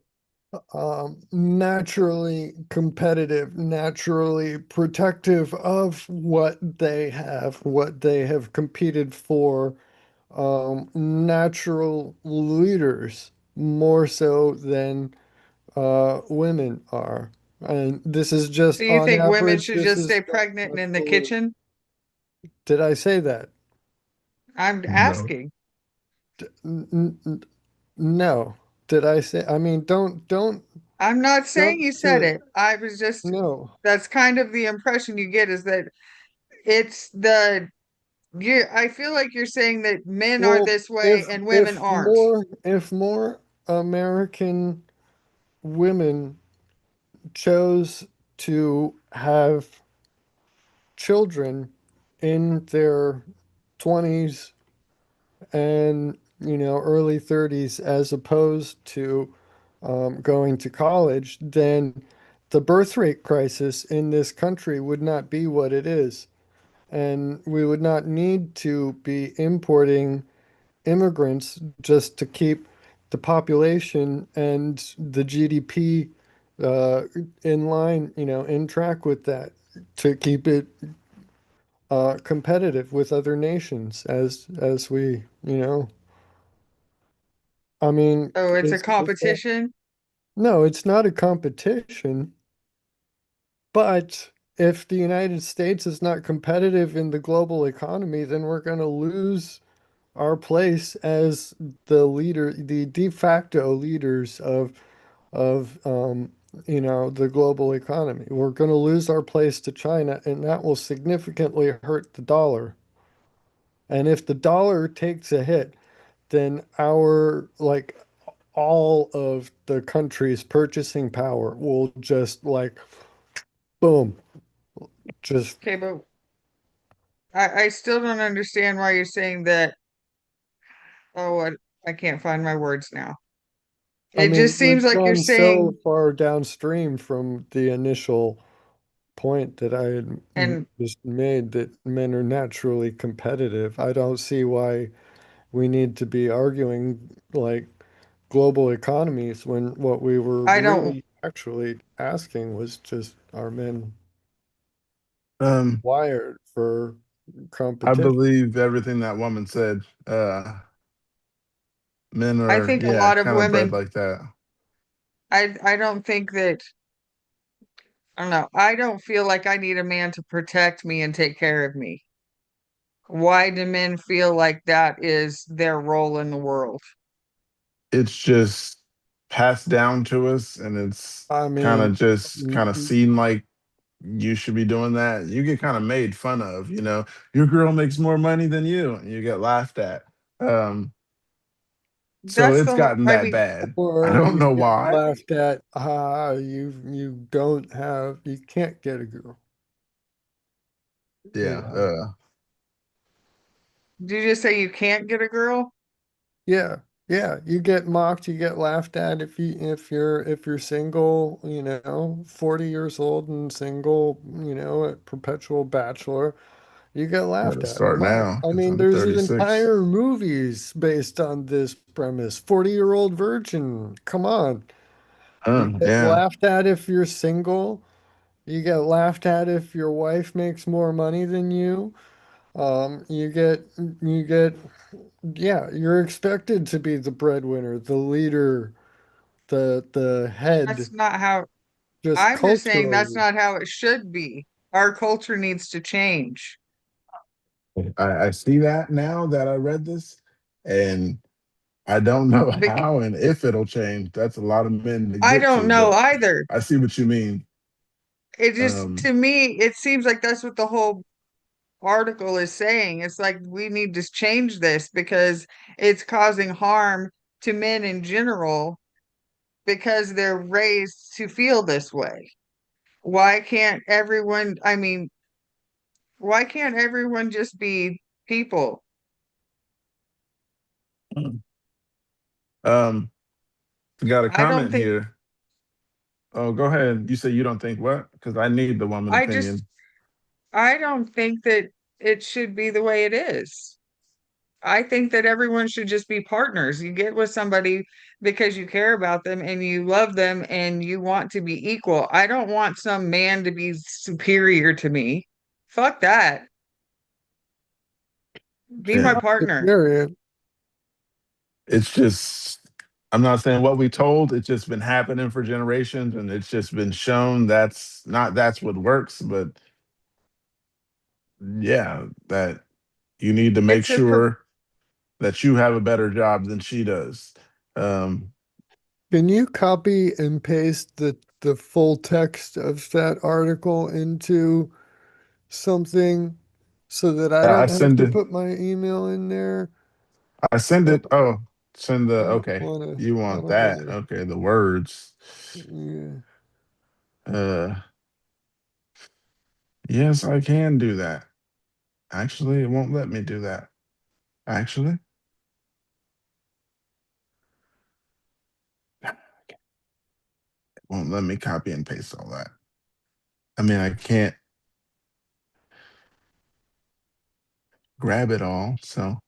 naturally competitive, naturally protective of what they have competed for, natural leaders more so than women are. And this is so just you on think women average, should this just is stay pregnant and in the absolute. kitchen? Did I say that? I'm No. asking. No. Did I say? I mean, don't I'm not saying jump you said to it. I was just, no. that's kind of the impression you get is that it's the, you, I feel like you're saying that men are Well, this way and women aren't. if more American women chose to have children in their 20s and early 30s as opposed to going to college, then the birth rate crisis in this country would not be what it is. And we would not need to be importing immigrants just to keep the population and the GDP uh, in line, in track with that, to keep it competitive with other nations as we, I mean, Oh, it's a is that competition. no, it's not a competition, but if the United States is not competitive in the global economy, then we're going to lose our place as the de facto leaders of the global economy. We're going to lose our place to China, and that will significantly hurt the dollar. And if the dollar takes a hit, then our like all of the country's purchasing power will just like boom, just Okay, but I still don't understand why you're saying that. Oh, I can't find my words now. I It mean, just seems we've like you're gone so saying, far downstream from the initial point that I had and just made that men are naturally competitive. I don't see why we need to be arguing like global economies when what we were I don't, really actually asking was just are men Um, wired for I competition? believe everything that woman said. Men I are, think a yeah, lot of kind of bred women, like that. I don't think that, I don't know, I don't feel like I need a man to protect me and take care of me. Why do men feel like that is their role in the world? It's just passed down to us, and it's I mean, kind of seen like you should be doing that. You get kind of made fun of, your girl makes more money than you, and you get laughed at. Um, so That's it's the whole, gotten I that mean, bad. I or don't you know get why. laughed at, you don't have, you can't get a girl, you Yeah. know. did you just say you can't get a girl? Yeah, yeah, you get mocked, you get laughed at if you're single, 40 years old and single, a perpetual bachelor, you get laughed Gotta at. start Mocked. now I because mean, I'm there's 36. entire movies based on this premise. 40-year-old virgin. Come on. You get Yeah. laughed at if you're single. You get laughed at if your wife makes more money than you. You get yeah, you're expected to be the breadwinner, the leader, the head, That's not how, just I'm just saying that's culturally. not how it should be. Our culture needs to change. I see that now that I read this, and I don't know Bec- how and if it'll change. That's a lot of men to I get don't to, know but either. I see what you mean. It just, Um, to me, it seems like that's what the whole article is saying. It's like we need to change this because it's causing harm to men in general because they're raised to feel this way. Why can't everyone, I mean, why can't everyone just be people? um, we got a I don't comment think, here. Oh, go ahead. You say you don't think what? Because I need the woman I just, opinion. I don't think that it should be the way it is. I think that everyone should just be partners. You get with somebody because you care about them and you love them and you want to be equal. I don't want some man to be superior to me. Fuck that. Be my Yeah, Not partner. superior. it's just. I'm not saying what we told. It's just been happening for generations, and it's just been shown that's what works. But yeah, that you need to make It's a per sure that you have a better job than she does. Um, Can you copy and paste the full text of that article into something so that I I don't have send to it. put my email in there? I send I it. Oh, send the. don't Okay, wanna, you I want don't that? wanna, Okay, the words. yeah. Uh, yes, I can do that. Actually, it won't let me do that. Actually, it won't let me copy and paste all that. I mean, I can't grab it all. So,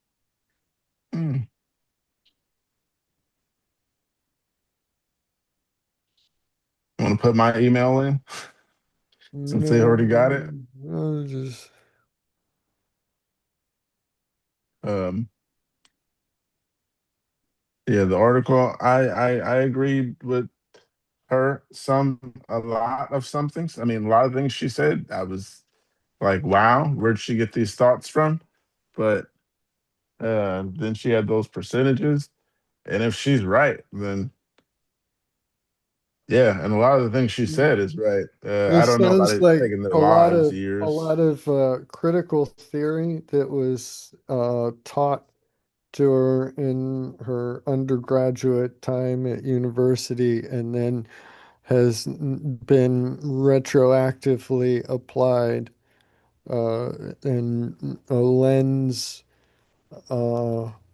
hmm. You want to put my email in since they already got it? No, I'll just, Um, yeah, the article. I agreed with her a lot of some things. I mean, a lot of things she said. I was like, wow, where'd she get these thoughts from? But then she had those percentages, and if she's right, then yeah, and a lot of the things she said is right. I this don't know about sounds it like taking their a lot lives of a years. lot of critical theory that was taught during her undergraduate time at university and then has been retroactively applied in a lens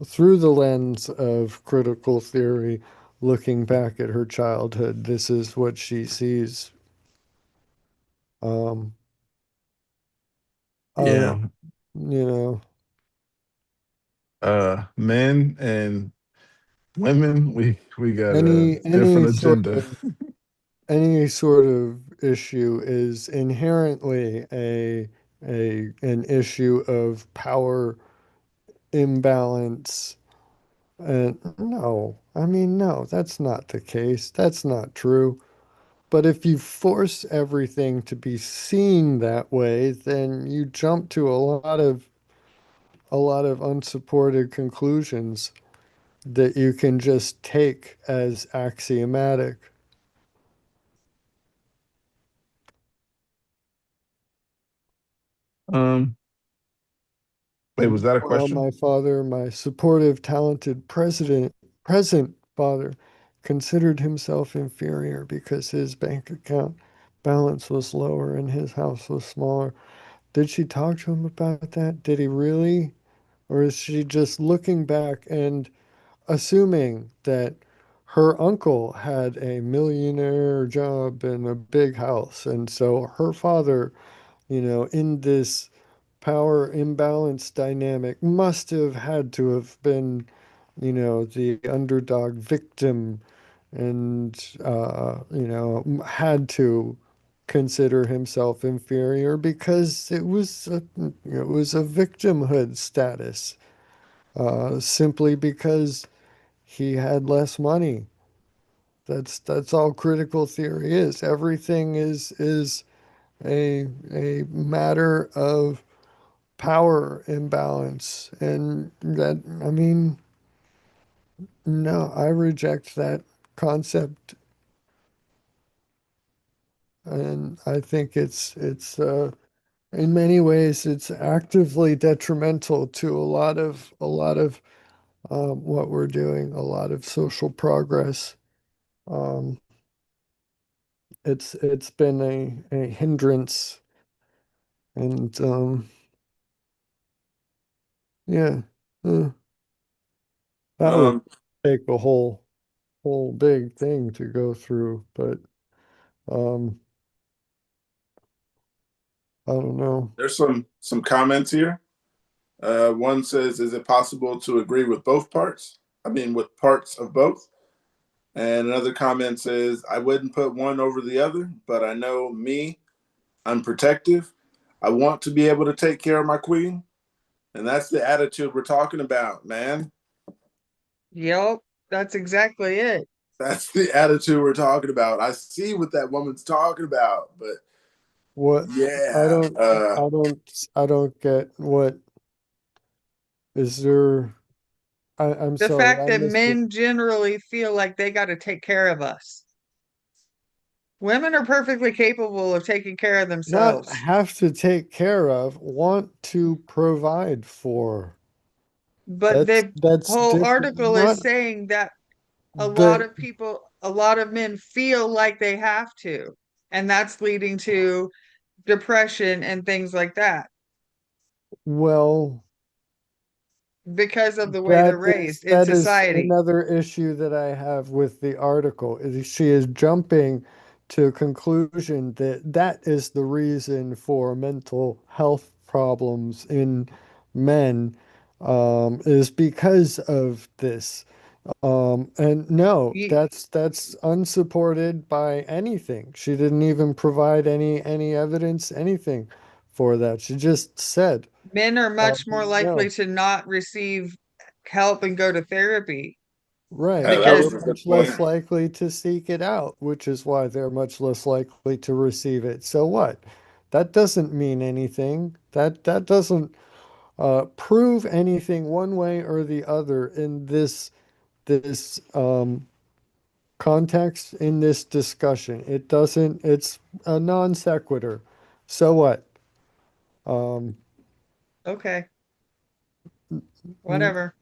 through the lens of critical theory, looking back at her childhood. This is what she sees. Um, I don't, Yeah. you know, Men and women, we got a any different any sort agenda. of any sort of issue is inherently a an issue of power imbalance. And no, I mean, no, that's not the case. That's not true. But if you force everything to be seen that way, then you jump to a lot of unsupported conclusions that you can just take as axiomatic. Um, Wait, was that a Meanwhile, question? my father, my supportive, talented present father, considered himself inferior because his bank account balance was lower and his house was smaller. Did she talk to him about that? Did he really? Or is she just looking back and assuming that her uncle had a millionaire job and a big house? And so her father, in this power imbalance dynamic, must have had to have been, the underdog victim and, had to consider himself inferior because it was a victimhood status, simply because he had less money. That's all critical theory is. Everything is a matter of power imbalance. And that, I mean, no, I reject that concept. And I think it's in many ways it's actively detrimental to a lot of what we're doing, a lot of social progress. Um, it's been a hindrance, and yeah, uh, that would Um, take a whole big thing to go through, but um, I don't know. there's some comments here. One says, "Is it possible to agree with both parts? I mean, with parts of both?" And another comment says, "I wouldn't put one over the other, but I know me. I'm protective. I want to be able to take care of my queen, and that's the attitude we're talking about, man. Yep, that's exactly it. That's the attitude we're talking about. I see what that woman's talking about, but What I yeah, don't I don't get what is there. I'm The sorry, fact I that missed it. men generally feel like they got to take care of us. Women are perfectly capable of taking care of Not themselves. have to take care of, want to provide for. But That's the that's whole different. article Not is saying that but a lot of men feel like they have to. And that's leading to depression and things like that well, because of the way that they're is raised in that is society. another issue that I have with the article. She is jumping to a conclusion that that is the reason for mental health problems in men, is because of this. And no, You, that's unsupported by anything. She didn't even provide any evidence, anything for that. She just said, Men are much more likely no. to not receive help and go to therapy Right. yeah, that They're was because a good much less point. likely to seek it out, which is why they're much less likely to receive it. So what? That doesn't mean anything. That doesn't prove anything one way or the other in this context, in this discussion. It doesn't, it's a non sequitur. So what? Um, okay, n- whatever.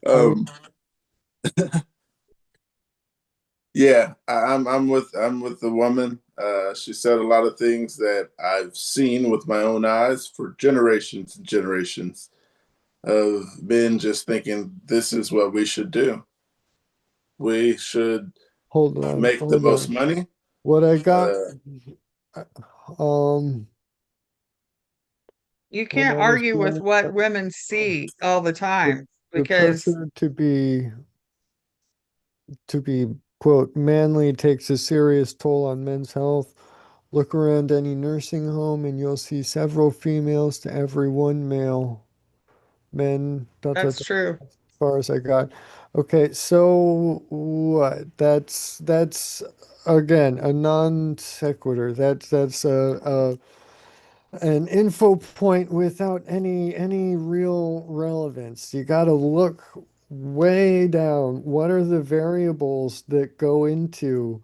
I mean, Um, yeah, I'm with the woman. She said a lot of things that I've seen with my own eyes for generations and generations of men just thinking this is what we should do. We should make the hold most on. money. What I got, Uh, um, You hold can't on a argue with second. what women see all the The, time the because pressure to be, quote, manly takes a serious toll on men's health. Look around any nursing home and you'll see several females to every one male. Men, that's true. as far as I got. Okay, so what? That's again a non sequitur. That's a an info point without any real relevance. You got to look way down. What are the variables that go into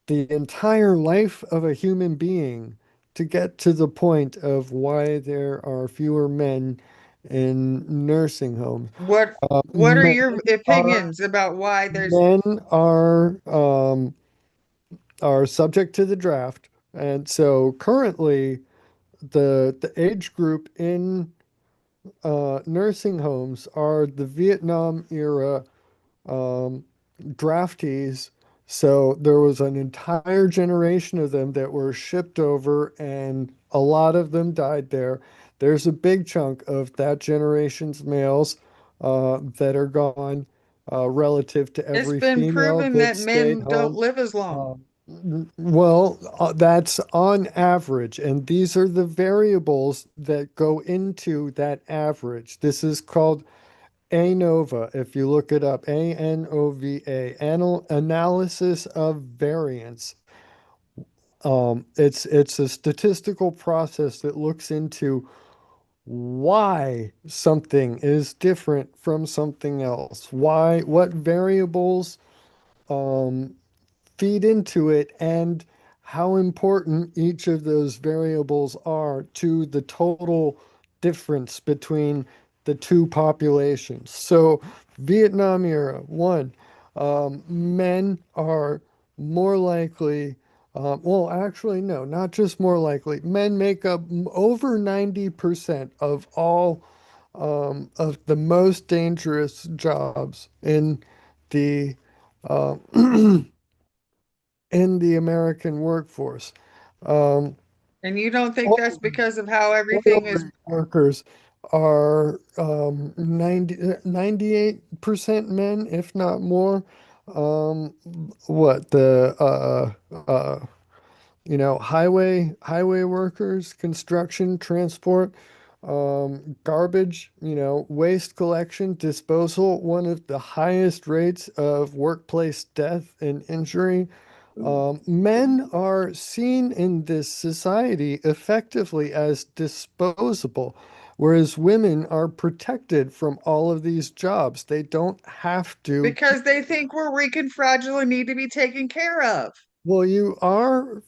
the entire life of a human being to get to the point of why there are fewer men in nursing homes? What Uh, what are men your are opinions about why there's men are subject to the draft, and so currently the age group in nursing homes are the Vietnam era um, draftees. So there was an entire generation of them that were shipped over, and a lot of them died there. There's a big chunk of that generation's males that are gone relative to it's every been female proven that that stayed men don't home. live as long Um, that's on average, and these are the variables that go into that average. This is called ANOVA, if you look it up, ANOVA, analysis of variance. It's a statistical process that looks into why something is different from something else. Why, what variables um, feed into it, and how important each of those variables are to the total difference between the two populations. So, Vietnam era, one, men are more likely, well, actually, no, not just more likely, men make up over 90% of all of the most dangerous jobs the uh, in the American workforce. Um, and you don't think that's oil, because of how oil everything is rig workers are 98% men, if not more. Um, what the highway workers, construction, transport, garbage, waste collection, disposal, one of the highest rates of workplace death and injury. Men are seen in this society effectively as disposable, whereas women are protected from all of these jobs. They don't have to. because they think we're weak and fragile and need to be taken care of. Well, you are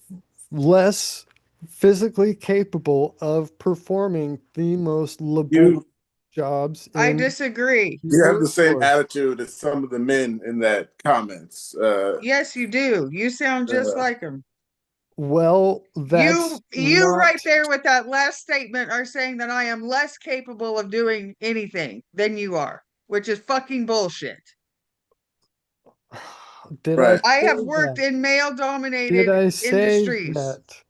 less physically capable of performing the most laborious you jobs I in disagree. the you have the same workforce. attitude as some of the men in that comments. Yes, you do. You sound just Uh, like them. Well, that's You right not, there with that last statement are saying that I am less capable of doing anything than you are, which is fucking bullshit. did I right. I say have worked that? in male Did dominated I say industries that?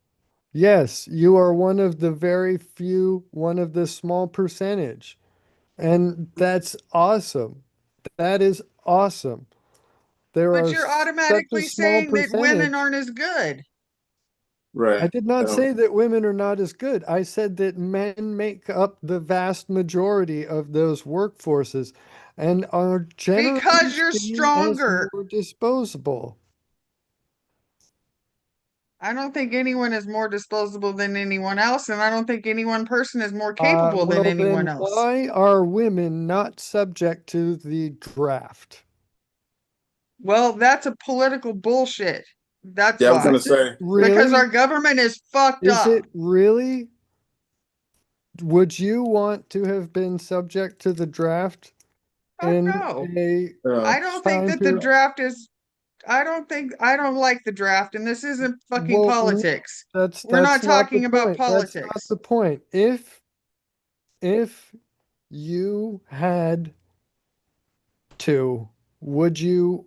Yes, you are one of the very few, one of the small percentage. And that's awesome. That is awesome. There but are you're such a automatically small saying that women percentage. aren't as good I Right. did not say that women are not as good. I said that men make up the vast majority of those workforces and are generally because you're seen as stronger. more disposable. I don't think anyone is more disposable than anyone else, and I don't think any one person is more capable than Well, anyone then else. why are women not subject to the draft? Well, that's a political bullshit. That's Yeah, I was Is gonna why. it say. Because really? our government is fucked Is up. it really? Would you want to have been subject to the draft? Fuck in no. a Uh, I don't think time that the period. draft is, I don't like the draft, and this isn't fucking Well, no, politics. that's We're not not the talking about point. That's not politics. the point. If you had to, would you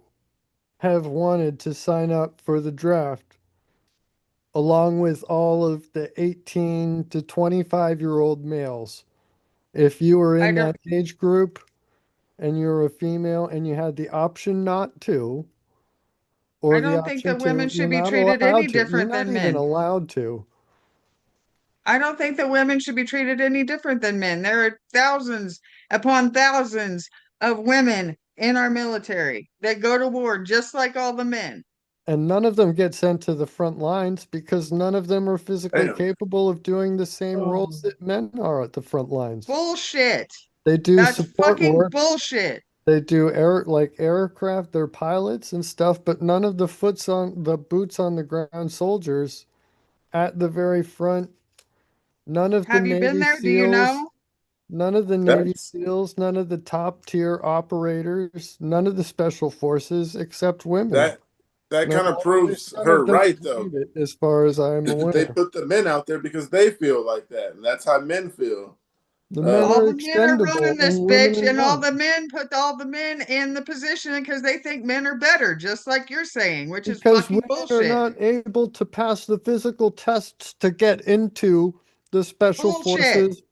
have wanted to sign up for the draft along with all of the 18 to 25-year-old males? If you were I in don't that age group and you're a female and you had the option not to, I or the don't think option that women to, should you're be not treated any allowed to. You're different not than even men. allowed to. I don't think that women should be treated any different than men. There are thousands upon thousands of women in our military that go to war just like all the men. And none of them get sent to the front lines because none of them are physically damn. capable of doing the same roles Um, that men are at the front lines. Bullshit. They do That's support fucking work. bullshit. They do aircraft, they're pilots and stuff, but none of the boots on the ground soldiers at the very front, none of the Have you been Navy there? Do you SEALs, know? none of the Navy that's SEALs, none of the top tier operators, none of the special forces except women. that that No, kind of only proves none her of them right have though. made it, as far as I'm They aware. put the men out there because they feel like that, and that's how men feel. The men Um, All are the men are running expendable this and women bitch, are and all not. the men put all the men in the position because they think men are better, just like you're saying, which is Because fucking women are bullshit. not able to pass the physical tests to get into the special Bullshit. forces.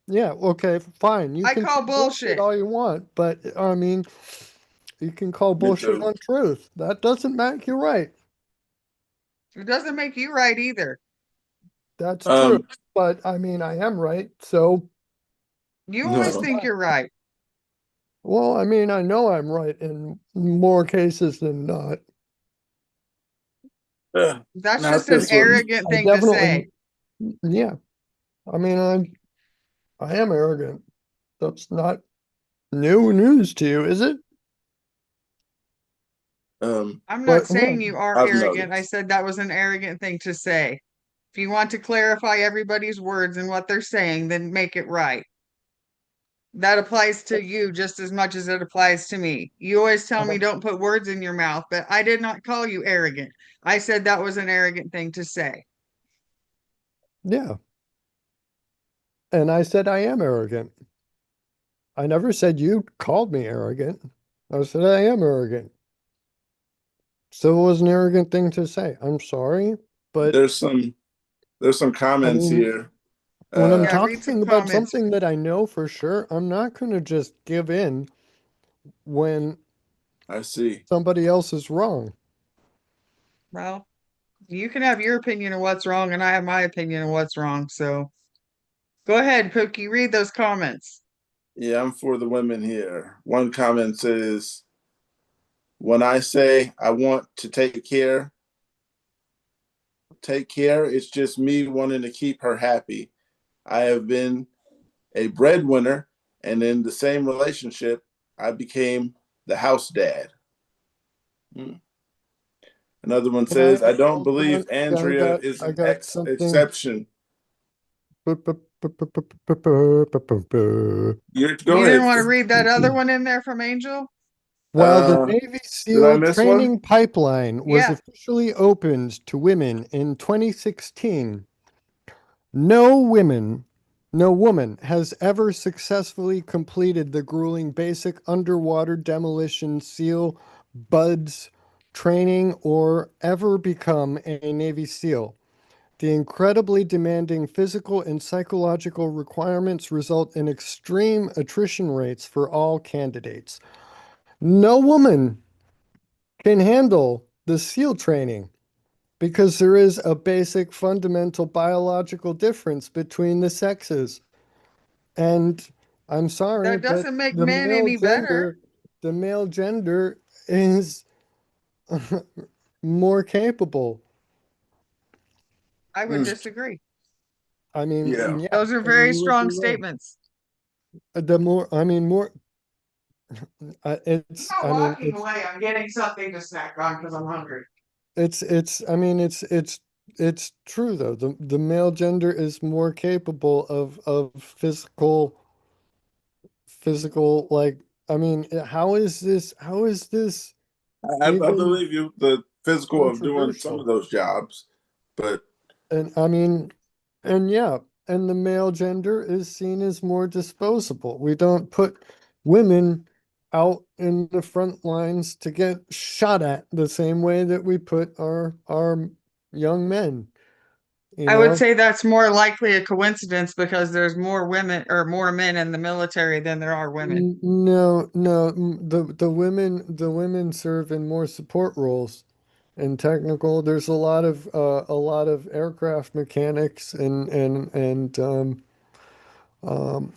Yeah, okay, fine. You I can say call bullshit bullshit. all you want, but I mean, you can call me bullshit too. on truth. That doesn't make you right. It doesn't make you right either. That's true. Um, But I mean, I am right. So, You always no. think you're right. well, I mean, I know I'm right in more cases than not. That's Not just an this one. arrogant I thing to definitely, say. yeah. I mean, I am arrogant. That's not new news to you, is it? I'm not But yeah, saying you are I've arrogant. I noticed. said that was an arrogant thing to say. If you want to clarify everybody's words and what they're saying, then make it right. That applies to you just as much as it applies to me. You always tell me don't put words in your mouth, but I did not call you arrogant. I said that was an arrogant thing to say. yeah. And I said I am arrogant. I never said you called me arrogant. I said I am arrogant. So it was an arrogant thing to say. I'm sorry, but There's some there's some I comments mean, here. when I'm Yeah, read some talking about comments. something that I know for sure, I'm not going to just give in when I see. somebody else is wrong. Well, you can have your opinion of what's wrong, and I have my opinion of what's wrong. So go ahead, Pookie, read those comments. Yeah, I'm for the women here. One comment says, "When I say I want to take care, it's just me wanting to keep her happy. I have been a breadwinner, and in the same relationship, I became the house dad." Hmm. Another one Can I says, "I don't hold on? believe Andrea is I an got something. exception." While You You go didn't ahead. want to read that other one in there from Angel? the Uh, Navy did I SEAL miss one? training pipeline was Yeah, officially opened to women in 2016, no women, no woman has ever successfully completed the grueling basic underwater demolition SEAL BUDS training or ever become a Navy SEAL. The incredibly demanding physical and psychological requirements result in extreme attrition rates for all candidates. No woman can handle the SEAL training because there is a basic fundamental biological difference between the sexes. And I'm sorry, that but doesn't make men any better. the male gender is more capable. I would Mm, disagree. I mean, yeah. yeah, Those are and very you would be strong right. statements. The more, I mean, more, I'm it's, not I mean, walking away. I'm getting something to snack on because I'm hungry. I mean, it's true though. The male gender is more capable of physical, like I mean, how is this I even believe you, the physical of doing some of controversial? those jobs, but And I mean, and yeah, and the male gender is seen as more disposable. We don't put women out in the front lines to get shot at the same way that we put our young men, you I would know? say that's more likely a coincidence because there's more women or more men in the military than there are women. No, no, the women serve in more support roles and technical. There's a lot of aircraft mechanics and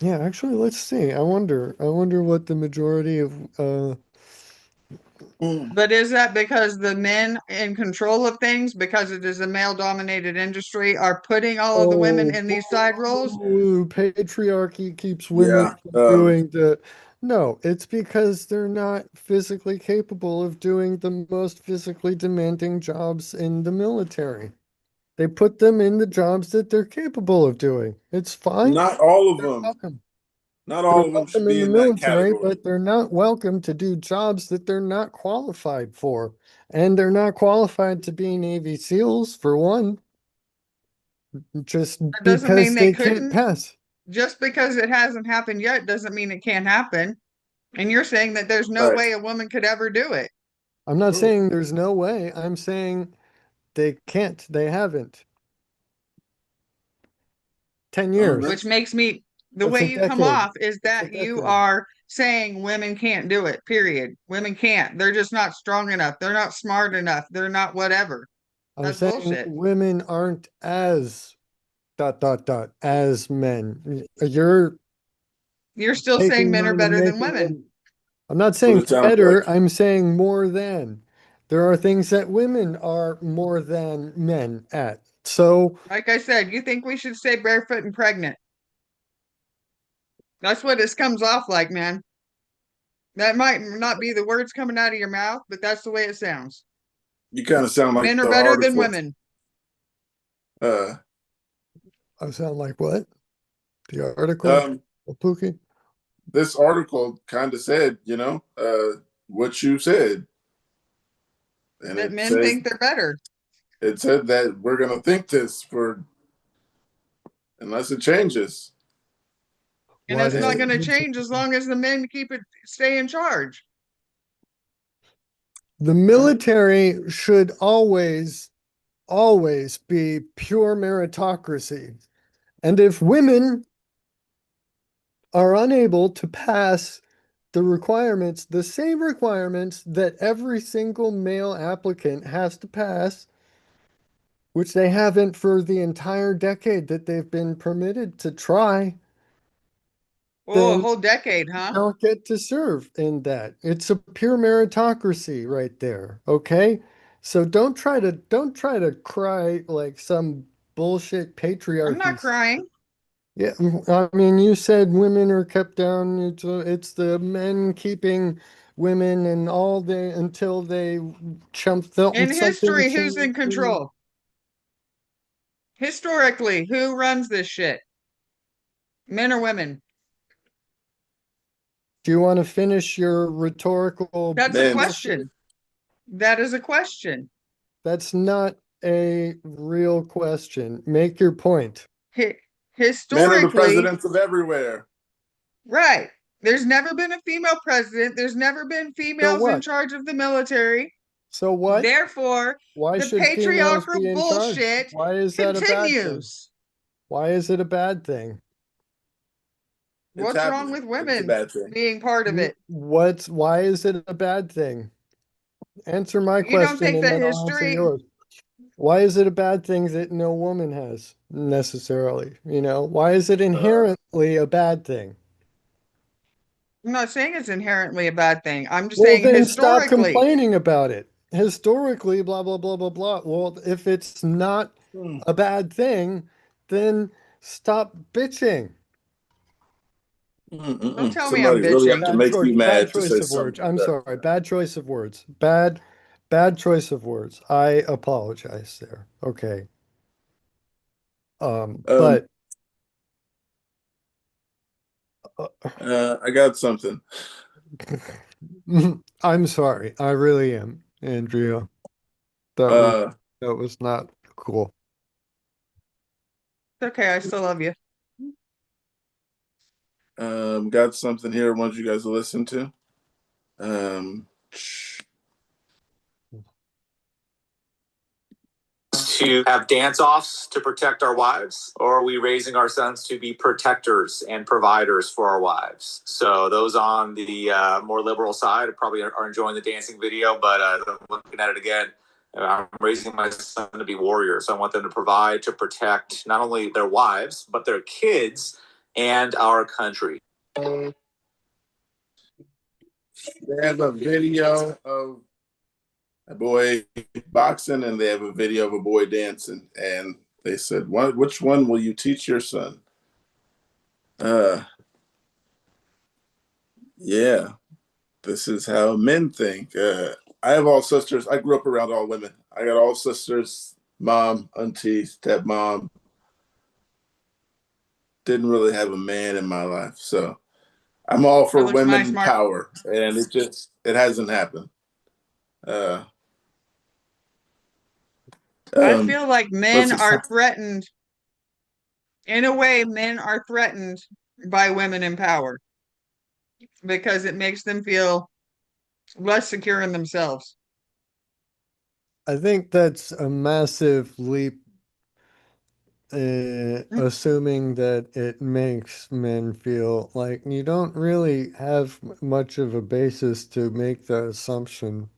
yeah, actually let's see. I wonder what the majority of mm, But is that because the men in control of things, because it is a male-dominated industry, are putting all of the women oh, in these side roles? patriarchy keeps women yeah, from doing the no, it's because they're not physically capable of doing the most physically demanding jobs in the military. They put them in the jobs that they're capable of doing. It's fine. not all of They're them. welcome. Not They're all of them should welcome in be the in that military, category. but they're not welcome to do jobs that they're not qualified for. And they're not qualified to be Navy SEALs, for one, just That doesn't mean because they they can't couldn't. pass. Just because it hasn't happened yet doesn't mean it can't happen. And you're saying that there's no Right. way a woman could ever do it, I'm not Mm. saying there's no way. I'm saying they can't. They haven't. 10 years. which That's makes me, the That's way a you come decade. off is That's a that you decade. are saying women can't do it, period. Women can't. They're just not strong enough. They're not smart enough. They're not whatever. I'm That's saying bullshit. women aren't as as men. You're You're still saying taking men are men and better than making women. them. I'm not what saying it sounds like. better, I'm saying more than. There are things that women are more than men at. So Like I said, you think we should say barefoot and pregnant. That's what this comes off like, man. That might not be the words coming out of your mouth, but that's the way it sounds. You kind of sound like Men are the better than article. women. Uh, I sound like what? The article um, of Pookie? this article kind of said, what you said, and That men think they're better. it said that we're gonna think this for unless it changes. And Why it's does not it And going to need to? change as long as the men stay in charge. The uh, military should always be pure meritocracy. And if women are unable to pass the requirements, the same requirements that every single male applicant has to pass, which they haven't for the entire decade that they've been permitted to try, Oh, a then whole decade, huh? don't get to serve in that. It's a pure meritocracy right there, okay? So don't try to cry like some bullshit I'm not patriarchy. crying. Yeah, I mean, you said women are kept down. It's the men keeping women and all day until they In something history, who's changed. in control? Historically, who runs this shit? Men or women? Do you want to finish your rhetorical That's a men, bullshit? question. That is a question. That's not a real question. Make your point. Hi- men are the Historically, presidents of everywhere. right. There's never been a female president. There's never been So females in what? charge of the military. So what? Therefore, Why the should females patriarchal be in charge? bullshit Why is that a bad thing? continues. Why is it a bad thing? It's What's wrong happening. with It's a women bad thing. being part of it? Why is it a bad thing? Answer my You don't question think and that then I'll answer history, yours. Why is it a bad thing that no woman has necessarily? Why is it Uh, inherently a bad thing? I'm not saying it's inherently a bad thing. I'm just Well, saying then stop historically. complaining about it. Historically, blah, blah, blah, blah, blah. Well, if it's not mm, a bad thing, then stop bitching. Don't tell me I'm Somebody really have bitching. to make you Bad mad to choice say of words. something like I'm that. sorry. Bad choice of words. Bad choice of words. I apologize there. Okay. Um, But I got something. I'm sorry. I really am, Andrea. That was Uh, that was not cool. It's okay, I still love you. got something here I want you guys to listen to. To have dance offs to protect our wives, or are we raising our sons to be protectors and providers for our wives? So those on the more liberal side probably are enjoying the dancing video, but looking at it again, I'm raising my son to be warriors. I want them to provide, to protect not only their wives but their kids and our country. They have a video of a boy boxing, and they have a video of a boy dancing, and they said, which one will you teach your son? Yeah, this is how men think. I have all sisters. I grew up around all women. I got all sisters, mom, auntie, stepmom. Didn't really have a man in my life. So I'm all That for looks nice, women Mark. power, and it hasn't happened. Uh, I um, feel like men let's are threatened. In a way, men are threatened by women in power because it makes them feel less secure in themselves. I think that's a massive leap, assuming that it makes men feel like you don't really have much of a basis to make that assumption.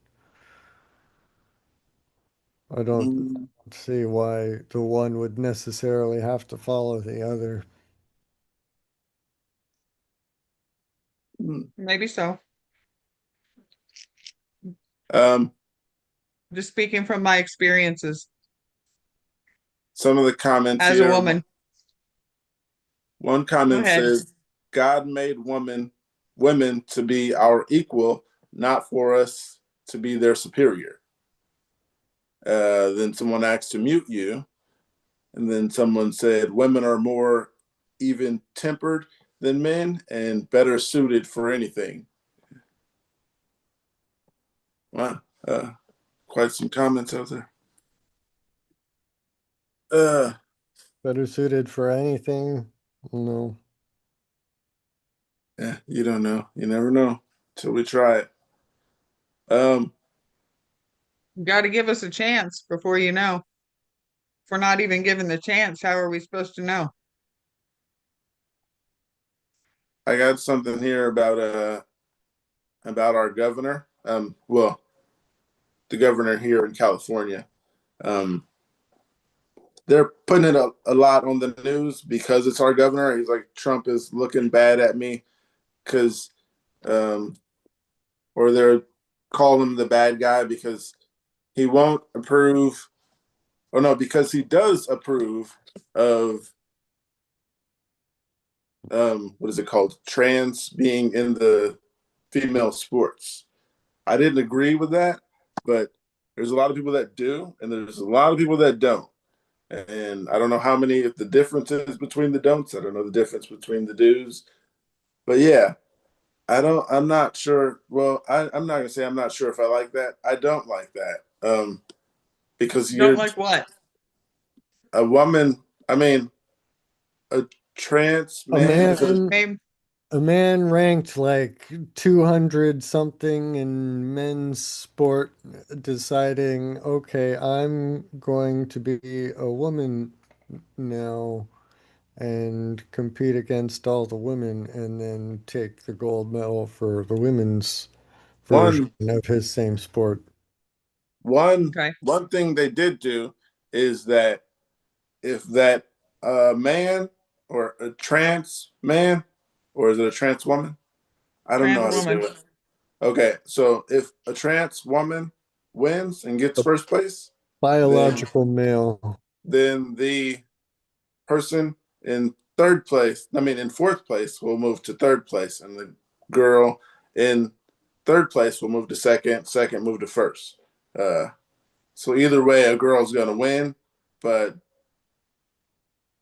I don't see why the one would necessarily have to follow the other. Maybe so. um, Just speaking from my experiences some of the comments as a here. woman. One Go comment ahead. says, God made women to be our equal, not for us to be their superior. Then someone asked to mute you, and then someone said, women are more even tempered than men and better suited for anything. Wow, quite some comments out there. Better suited for anything? No. Yeah, you don't know. You never know till we try it. You got to give us a chance before you know. If we're not even given the chance, how are we supposed to know? I got something here about our governor. Well, the governor here in California. Um, they're putting it a lot on the news because it's our governor. He's like, Trump is looking bad at me because, or they're calling him the bad guy because he won't approve, or no, because he does approve of, what is it called? Trans being in the female sports. I didn't agree with that, but there's a lot of people that do, and there's a lot of people that don't. And I don't know how many, if the difference is between the don'ts. I don't know the difference between the do's. But yeah, I'm not sure. Well, I'm not going to say I'm not sure if I like that. I don't like that. Because Don't you're like what? a woman, I mean, a trans A man is a, man Maybe a man ranked like 200 something in men's sport deciding, okay, I'm going to be a woman now and compete against all the women and then take the gold medal for the women's version one, of his same sport. okay. one thing they did do is that if that man or a trans man, or is it a trans woman? I don't know Trans how to woman. do it. Okay, so if a trans woman wins and gets A first place, then biological male. the person in third place, I mean in fourth place, will move to third place, and the girl in third place will move to second, second move to first. So either way, a girl's gonna win, but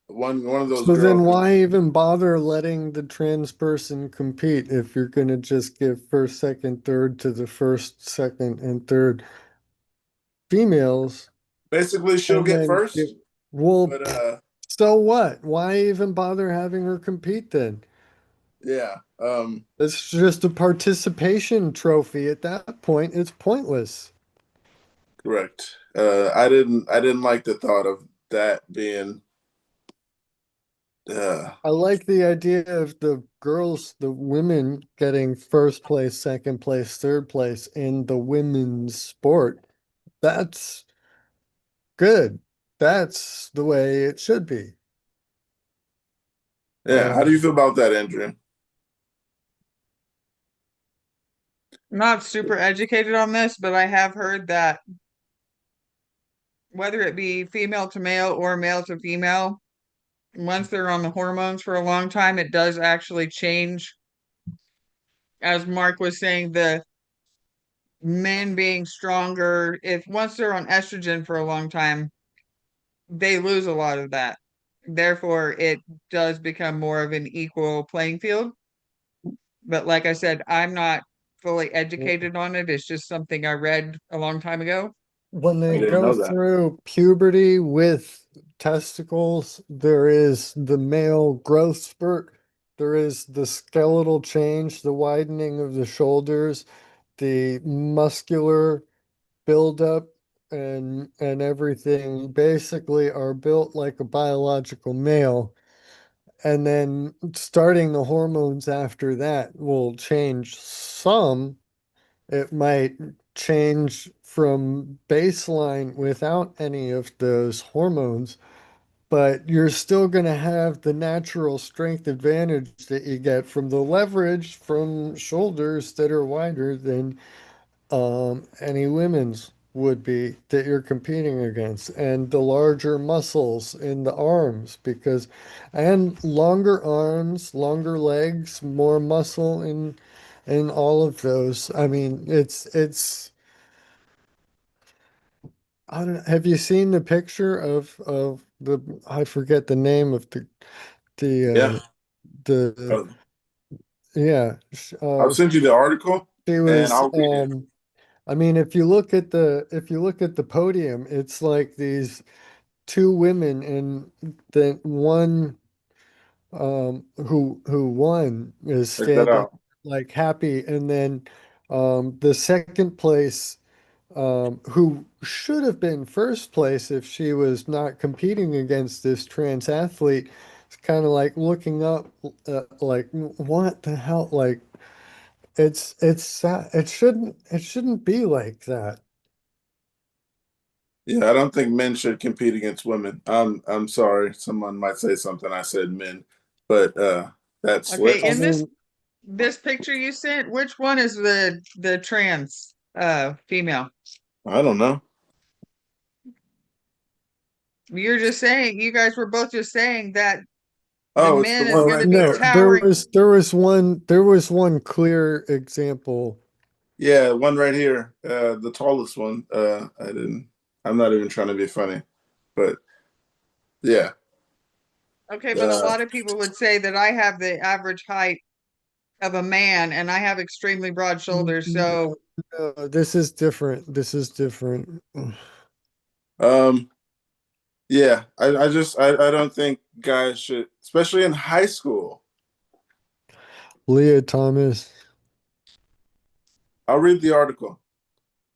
one of those So then girls. why even bother letting the trans person compete if you're gonna just give first, second, third to the first, second, and third females Basically, she'll and get then give, first, well, but so what? Why even bother having her compete then? yeah. It's just a participation trophy. At that point, it's pointless. Correct. I didn't like the thought of that being I like the idea of the girls, the women getting first place, second place, third place in the women's sport. That's good. That's the way it should be. yeah. How do you Um, feel about that, Andrea? Not super educated on this, but I have heard that whether it be female to male or male to female, once they're on the hormones for a long time, it does actually change. As Mark was saying, the men being stronger, if once they're on estrogen for a long time, they lose a lot of that. Therefore, it does become more of an equal playing field. But like I said, I'm not fully educated on it. It's just something I read a long time ago. when I they didn't go know that. through puberty with testicles, there is the male growth spurt, there is the skeletal change, the widening of the shoulders, the muscular buildup, and everything basically are built like a biological male. And then starting the hormones after that will change some. It might change from baseline without any of those hormones, but you're still going to have the natural strength advantage that you get from the leverage from shoulders that are wider than any women's would be that you're competing against, and the larger muscles in the arms because, and longer arms, longer legs, more muscle in all of those. I mean, it's I don't know. Have you seen the picture of the I forget the name of Yeah. the the Uh, yeah I'll send you the article, she and was I'll read it. I mean, if you look at the podium, it's like these two women, and then one who won is Check that standing out. like happy, and then the second place who should have been first place if she was not competing against this trans athlete, is kind of like looking up, like what the hell, like it shouldn't be like that. Yeah, I don't think men should compete against women. I'm sorry, someone might say something. I said men, but that's Okay, I in let's. mean, this picture you sent, which one is the trans female? I don't know. You're just saying, you guys were both just saying that the Oh, it's the men is one going right to be there. no, towering. there was one clear example. Yeah, one right here. The tallest one. I didn't. I'm not even trying to be funny, but yeah. Okay, but a Uh, lot of people would say that I have the average height of a man and I have extremely broad shoulders. No, So, no, this is different. This is different. um. Yeah. I don't think guys should, especially in high school. Leah Thomas. I'll read the article.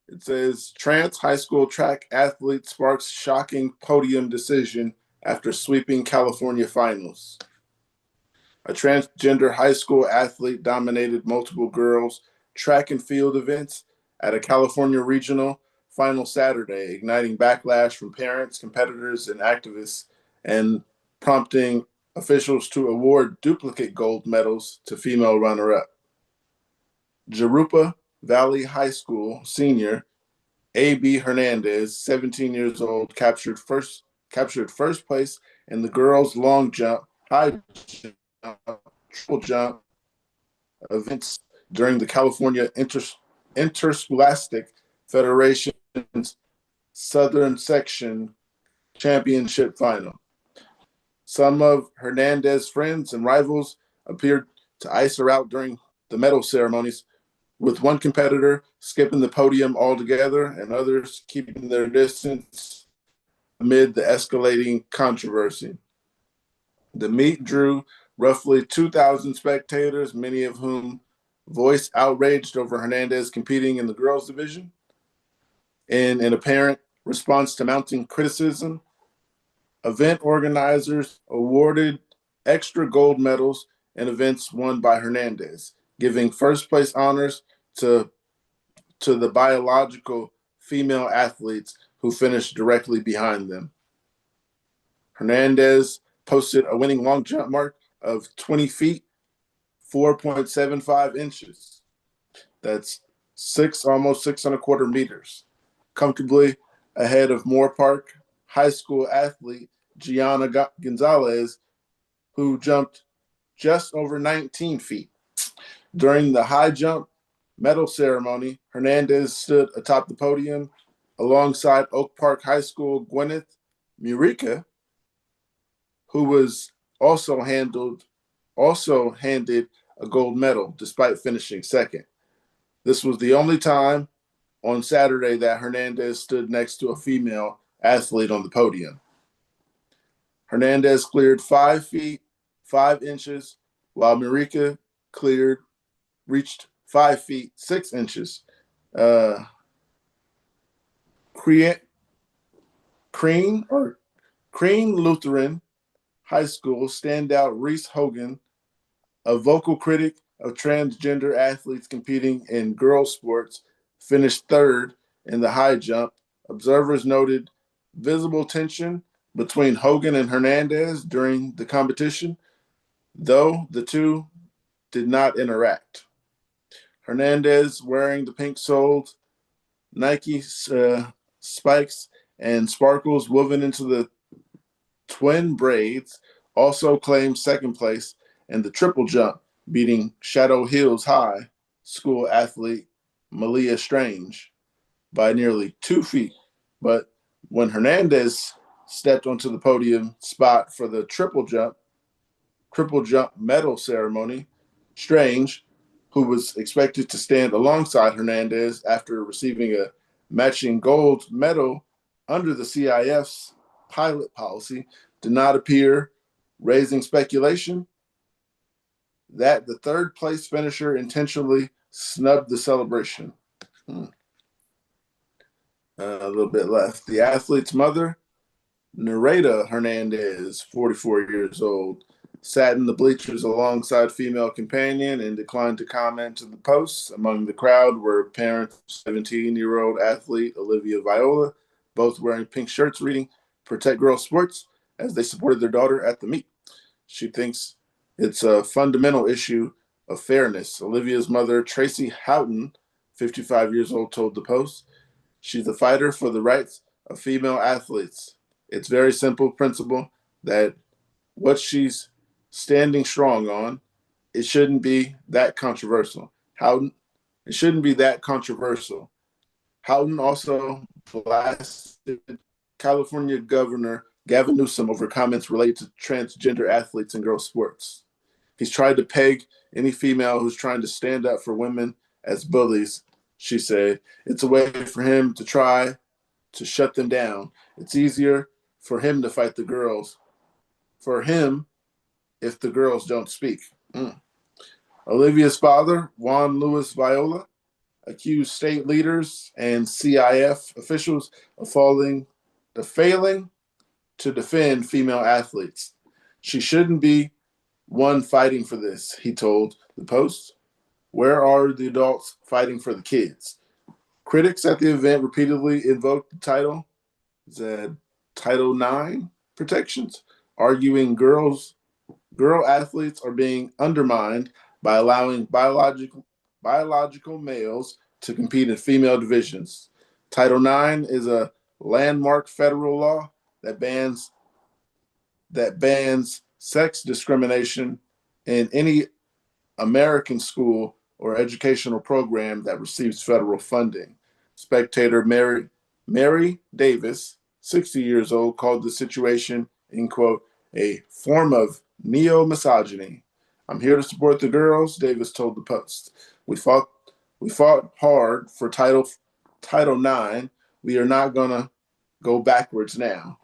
It says trans high school track athlete sparks shocking podium decision after sweeping California finals. A transgender high school athlete dominated multiple girls' track and field events at a California regional final Saturday, igniting backlash from parents, competitors, and activists, and prompting officials to award duplicate gold medals to female runner up. Jurupa Valley High School senior A.B. Hernandez, 17 years old, captured first place in the girls' long jump, high jump, triple jump events during the California Interscholastic Federation's Southern Section Championship Final. Some of Hernandez's friends and rivals appeared to ice her out during the medal ceremonies, with one competitor skipping the podium altogether and others keeping their distance amid the escalating controversy. The meet drew roughly 2,000 spectators, many of whom voiced outraged over Hernandez competing in the girls' division. In an apparent response to mounting criticism, event organizers awarded extra gold medals in events won by Hernandez, giving first place honors to the biological female athletes who finished directly behind them. Hernandez posted a winning long jump mark of 20 feet, 4.75 inches. That's almost 6.25 meters, comfortably ahead of Moore Park high school athlete Gianna Gonzalez, who jumped just over 19 feet. During the high jump medal ceremony, Hernandez stood atop the podium alongside Oak Park High School Gwyneth Murica, who was also handed a gold medal despite finishing second. This was the only time on Saturday that Hernandez stood next to a female athlete on the podium. Hernandez cleared 5 feet, 5 inches, while Murica reached 5 feet, 6 inches. Crean Lutheran High School standout Reese Hogan, a vocal critic of transgender athletes competing in girls' sports, finished third in the high jump. Observers noted visible tension between Hogan and Hernandez during the competition, though the two did not interact. Hernandez, wearing the pink-soled Nike spikes and sparkles woven into the twin braids, also claimed second place in the triple jump, beating Shadow Hills High school athlete Malia Strange by nearly 2 feet. But when Hernandez stepped onto the podium spot for the triple jump medal ceremony, Strange, who was expected to stand alongside Hernandez after receiving a matching gold medal under the CIF's pilot policy, did not appear, raising speculation that the third place finisher intentionally snubbed the celebration. A little bit left. The athlete's mother, Nereda Hernandez, 44 years old, sat in the bleachers alongside female companion and declined to comment to the posts. Among the crowd were parents of 17-year-old athlete Olivia Viola, both wearing pink shirts reading Protect Girls Sports as they supported their daughter at the meet. She thinks it's a fundamental issue of fairness. Olivia's mother, Tracy Houghton, 55 years old, told the Post, she's a fighter for the rights of female athletes. It's very simple principle that what she's standing strong on, it shouldn't be that controversial. It shouldn't be that controversial. Houghton also blasted California Governor Gavin Newsom over comments related to transgender athletes in girls' sports. He's tried to peg any female who's trying to stand up for women as bullies, she said. It's a way for him to try to shut them down. It's easier for him to fight the girls. For him, if the girls don't speak. Olivia's father, Juan Luis Viola, accused state leaders and CIF officials of failing to defend female athletes. She shouldn't be one fighting for this, he told the Post. Where are the adults fighting for the kids? Critics at the event repeatedly invoked the Title IX protections, arguing girl athletes are being undermined by allowing biological males to compete in female divisions. Title IX is a landmark federal law that bans sex discrimination in any American school or educational program that receives federal funding. Spectator Mary Davis, 60 years old, called the situation, in quote, a form of neo-misogyny. I'm here to support the girls, Davis told the Post. We fought we fought hard for Title IX. We are not gonna go backwards now.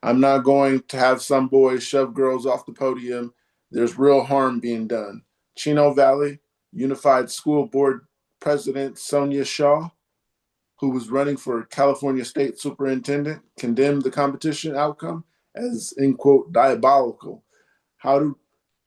I'm not going to have some boys shove girls off the podium. There's real harm being done. Chino Valley Unified School Board President Sonia Shaw, who was running for California State Superintendent, condemned the competition outcome as, in quote, diabolical. How do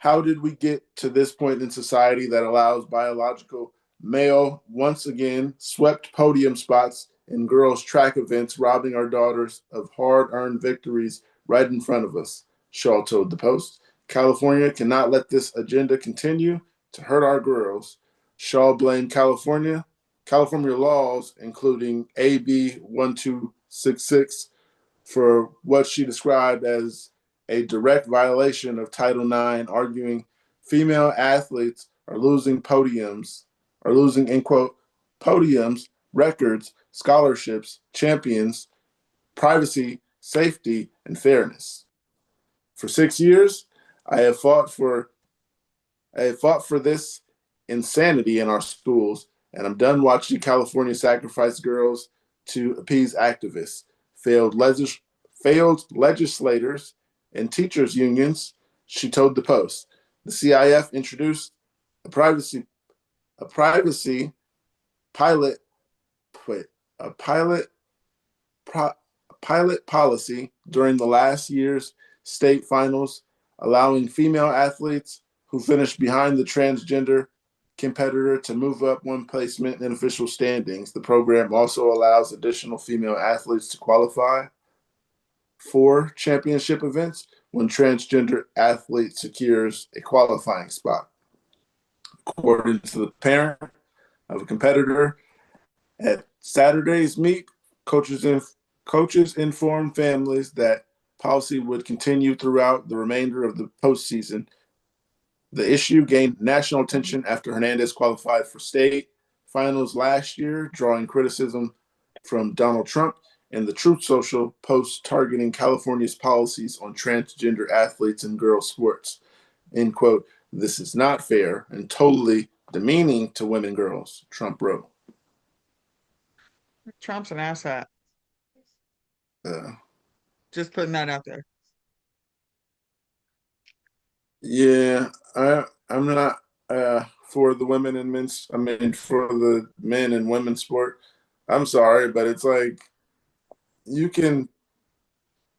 how did we get to this point in society that allows biological male once again swept podium spots in girls' track events, robbing our daughters of hard-earned victories right in front of us? Shaw told the Post. California cannot let this agenda continue to hurt our girls. Shaw blamed California laws, including AB 1266, for what she described as a direct violation of Title IX, arguing female athletes are losing, in quote, podiums, records, scholarships, champions, privacy, safety, and fairness. For 6 years, I have fought for this insanity in our schools, and I'm done watching California sacrifice girls to appease activists. Failed, legis- Failed legislators and teachers unions, she told the Post. The CIF introduced a privacy pilot wait, a pro, pilot policy during the last year's state finals, allowing female athletes who finished behind the transgender competitor to move up one placement in official standings. The program also allows additional female athletes to qualify for championship events when transgender athlete secures a qualifying spot. According to the parent of a competitor at Saturday's meet, coaches informed families that policy would continue throughout the remainder of the postseason. The issue gained national attention after Hernandez qualified for state finals last year, drawing criticism from Donald Trump and the Truth Social post targeting California's policies on transgender athletes in girls' sports. End quote. This is not fair and totally demeaning to women and girls, Trump wrote. Trump's an asshat. Uh, Just putting that out there. yeah, I'm not for the women and men's. I mean, for the men and women's sport. I'm sorry, but it's like you can.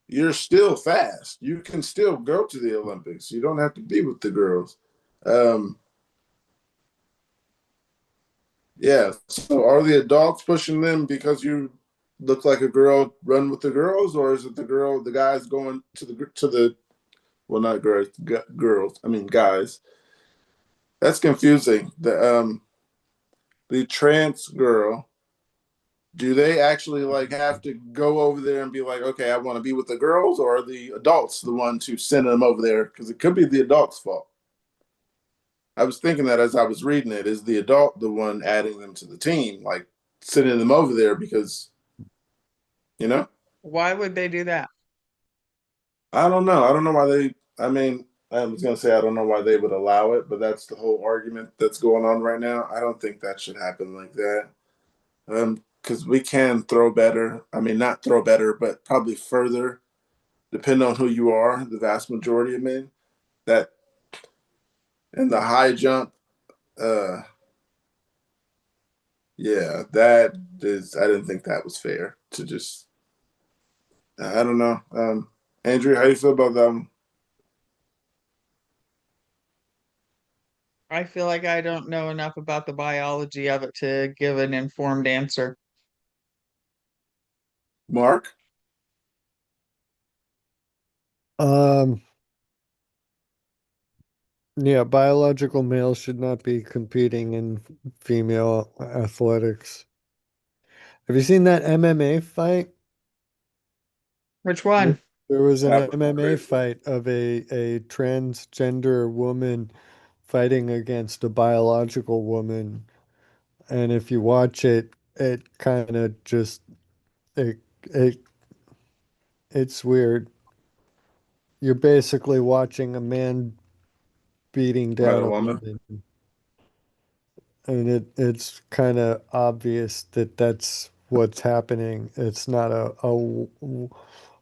You're still fast. You can still go to the Olympics. You don't have to be with the girls. Um, yeah. So are the adults pushing them because you look like a girl, run with the girls, or is it the guys going to the well, not girls, girls. I mean guys. That's confusing. The trans girl, do they actually like have to go over there and be like, okay, I want to be with the girls, or are the adults the ones who send them over there? Because it could be the adult's fault. I was thinking that as I was reading it, is the adult the one adding them to the team, like sending them over there because, you know? Why would they do that? I don't know. I don't know why they. I mean, I was gonna say I don't know why they would allow it, but that's the whole argument that's going on right now. I don't think that should happen like that. Because we can throw better. I mean, not throw better, but probably further, depending on who you are. The vast majority of men that in the high jump, uh, yeah, that is. I didn't think that was fair to just. I don't know. Andrea, how do you feel about that? I feel like I don't know enough about the biology of it to give an informed answer. Mark? Um, yeah, biological males should not be competing in female athletics. Have you seen that MMA fight? Which There, one? there was an That was MMA crazy. fight of a transgender woman fighting against a biological woman. And if you watch it, it kind of just it it it's weird. you're basically watching a man beating Right, down a a woman. woman. And it's kind of obvious that that's what's happening. It's not a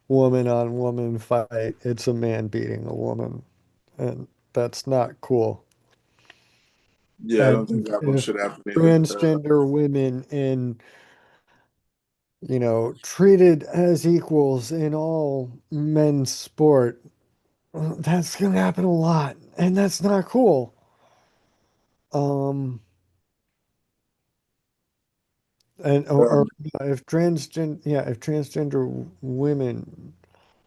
woman on woman fight. It's a man beating a woman. And that's not cool. Yeah, I don't And think that one if should happen either. transgender women in, treated as equals in all men's sport, that's gonna happen a lot. And that's not cool. Um, and or Um, if transgender women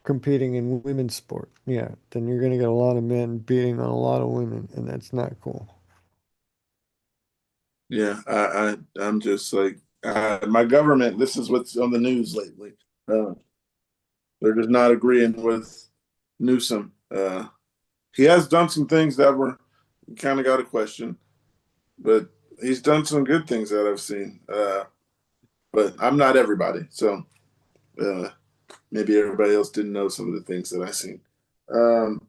competing in women's sport, yeah, then you're gonna get a lot of men beating on a lot of women, and that's not cool. yeah, I'm just like my government. This is what's on the news lately. Uh, they're just not agreeing with Newsom. He has done some things that were kind of got a question, but he's done some good things that I've seen. But I'm not everybody, so uh, maybe everybody else didn't know some of the things that I seen. Um,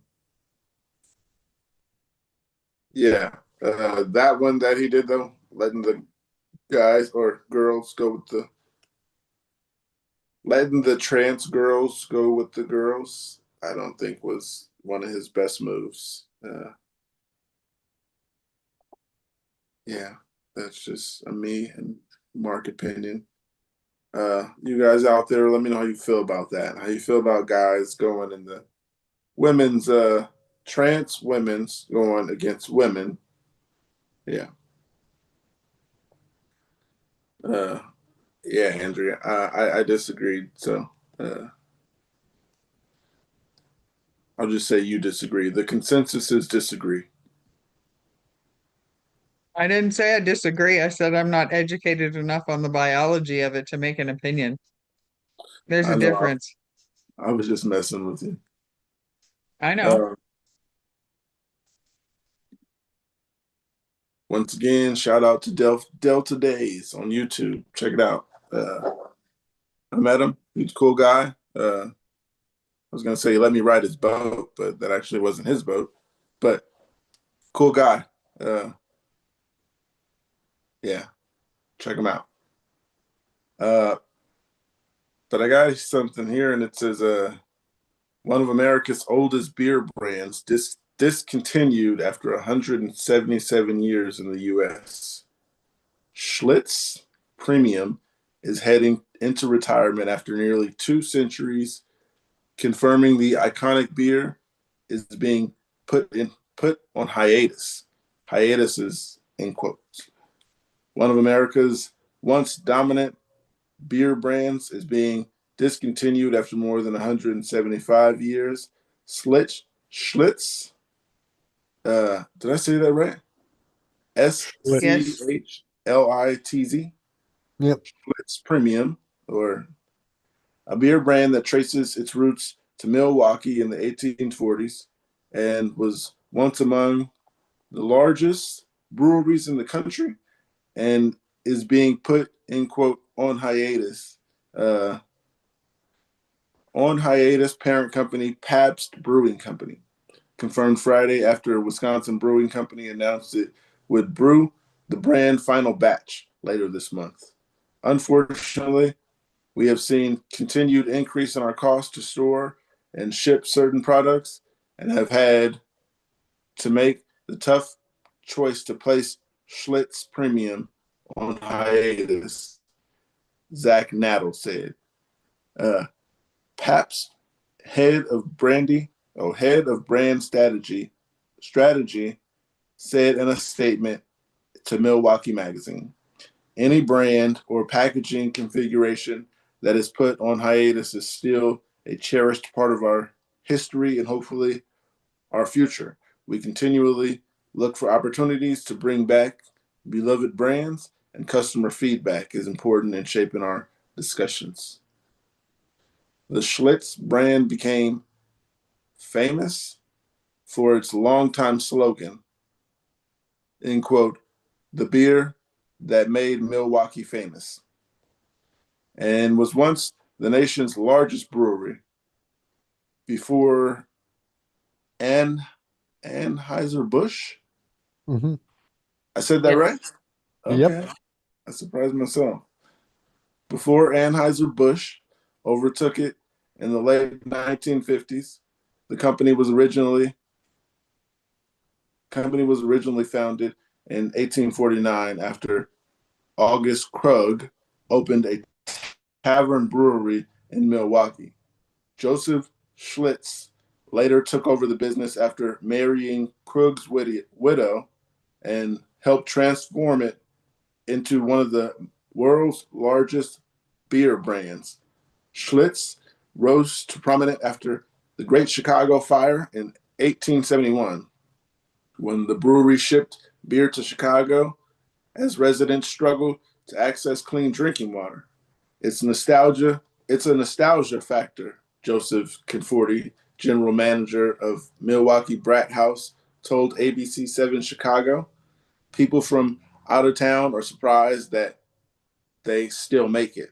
yeah, that one that he did though, letting the guys or girls go with the letting the trans girls go with the girls, I don't think was one of his best moves. Yeah, that's just a me and Mark opinion. You guys out there, let me know how you feel about that. How you feel about guys going in the women's trans women's going against women. Yeah. Uh yeah, Andrea. I disagreed. So I'll just say you disagree. The consensus is disagree. I didn't say I disagree. I said I'm not educated enough on the biology of it to make an opinion. There's I a know difference. I was just messing with you. I know. Uh, once again, shout out to Delta Days on YouTube. Check it out. I met him. He's a cool guy. I was gonna say he let me ride his boat, but that actually wasn't his boat. But cool guy. Uh, yeah, check him out. Uh, but I got something here, and it says one of America's oldest beer brands discontinued after 177 years in the U.S. Schlitz Premium is heading into retirement after nearly 2 centuries, confirming the iconic beer is being put on hiatus. Hiatus is in quotes. One of America's once dominant beer brands is being discontinued after more than 175 years. Schlitz, did I say that right? Schlitz. Yes. Schlitz. Yep. Schlitz Premium, or a beer brand that traces its roots to Milwaukee in the 1840s and was once among the largest breweries in the country and is being put in quote on hiatus. Uh, on hiatus, parent company Pabst Brewing Company confirmed Friday after Wisconsin Brewing Company announced it would brew the brand final batch later this month. Unfortunately, we have seen continued increase in our cost to store and ship certain products and have had to make the tough choice to place Schlitz Premium on hiatus, Zach Naddle said. Uh, Pabst head of head of brand strategy said in a statement to Milwaukee Magazine. Any brand or packaging configuration that is put on hiatus is still a cherished part of our history and hopefully our future. We continually look for opportunities to bring back beloved brands, and customer feedback is important in shaping our discussions. The Schlitz brand became famous for its longtime slogan, end quote, the beer that made Milwaukee famous, and was once the nation's largest brewery before An Anheuser-Busch. Hmm. I said that right? Yes. Yep. Okay. I surprised myself. Before Anheuser-Busch overtook it in the late 1950s, the company was originally founded in 1849 after August Krug opened a tavern brewery in Milwaukee. Joseph Schlitz later took over the business after marrying Krug's widow and helped transform it into one of the world's largest beer brands. Schlitz rose to prominence after the Great Chicago Fire in 1871, when the brewery shipped beer to Chicago as residents struggled to access clean drinking water. It's nostalgia. It's a nostalgia factor, Joseph Conforti, general manager of Milwaukee Brat House, told ABC7 Chicago. People from out of town are surprised that they still make it.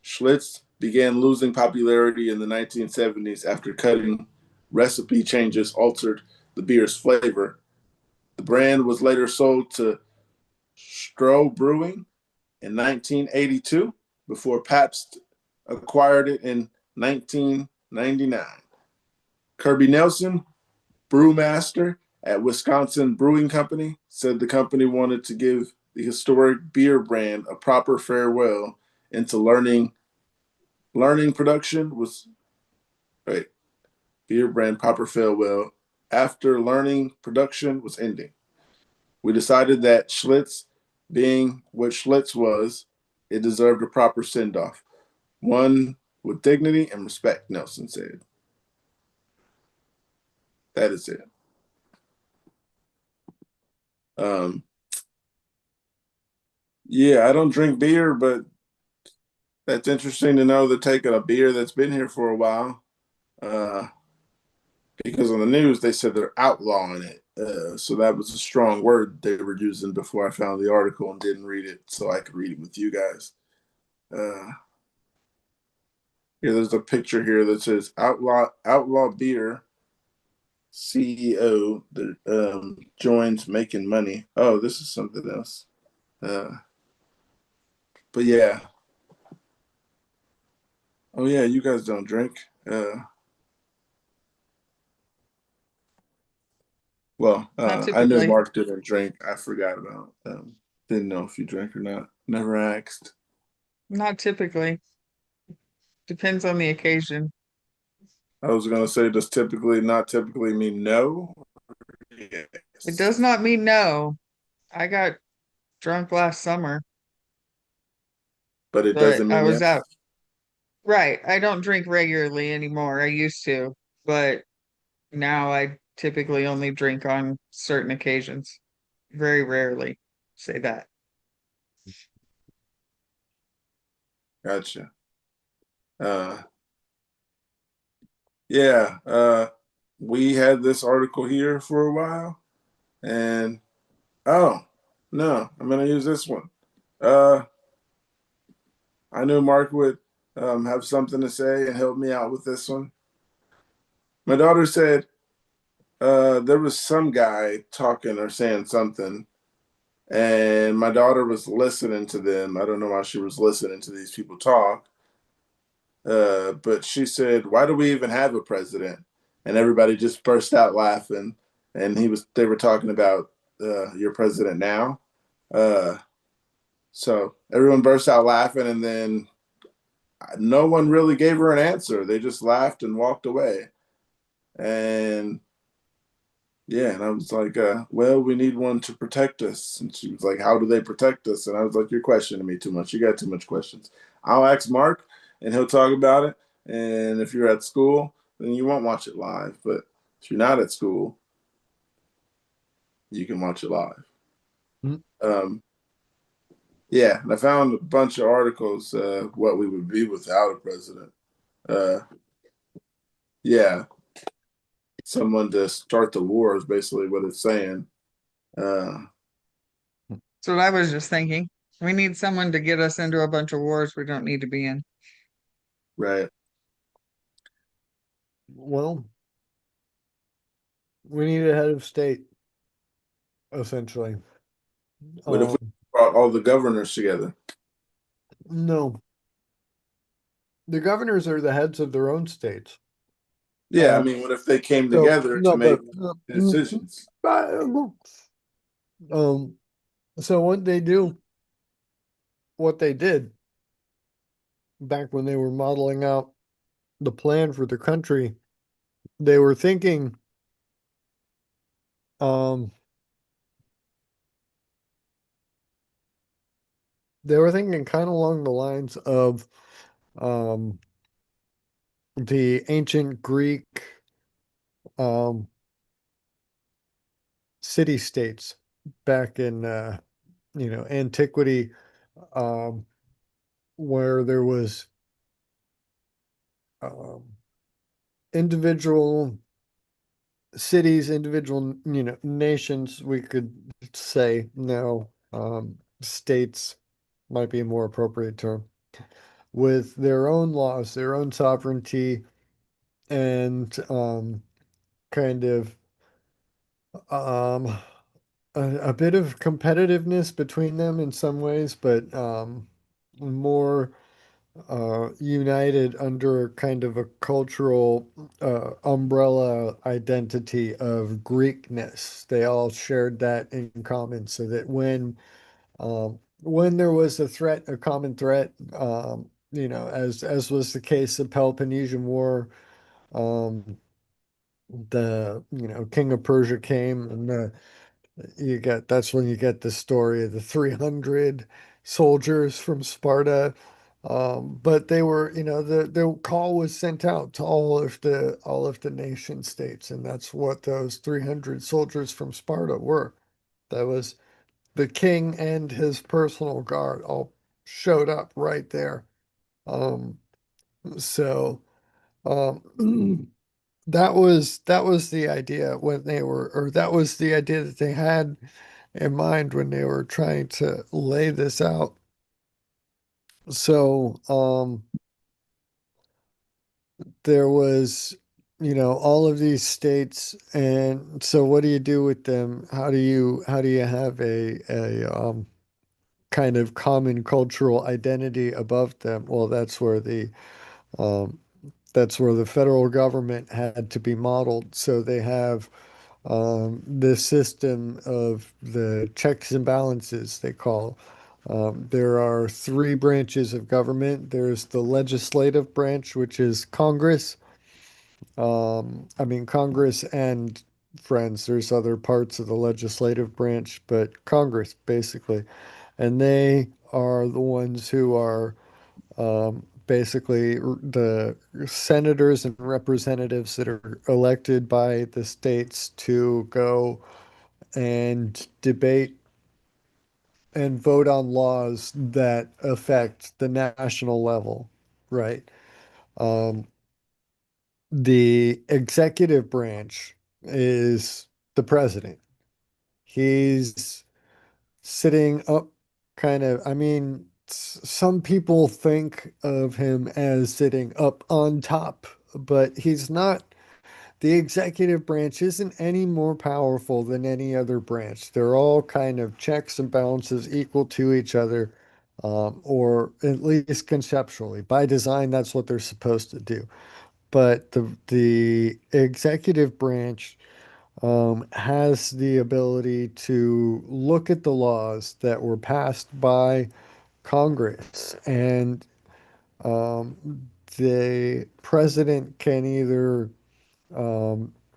Schlitz began losing popularity in the 1970s after cutting recipe changes altered the beer's flavor. The brand was later sold to Stroh Brewing in 1982 before Pabst acquired it in 1999. Kirby Nelson, brewmaster at Wisconsin Brewing Company, said the company wanted to give the historic beer brand a proper farewell into learning production was right. Beer brand proper farewell after learning production was ending. We decided that Schlitz, being what Schlitz was, it deserved a proper send off. One with dignity and respect, Nelson said. That is it. Um, yeah, I don't drink beer, but that's interesting to know they're taking a beer that's been here for a while. Because on the news they said they're outlawing it. So that was a strong word they were using before I found the article and didn't read it, so I could read it with you guys. Yeah, there's a picture here that says outlaw beer CEO that joins making money. Oh, this is something else. But yeah. Oh yeah, you guys don't drink. Well, Not I knew typically. Mark didn't drink. I forgot about. Didn't know if you drank or not. Never asked. Not typically. Depends on the occasion. I was gonna say, does typically not typically mean no? It Yes. does not mean no. I got drunk last summer, But it but doesn't I mean was yes. out. Right. I don't drink regularly anymore. I used to, but now I typically only drink on certain occasions. Very rarely say that. Gotcha. Uh, yeah. We had this article here for a while, and oh no, I'm gonna use this one. Uh, I knew Mark would have something to say and help me out with this one. My daughter said there was some guy talking or saying something, and my daughter was listening to them. I don't know why she was listening to these people talk, but she said, "Why do we even have a president?" And everybody just burst out laughing. And they were talking about your president now. Uh, so everyone burst out laughing, and then no one really gave her an answer. They just laughed and walked away. And yeah, and I was like, well, we need one to protect us. And she was like, how do they protect us? And I was like, you're questioning me too much. You got too much questions. I'll ask Mark and he'll talk about it. And if you're at school, then you won't watch it live. But if you're not at school, you can watch it live. Mm. Yeah, and I found a bunch of articles, what we would be without a president. Uh, yeah, someone to start the war is basically what it's saying. Uh, That's what I was just thinking. We need someone to get us into a bunch of wars we don't need to be in. right. Well, We need a head of state, essentially. What if we Um, brought all the governors together? no, the governors are the heads of their own states. Yeah, I mean, what if they came So together to no, make but decisions? um, so what they did back when they were modeling out the plan for the country, they were thinking, um, kind of along the lines of um the ancient Greek um city states back in antiquity, um where there was um individual cities, individual nations, we could say. No, states might be a more appropriate term, with their own laws, their own sovereignty, and kind of um a bit of competitiveness between them in some ways, but more united under kind of a cultural umbrella identity of Greekness. They all shared that in common, so that when there was a threat, a common threat, as was the case of Peloponnesian War, um, the King of Persia came, and that's when you get the story of the 300 soldiers from Sparta. But they were, the call was sent out to all of the nation states, and that's what those 300 soldiers from Sparta were. That was the king and his personal guard all showed up right there. Um, so that was the idea when they were, or that was the idea that they had in mind when they were trying to lay this out. So, there was, all of these states, and so what do you do with them? How do you have a kind of common cultural identity above them? Well, um, that's where the federal government had to be modeled. So they have this system of the checks and balances, they call. There are three branches of government. There's the legislative branch, which is Congress. I mean, Congress and friends, there's other parts of the legislative branch, but Congress basically. And they are the ones who are basically the senators and representatives that are elected by the states to go and debate and vote on laws that affect the national level, right? Um, the executive branch is the president. He's sitting up kind of, I mean, some people think of him as sitting up on top, but he's not. The executive branch isn't any more powerful than any other branch. They're all kind of checks and balances equal to each other, or at least conceptually. By design, that's what they're supposed to do. But the executive branch has the ability to look at the laws that were passed by Congress, and um, the president can either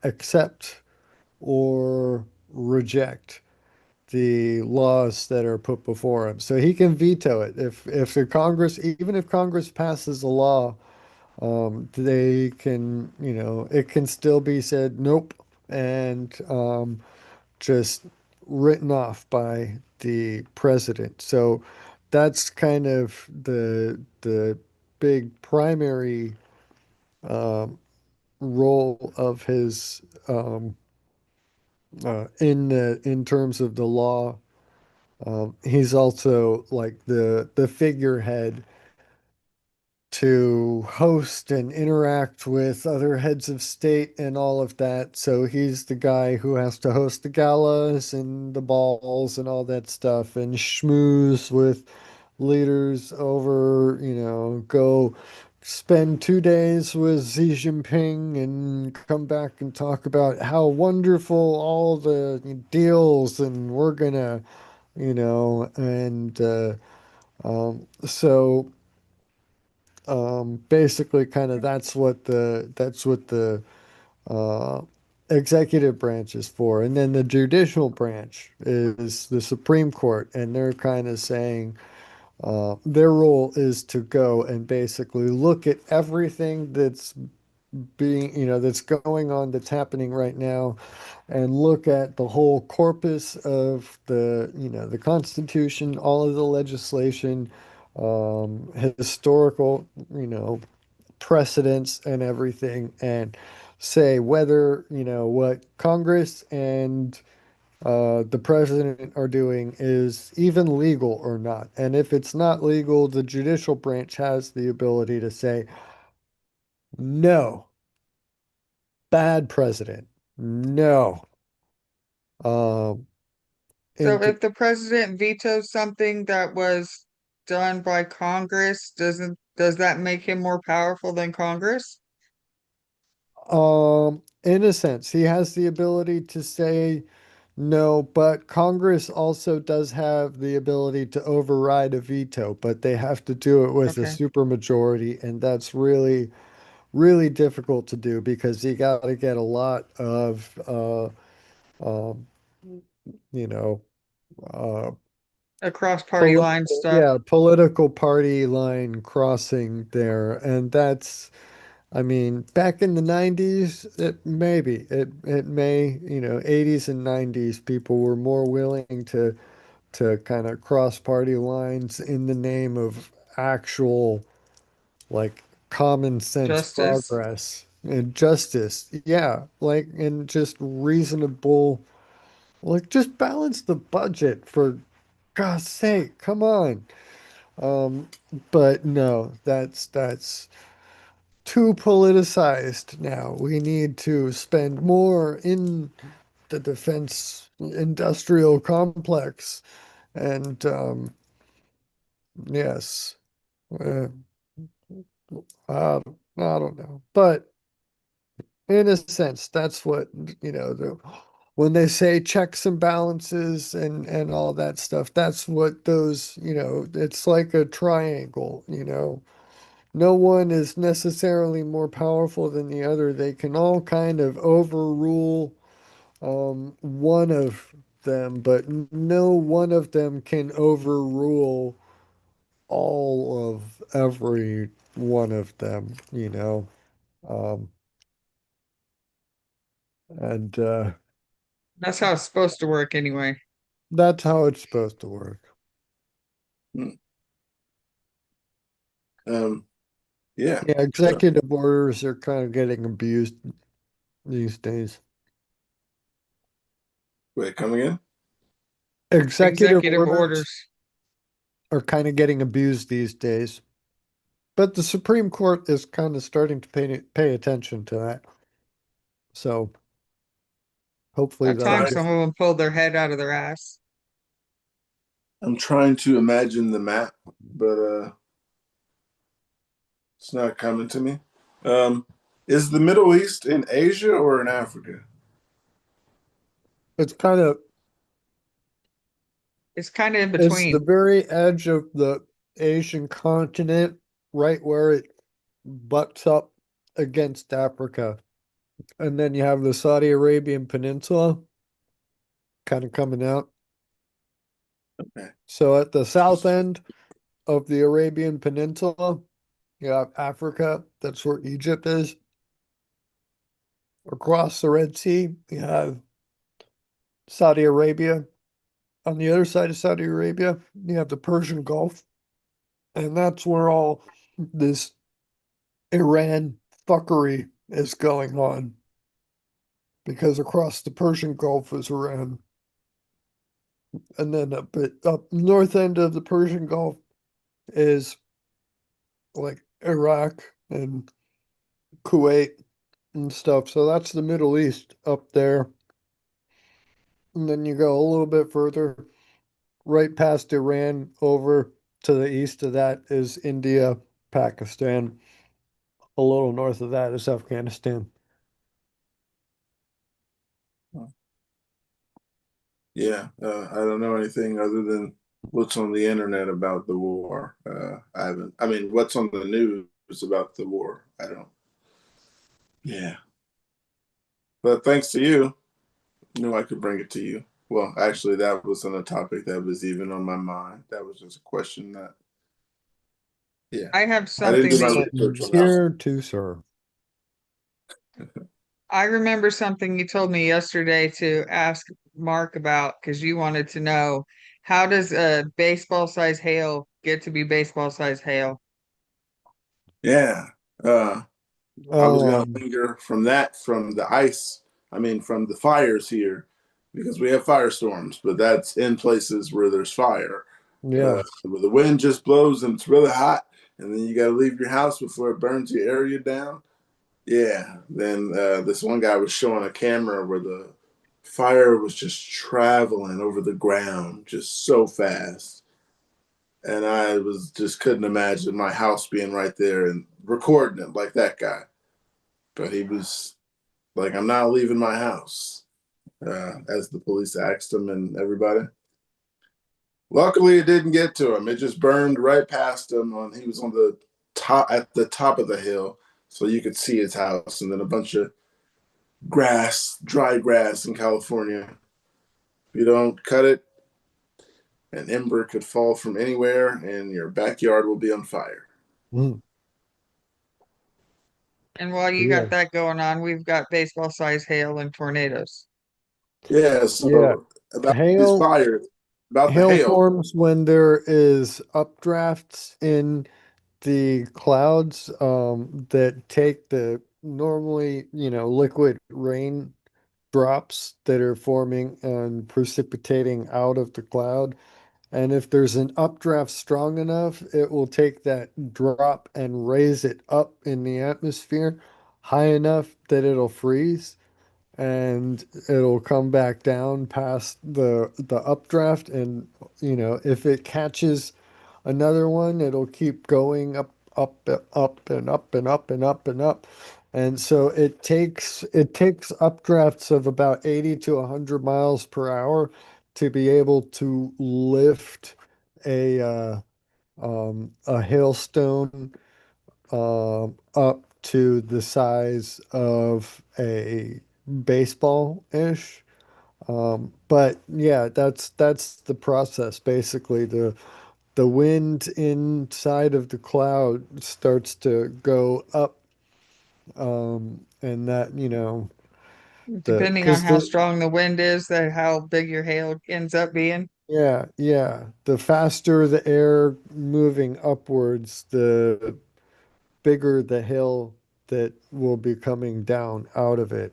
accept or reject the laws that are put before him. So he can veto it. If the Congress, even if Congress passes a law, they can, it can still be said nope, and just written off by the president. So that's kind of the big primary um, role of his in terms of the law. He's also like the figurehead to host and interact with other heads of state and all of that. So he's the guy who has to host the galas and the balls and all that stuff and schmooze with leaders over, go spend 2 days with Xi Jinping and come back and talk about how wonderful all the deals and we're gonna, and so basically kind of that's what the uh, executive branch is for. And then the judicial branch is the Supreme Court, and they're kind of saying their role is to go and basically look at everything that's going on, that's happening right now, and look at the whole corpus of the Constitution, all of the legislation, historical, precedents and everything, and say whether, what Congress and the president are doing is even legal or not. And if it's not legal, the judicial branch has the ability to say, no, bad president, no. Um, So and if the president vetoes something that was done by Congress, does that make him more powerful than Congress? in a sense, he has the ability to say no, but Congress also does have the ability to override a veto, but they have to do it with a Okay. supermajority, and that's really, really difficult to do because you got to get a lot of, um, you know, uh, Across party line stuff. political party line crossing there, and that's. I mean, back in the 90s, it may, 80s and 90s, people were more willing to kind of cross party lines in the name of actual, like, common sense Justice. progress and justice. Yeah, like, and just reasonable, like, just balance the budget for God's sake. Come on. Um, but no, that's too politicized now. We need to spend more in the defense industrial complex. And yes, uh, I don't know. But in a sense, that's what, when they say checks and balances and all that stuff, that's what those, it's like a triangle. No one is necessarily more powerful than the other. They can all kind of overrule one of them, but no one of them can overrule all of every one of them. Um, and That's how it's supposed to work anyway. that's how it's supposed to work. Hmm. Yeah. Yeah, So, executive orders are kind of getting abused these days. wait, come again? Executive Executive orders orders. are kind of getting abused these days. But the Supreme Court is kind of starting to pay attention to that. So hopefully At that'll times, get. some of them pull their head out of their ass. I'm trying to imagine the map, but it's not coming to me. Is the Middle East in Asia or in Africa? It's kind of It's kind of in it's the between. very edge of the Asian continent, right where it butts up against Africa. And then you have the Saudi Arabian Peninsula kind of coming out. Okay. So at the south end of the Arabian Peninsula, you have Africa. That's where Egypt is. Across the Red Sea, you have Saudi Arabia. On the other side of Saudi Arabia, you have the Persian Gulf. And that's where all this Iran fuckery is going on. Because across the Persian Gulf is Iran. And then up north end of the Persian Gulf is like Iraq and Kuwait and stuff. So that's the Middle East up there. And then you go a little bit further, right past Iran, over to the east of that is India, Pakistan. A little north of that is Afghanistan. Yeah, I don't know anything other than what's on the internet about the war. I haven't. I mean, what's on the news about the war? I don't. Yeah, but thanks to you, knew I could bring it to you. Well, actually, that wasn't a topic that was even on my mind. That was just a question that. Yeah, I have I didn't do something my that research on that. Here to serve. I remember something you told me yesterday to ask Mark about because you wanted to know how does a baseball size hail get to be baseball size hail? Yeah, I was gonna Um, linger from that, from the ice. I mean, from the fires here, because we have firestorms, but that's in places where there's fire. yeah. Where the wind just blows and it's really hot, and then you got to leave your house before it burns your area down. Yeah. Then this one guy was showing a camera where the fire was just traveling over the ground just so fast. And I was just couldn't imagine my house being right there and recording it like that guy. But he was like, I'm not leaving my house, as the police asked him and everybody. Luckily, it didn't get to him. It just burned right past him. He was on the top, at the top of the hill, so you could see his house, and then a bunch of grass, dry grass in California. If you don't cut it, an ember could fall from anywhere, and your backyard will be on fire. Mm, And while you yeah. got that going on, we've got baseball size hail and tornadoes. Yeah. Yeah. So about these Hail fires, about the hail hail. forms when there is updrafts in the clouds that take the normally, liquid rain drops that are forming and precipitating out of the cloud. And if there's an updraft strong enough, it will take that drop and raise it up in the atmosphere high enough that it'll freeze and it'll come back down past the updraft. And if it catches another one, it'll keep going up, up, up, and up, and up, and up, and up. And so it takes updrafts of about 80 to 100 miles per hour to be able to lift a hailstone up to the size of a baseball-ish. But yeah, that's the process. Basically, the wind inside of the cloud starts to go up, and that, the Depending on because how the strong the wind is, that how big your hail ends up being. yeah, the faster the air moving upwards, the bigger the hill that will be coming down out of it.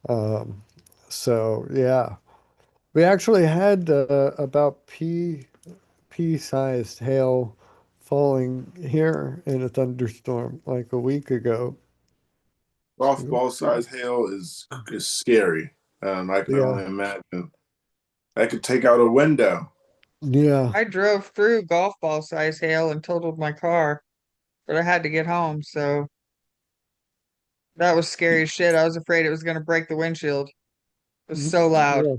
Um, so yeah, we actually had about pea-sized hail falling here in a thunderstorm like a week ago. Golf ball size hail is scary. I can Yeah, only imagine. I could take out a window. yeah. I drove through golf ball size hail and totaled my car, but I had to get home, so that was scary as shit. I was afraid it was gonna break the windshield. It was so loud. Yeah.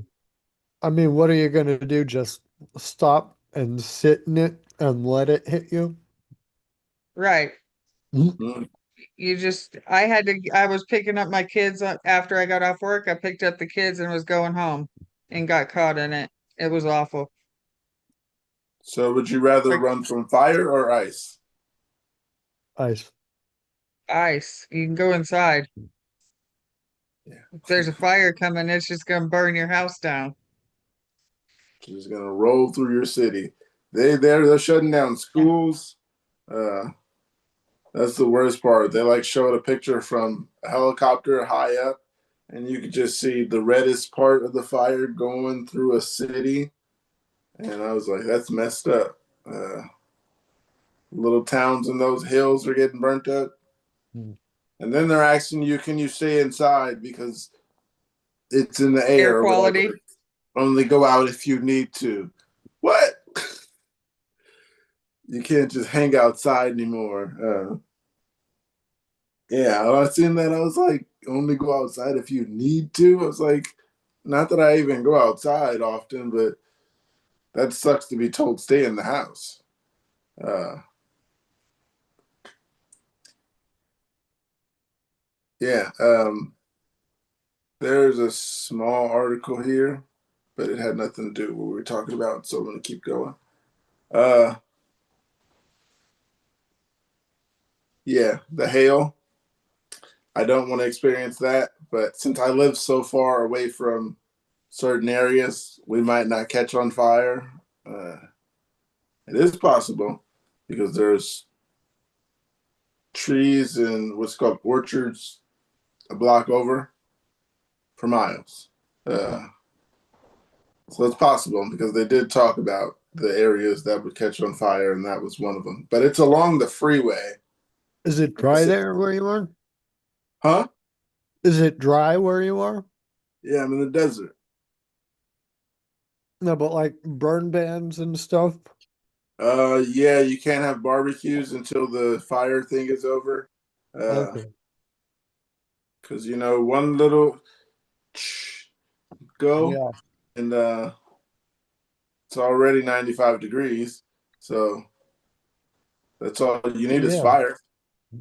I mean, what are you gonna do? Just stop and sit in it and let it hit you? Right. Mm. Mm. I was picking up my kids after I got off work. I picked up the kids and was going home and got caught in it. It was awful. So, would you rather Like run from fire or ice? Ice. ice. You can go inside. Yeah, If there's a fire coming, it's just gonna burn your house down. just gonna roll through your city. They're shutting down schools. Uh, that's the worst part. They like showed a picture from a helicopter high up, and you could just see the reddest part of the fire going through a city. And I was like, that's messed up. little towns in those hills are getting burnt up. Hmm. And then they're asking you, can you stay inside because it's in the Air air or quality. whatever. Only go out if you need to. What? You can't just hang outside anymore. Yeah, when I seen that, I was like, only go outside if you need to. I was like, not that I even go outside often, but that sucks to be told stay in the house. Yeah, there's a small article here, but it had nothing to do with what we were talking about, so I'm going to keep going. Yeah, the hail. I don't want to experience that, but since I live so far away from certain areas, we might not catch on fire. It is possible because there's trees and what's called orchards a block over for miles. So it's possible because they did talk about the areas that would catch on fire, and that was one of them. But it's along the freeway. Is it dry there where you are? Huh? Is it dry where you are? Yeah, I'm in the desert. No, but like burn bans and stuff. Yeah, you can't have barbecues until the fire thing is over. Okay. Because one little go Yeah. and it's already 95 degrees. So that's all you need is Yeah. fire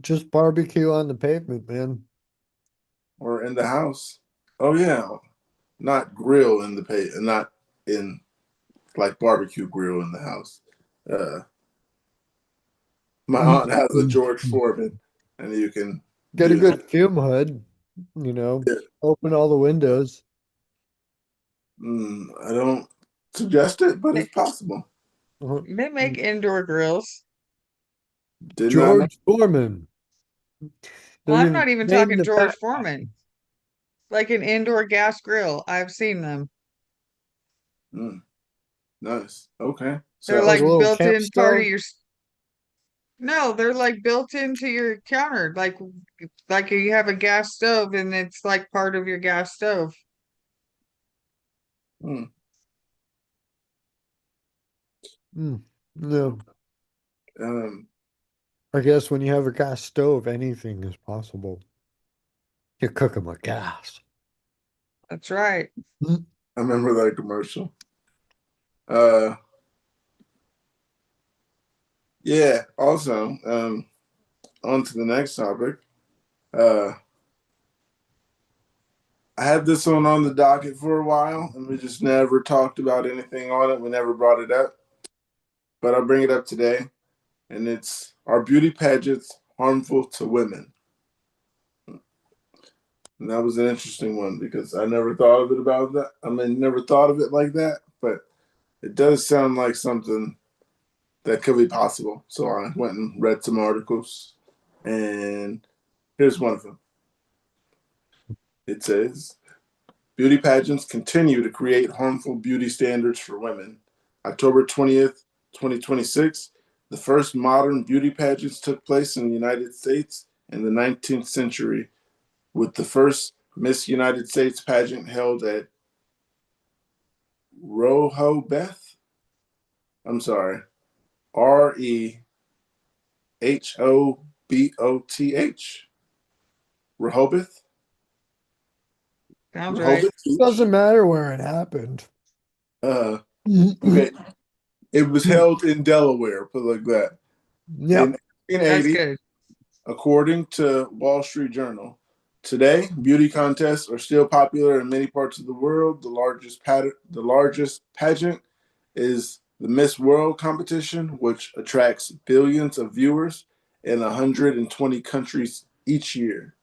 Just barbecue on the pavement, man. or in the house. Oh yeah, not grill in the not in like barbecue grill in the house. Uh, my aunt has a George Foreman, and you can Get a do that. good fume hood, Yeah. open all the windows. I don't suggest it, but They, it's possible. Uh, they make indoor grills. Did not know. George Foreman. Well, They're I'm not even made in talking the George back. Foreman, like an indoor gas grill. I've seen them. Nice. Okay. They're So Like a like little built camp in part of stove. your. No, they're like built into your counter, like you have a gas stove and it's like part of your gas stove. hmm, No. um, I guess when you have a gas stove, anything is possible. You cook them with gas. That's right. I remember that commercial. Uh, yeah. Also, on to the next topic. Uh, I had this one on the docket for a while, and we just never talked about anything on it. We never brought it up, but I'll bring it up today. And it's, are beauty pageants harmful to women? And that was an interesting one because I never thought of it about that. I mean, never thought of it like that, but it does sound like something that could be possible. So I went and read some articles, and here's one of them. It says, beauty pageants continue to create harmful beauty standards for women. October 20th, 2026, the first modern beauty pageants took place in the United States in the 19th century, with the first Miss United States pageant held at Rehoboth. I'm sorry, Rehoboth. Rehoboth. Sounds right. Rehoboth. Doesn't matter where it happened. Okay. It was held in Delaware, put it like that. Yeah. In That's 1880, good. according to Wall Street Journal. Today, beauty contests are still popular in many parts of the world. The largest pageant is the Miss World competition, which attracts billions of viewers in 120 countries each year.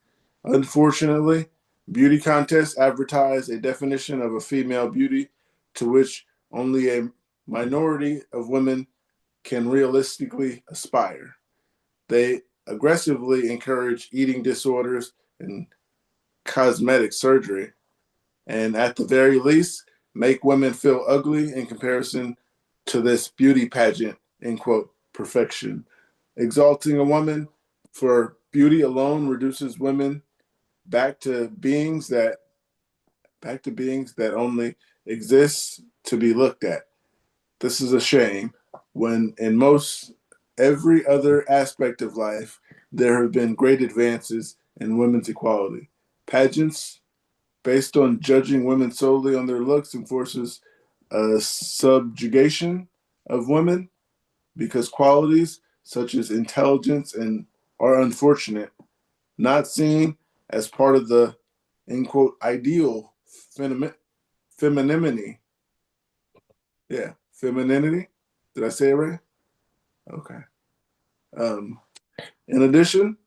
Unfortunately, beauty contests advertise a definition of a female beauty to which only a minority of women can realistically aspire. They aggressively encourage eating disorders and cosmetic surgery, and at the very least, make women feel ugly in comparison to this beauty pageant, end quote, perfection. Exalting a woman for beauty alone reduces women back to beings that only exist to be looked at. This is a shame when in most every other aspect of life there have been great advances in women's equality. Pageants based on judging women solely on their looks enforces a subjugation of women because qualities such as intelligence and are unfortunate, not seen as part of the in quote ideal femininity. Yeah, femininity. Did I say it right? Okay. Um, in addition,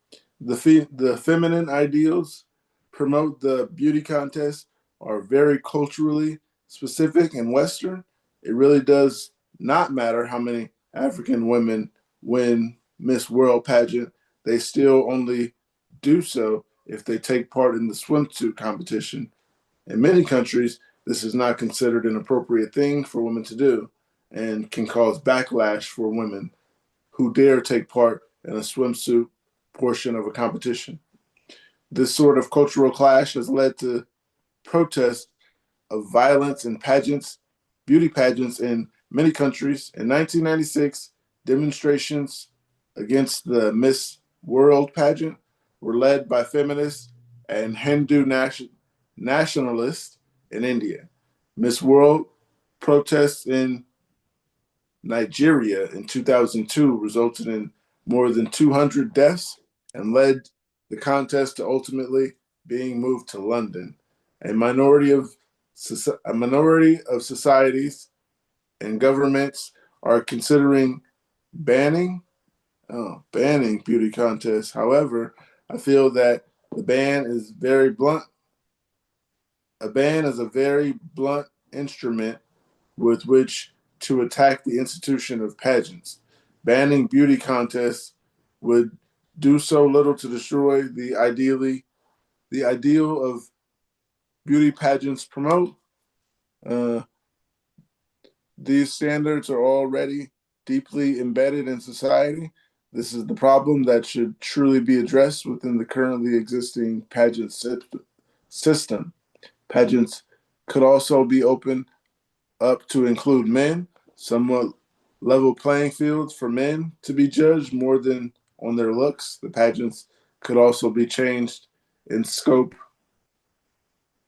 the feminine ideals promote the beauty contest are very culturally specific and Western. It really does not matter how many African women win Miss World pageant. They still only do so if they take part in the swimsuit competition. In many countries, this is not considered an appropriate thing for women to do and can cause backlash for women who dare take part in a swimsuit portion of a competition. This sort of cultural clash has led to protests of violence in pageants, beauty pageants in many countries. In 1996, demonstrations against the Miss World pageant were led by feminists and Hindu nationalists in India. Miss World protests in Nigeria in 2002 resulted in more than 200 deaths and led the contest to ultimately being moved to London. A minority of societies and governments are considering banning banning beauty contests. However, I feel that the ban is very blunt. A ban is a very blunt instrument with which to attack the institution of pageants. Banning beauty contests would do so little to destroy the ideal of beauty pageants promote. Uh, these standards are already deeply embedded in society. This is the problem that should truly be addressed within the currently existing pageant system. Pageants could also be open up to include men, somewhat level playing fields for men to be judged more than on their looks. The pageants could also be changed in scope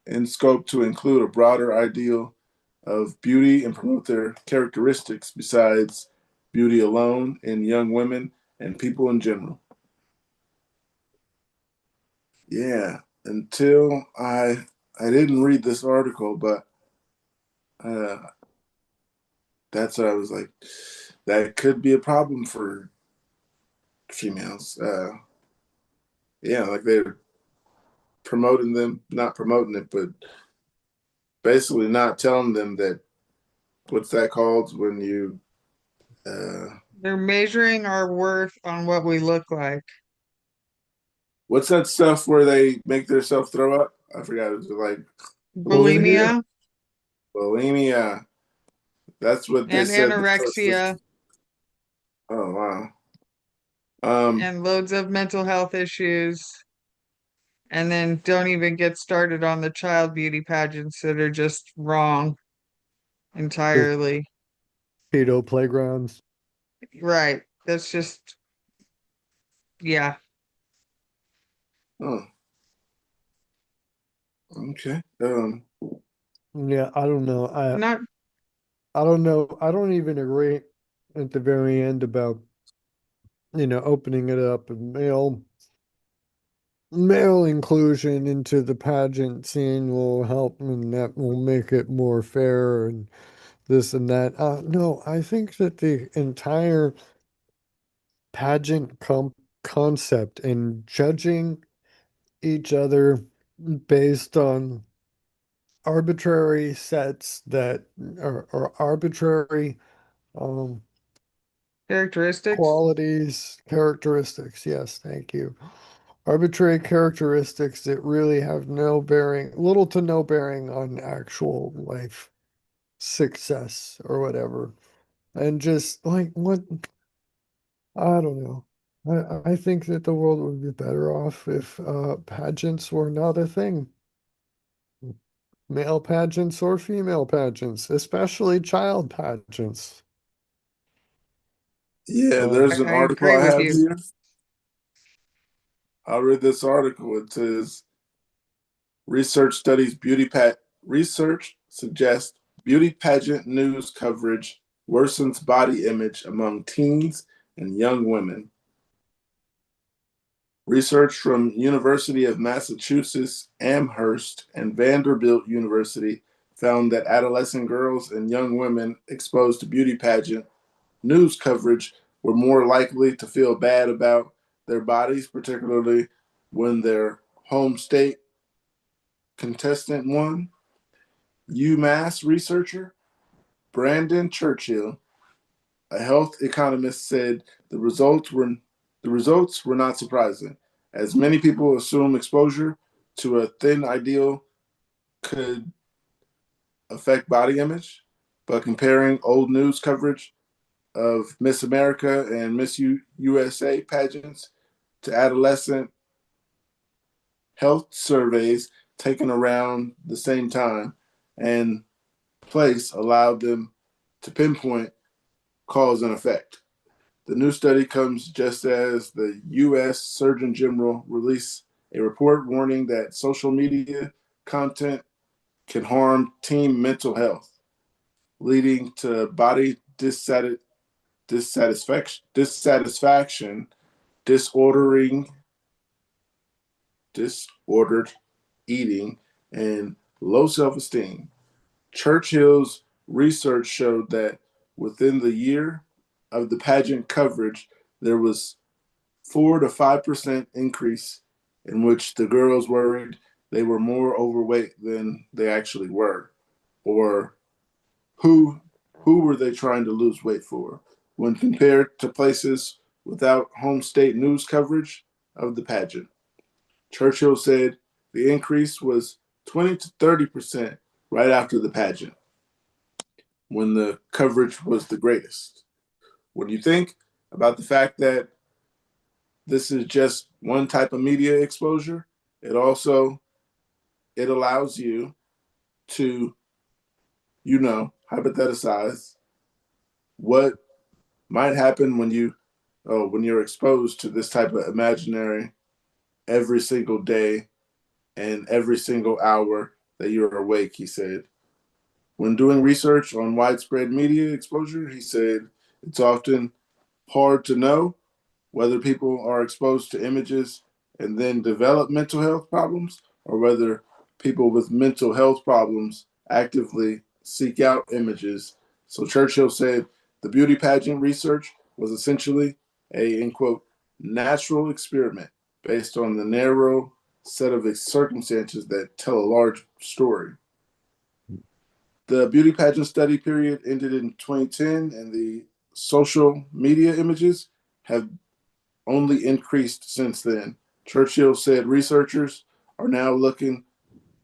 to include a broader ideal of beauty and promote their characteristics besides beauty alone in young women and people in general. Yeah, until I didn't read this article, but uh, that's what I was like. That could be a problem for females. Yeah, like they're promoting them, not promoting it, but basically not telling them that what's that called when you They're measuring our worth on what we look like. what's that stuff where they make themselves throw up? I forgot. It's like Bulimia? Bulimia bulimia. That's what they and said. anorexia Oh wow. Um. and loads of mental health issues. And then don't even get started on the child beauty pageants that are just wrong entirely. Pedo playgrounds. Right. That's just, yeah. Oh. Okay. Yeah, I don't know. Not I don't know. I don't even agree at the very end about, opening it up and male inclusion into the pageant scene will help and that will make it more fair and this and that. No, I think that the entire pageant concept and judging each other based on arbitrary sets that are arbitrary um characteristics. qualities, characteristics. Yes, thank you. Arbitrary characteristics that really have no bearing, little to no bearing on actual life success or whatever. And just like what, I don't know. I think that the world would be better off if pageants were not a thing. Male pageants or female pageants, especially child pageants. Yeah, Uh, there's an I article agree I with have you. here. I read this article. It says research studies beauty pat research suggests beauty pageant news coverage worsens body image among teens and young women. Research from University of Massachusetts Amherst and Vanderbilt University found that adolescent girls and young women exposed to beauty pageant news coverage were more likely to feel bad about their bodies, particularly when their home state contestant won. UMass researcher Brandon Churchill, a health economist, said the results were not surprising, as many people assume exposure to a thin ideal could affect body image. But comparing old news coverage of Miss America and Miss USA pageants to adolescent health surveys taken around the same time and place allowed them to pinpoint cause and effect. The new study comes just as the U.S. Surgeon General released a report warning that social media content can harm teen mental health, leading to body dissatisfaction, disordering, disordered eating, and low self-esteem. Churchill's research showed that within the year of the pageant coverage, there was 4 to 5% increase in which the girls worried they were more overweight than they actually were, or who who were they trying to lose weight for when compared to places without home state news coverage of the pageant. Churchill said the increase was 20 to 30% right after the pageant when the coverage was the greatest. When you think about the fact that this is just one type of media exposure, it also it allows you to, hypothesize what might happen when you're exposed to this type of imaginary every single day and every single hour that you're awake, he said. When doing research on widespread media exposure, he said it's often hard to know whether people are exposed to images and then develop mental health problems, or whether people with mental health problems actively seek out images. So Churchill said the beauty pageant research was essentially a, in quote, natural experiment based on the narrow set of circumstances that tell a large story. The beauty pageant study period ended in 2010, and the social media images have only increased since then. Churchill said researchers are now looking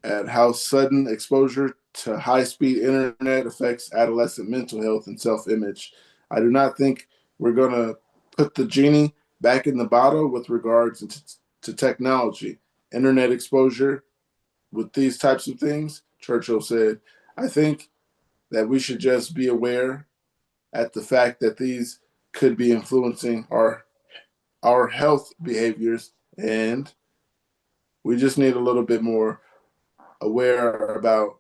at how sudden exposure to high speed internet affects adolescent mental health and self image. I do not think we're going to put the genie back in the bottle with regards to technology. Internet exposure with these types of things, Churchill said, I think that we should just be aware at the fact that these could be influencing our health behaviors, and we just need a little bit more aware about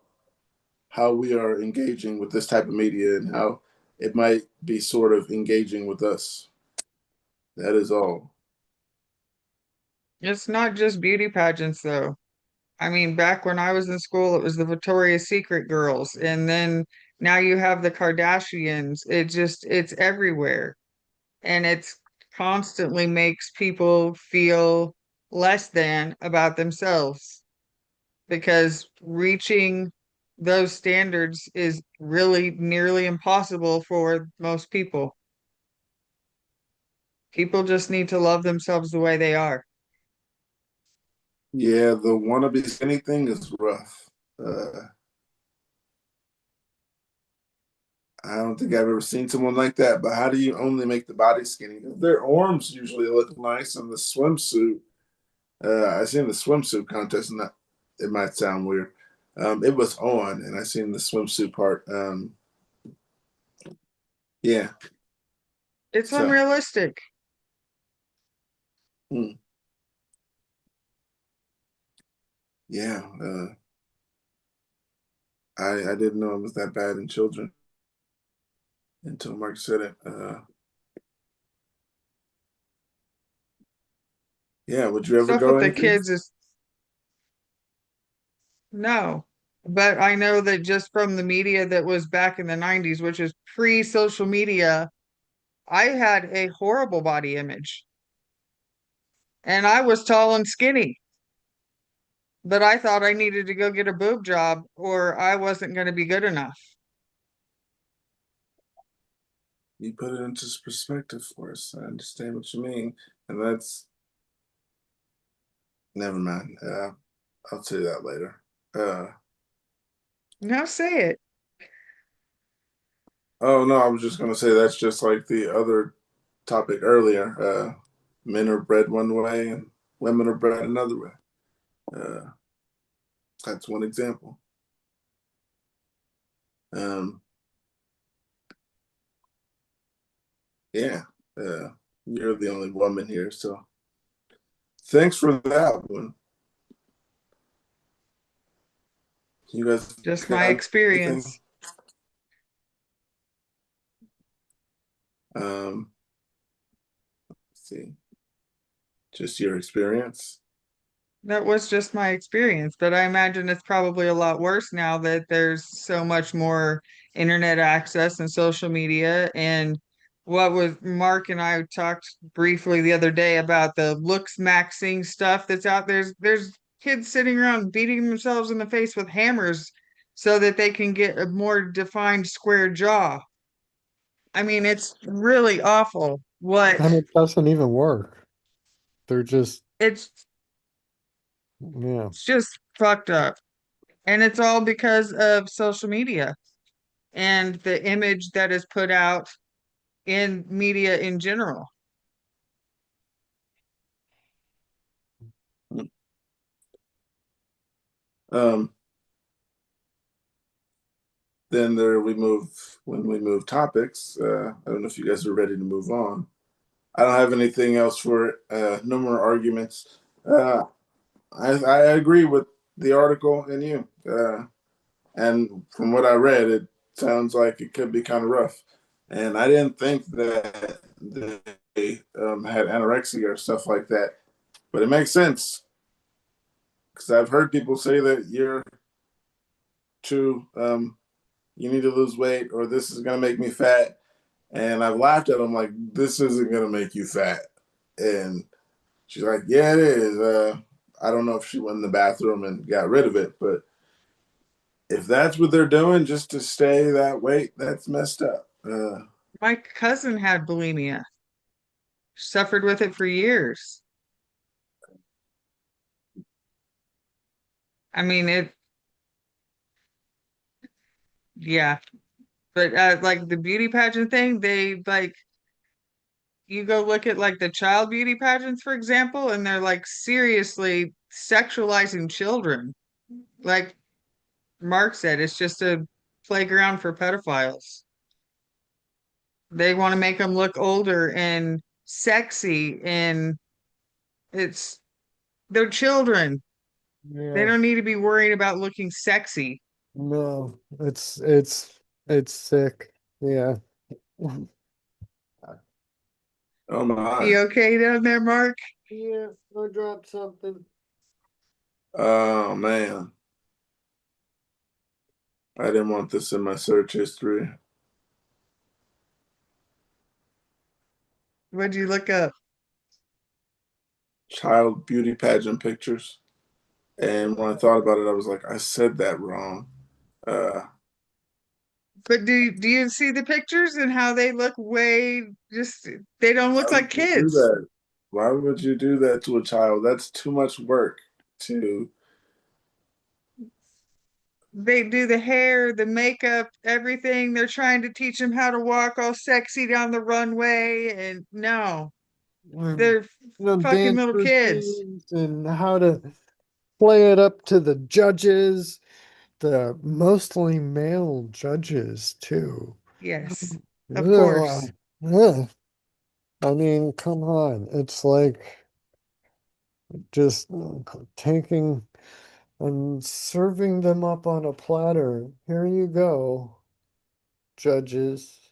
how we are engaging with this type of media and how it might be sort of engaging with us. That is all. It's not just beauty pageants, though. I mean, back when I was in school, it was the Victoria's Secret girls, and then now you have the Kardashians. It's everywhere, and it's constantly makes people feel less than about themselves because reaching those standards is really nearly impossible for most people. People just need to love themselves the way they are. Yeah, the wannabe skinny thing is rough. Uh, I don't think I've ever seen someone like that. But how do you only make the body skinny? Their arms usually look nice in the swimsuit. I seen the swimsuit contest, and it might sound weird. It was on, and I seen the swimsuit part. Yeah. It's So, unrealistic. yeah. I didn't know it was that bad in children until Mark said it. Yeah. Would you ever Stuff go with the into? kids is no. But I know that just from the media that was back in the 90s, which is pre-social media, I had a horrible body image. And I was tall and skinny. But I thought I needed to go get a boob job or I wasn't going to be good enough. You put it into perspective for us. I understand what you mean, and that's never mind. I'll say that later. Now say it. Oh no, I was just gonna say that's just like the other topic earlier. Men are bred one way and women are bred another way. Uh, that's one example. Um, yeah, you're the only woman here, so thanks for that one. You guys Just my got anything? experience. Let's see, just your experience. That was just my experience, but I imagine it's probably a lot worse now that there's so much more internet access and social media. And what was Mark and I talked briefly the other day about the looks maxing stuff that's out there. There's kids sitting around beating themselves in the face with hammers so that they can get a more defined square jaw. I mean, it's really awful what And it doesn't even work. They're just, it's yeah. it's just fucked up. And it's all because of social media and the image that is put out in media in general. Um, then there we move when we move topics. I don't know if you guys are ready to move on. I don't have anything else for it. No more arguments. I agree with the article and you. And from what I read, it sounds like it could be kind of rough. And I didn't think that they had anorexia or stuff like that, but it makes sense because I've heard people say that you're too, you need to lose weight or this is going to make me fat. And I've laughed at them like, this isn't going to make you fat. And she's like, yeah, it is. I don't know if she went in the bathroom and got rid of it, but if that's what they're doing just to stay that weight, that's messed up. My cousin had bulimia, suffered with it for years. I mean, yeah. But like the beauty pageant thing, they like, you go look at like the child beauty pageants, for example, and they're like seriously sexualizing children. Like Mark said, it's just a playground for pedophiles. They want to make them look older and sexy, and it's they're children. They Yeah. don't need to be worried about looking sexy. No, it's sick. Yeah. Oh my. You okay down there, Mark? Yeah, I dropped something. Oh man. I didn't want this in my search history. What'd you look up? Child beauty pageant pictures. And when I thought about it, I was like, I said that wrong. Uh, But do you see the pictures and how they look way just they don't why look would like you do kids. that? Why would you do that to a child? That's too much work to they do the hair, the makeup, everything. They're trying to teach them how to walk all sexy down the runway. And no, And, they're fucking dance little kids. routines and how to play it up to the judges, the mostly male judges too. Yes, of Ugh. course. Ugh. I mean, come on. It's like just taking and serving them up on a platter. Here you go, judges,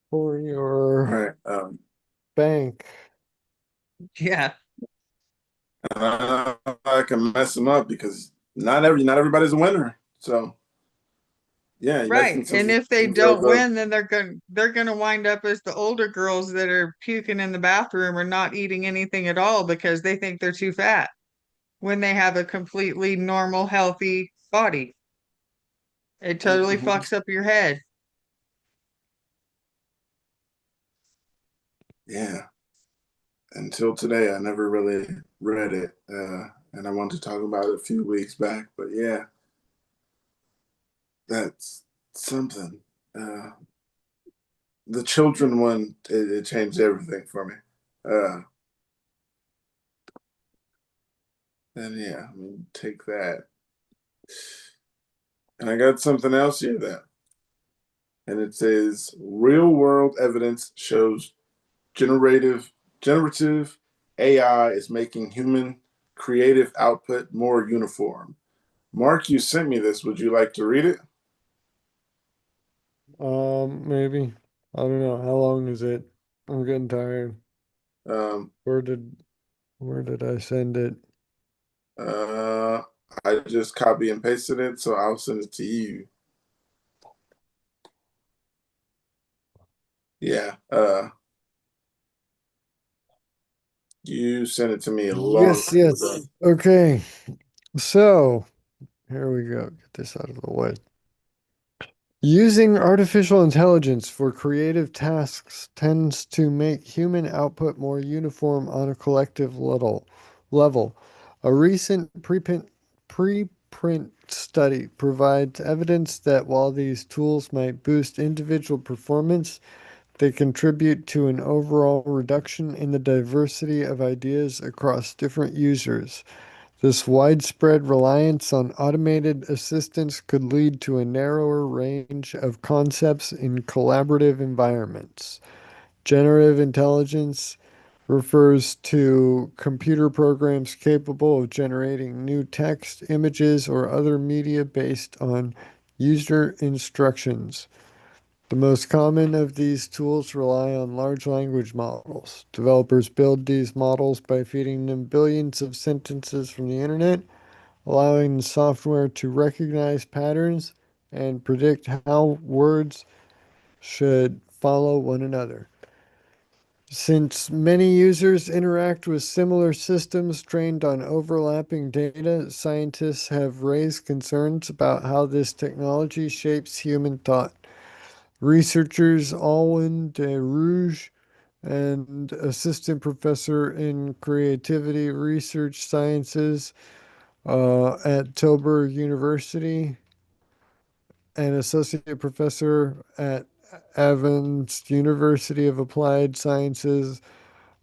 for your Right. bank. Yeah, I can mess them up because not everybody's a winner. So yeah, you right. making some And if they suggestions don't of win, then they're gonna wind up as the older girls that are puking in the bathroom or not eating anything at all because they think they're too fat when they have a completely normal, healthy body. It totally Mhm. fucks up your head. Yeah. Until today, I never really read it, and I wanted to talk about it a few weeks back. But yeah, that's something. Uh, the children one, it changed everything for me. Uh, and yeah, I mean, take that. And I got something else here then, and it says real world evidence shows generative generative AI is making human creative output more uniform. Mark, you sent me this. Would you like to read it? Maybe. I don't know. How long is it? I'm getting tired. Um, Where did where did I send it? uh, I just copy and pasted it, so I'll send it to you. Yeah. You sent it to me a long Yes, time ago. yes. Okay. So here we go. Get this out of the way. Using artificial intelligence for creative tasks tends to make human output more uniform on a collective level. A recent preprint study provides evidence that while these tools might boost individual performance, they contribute to an overall reduction in the diversity of ideas across different users. This widespread reliance on automated assistance could lead to a narrower range of concepts in collaborative environments. Generative intelligence refers to computer programs capable of generating new text, images, or other media based on user instructions. The most common of these tools rely on large language models. Developers build these models by feeding them billions of sentences from the internet, allowing the software to recognize patterns and predict how words should follow one another. Since many users interact with similar systems trained on overlapping data, scientists have raised concerns about how this technology shapes human thought. Researchers Alwyn de Rouge and assistant professor in creativity research sciences at Tilburg University and associate professor at Evans University of Applied Sciences,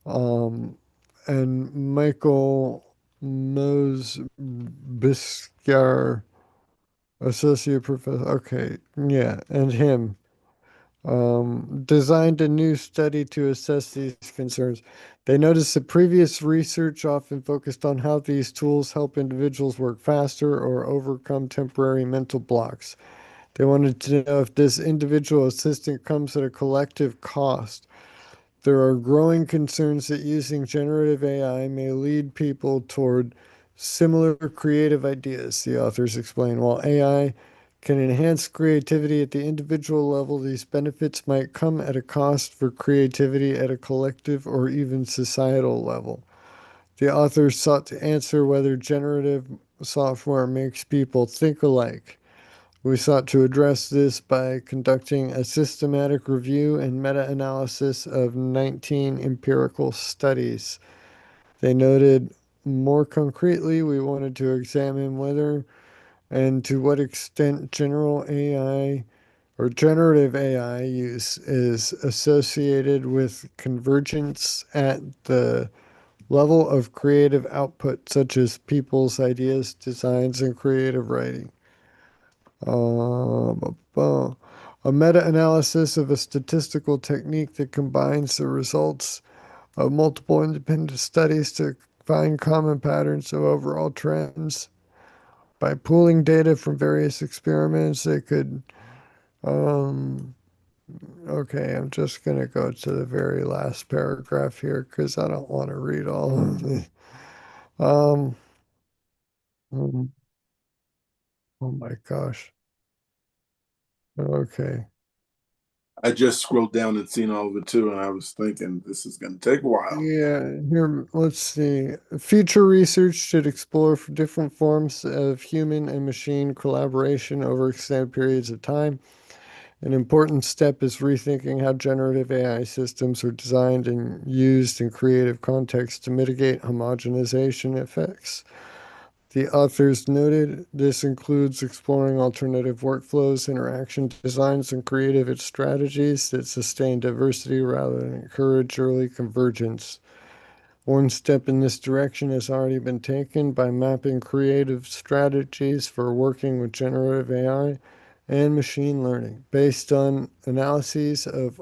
um, and Michael Mosbiskar, associate professor. Okay, yeah, and him. Designed a new study to assess these concerns. They noticed that previous research often focused on how these tools help individuals work faster or overcome temporary mental blocks. They wanted to know if this individual assistant comes at a collective cost. There are growing concerns that using generative AI may lead people toward similar creative ideas, the authors explain. While AI can enhance creativity at the individual level, these benefits might come at a cost for creativity at a collective or even societal level. The authors sought to answer whether generative software makes people think alike. We sought to address this by conducting a systematic review and meta analysis of 19 empirical studies. They noted more concretely, we wanted to examine whether and to what extent general AI or generative AI use is associated with convergence at the level of creative output, such as people's ideas, designs, and creative writing. A meta-analysis of a statistical technique that combines the results of multiple independent studies to find common patterns of overall trends. By pooling data from various experiments, they could, okay, I'm just going to go to the very last paragraph here because I don't want to read all of it. Um, oh my gosh. Okay. I just scrolled down and seen all of it too, and I was thinking this is going to take a while. Yeah, here, let's see. Future research should explore for different forms of human and machine collaboration over extended periods of time. An important step is rethinking how generative AI systems are designed and used in creative contexts to mitigate homogenization effects. The authors noted this includes exploring alternative workflows, interaction designs, and creative strategies that sustain diversity rather than encourage early convergence. One step in this direction has already been taken by mapping creative strategies for working with generative AI and machine learning based on analyses of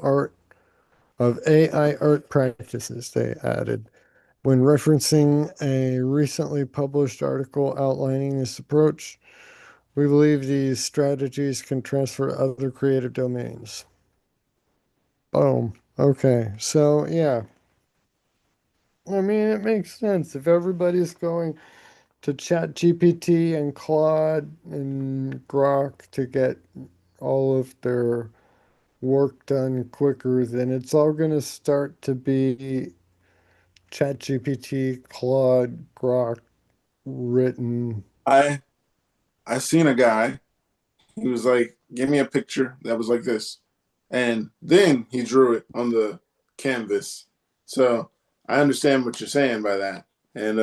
AI art practices, they added. When referencing a recently published article outlining this approach, we believe these strategies can transfer to other creative domains. Boom. Okay. So, yeah. I mean, it makes sense. If everybody's going to Chat GPT and Claude and Grok to get all of their work done quicker, then it's all going to start to be Chat GPT, Claude, Grok written. I seen a guy. He was like, "Give me a picture that was like this," and then he drew it on the canvas. So I understand what you're saying by that, and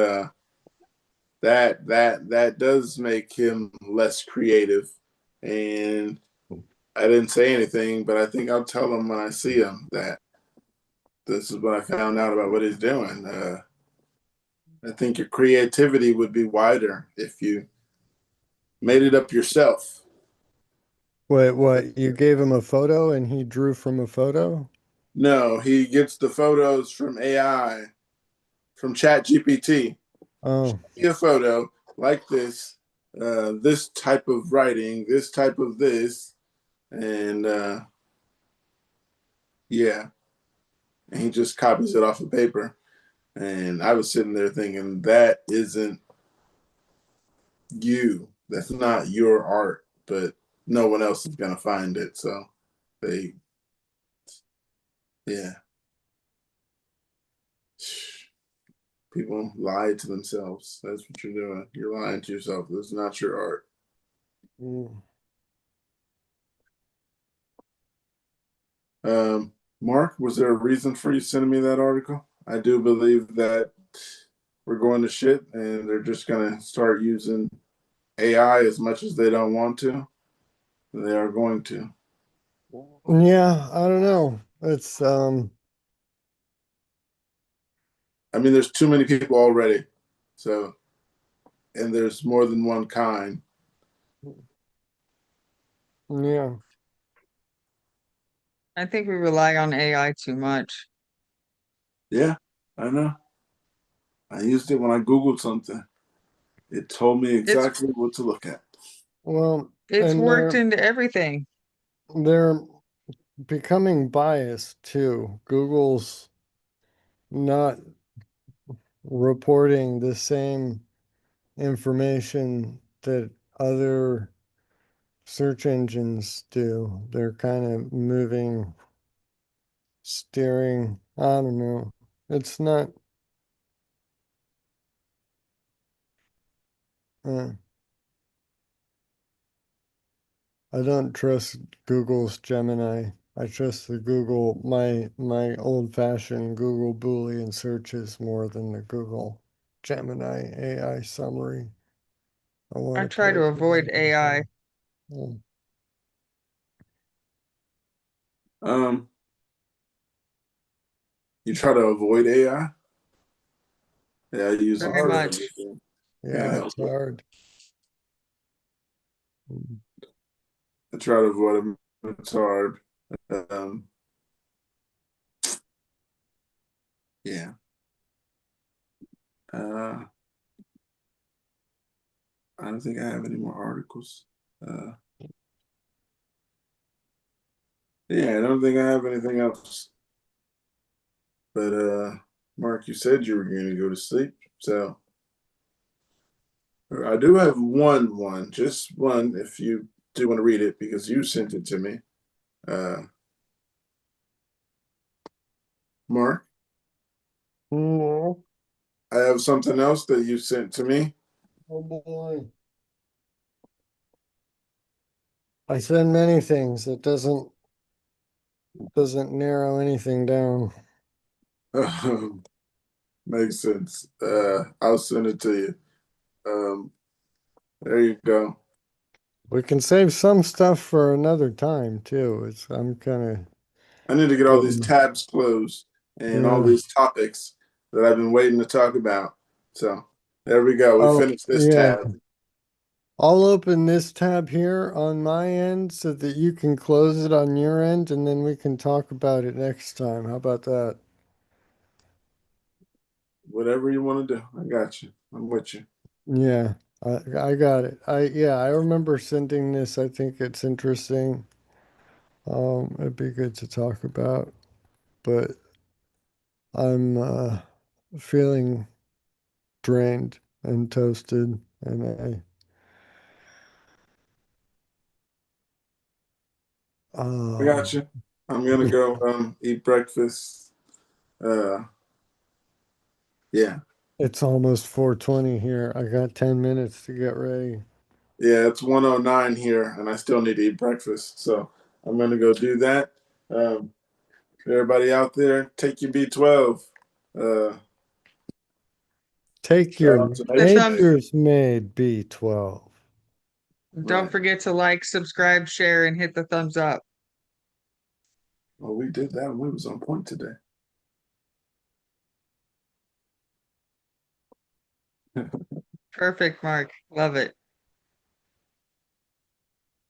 that does make him less creative. And I didn't say anything, but I think I'll tell him when I see him that this is what I found out about what he's doing. I think your creativity would be wider if you made it up yourself. What? You gave him a photo and he drew from a photo? No, he gets the photos from AI, from Chat GPT. Oh, A photo like this, this type of writing, this type of this, and yeah, and he just copies it off of paper. And I was sitting there thinking, that isn't you. That's not your art, but no one else is gonna find it. So they, yeah, people lie to themselves. That's what you're doing. You're lying to yourself. This is not your art. mm. Mark, was there a reason for you sending me that article? I do believe that we're going to shit and they're just going to start using AI as much as they don't want to. They are going to. Yeah, I don't know. It's I mean, there's too many people already. So, and there's more than one kind. yeah. I think we rely on AI too much. Yeah, I know. I used it when I Googled something. It told me It's exactly what to look at. Well, it's and worked into everything. they're becoming biased too. Google's not reporting the same information that other search engines do. They're kind of moving, steering. I don't know. It's not. Uh, I don't trust Google's Gemini. I trust the my old-fashioned Google Boolean searches more than the Google. Gemini AI summary. I want I to try to avoid AI. You try to avoid AI. Yeah, I use it Pretty for much. everything. Yeah, it's hard. I try to avoid them. It's hard. Um, yeah. I don't think I have any more articles. Yeah, I don't think I have anything else. But Mark, you said you were going to go to sleep, so I do have one, just one. If you do want to read it, because you sent it to me, Mark. No. I have something else that you sent to me. Oh boy. I send many things. It doesn't narrow anything down. Makes sense. I'll send it to you. There you go. We can save some stuff for another time too. I'm kind I need to get all of these tabs closed and all yeah. these topics that I've been waiting to talk about. So there we go. We Oh finished this yeah. tab. I'll open this tab here on my end so that you can close it on your end, and then we can talk about it next time. How about that? Whatever you want to do. I got you. I'm with you. Yeah, I got it. I remember sending this. I think it's interesting. It'd be good to talk about, but I'm feeling drained and toasted, and I got you. I'm gonna go eat breakfast. Uh yeah. it's almost 4:20 here. I got 10 minutes to get ready. Yeah, it's 109 here and I still need to eat breakfast. So I'm gonna go do that. Everybody out there, take your B12. Uh Take shout your out to The Nation thumbs. Nation. nature's made B12. Don't Right. forget to like, subscribe, share, and hit the thumbs up. Well, we did that. We was on point today. Perfect, Mark. Love it.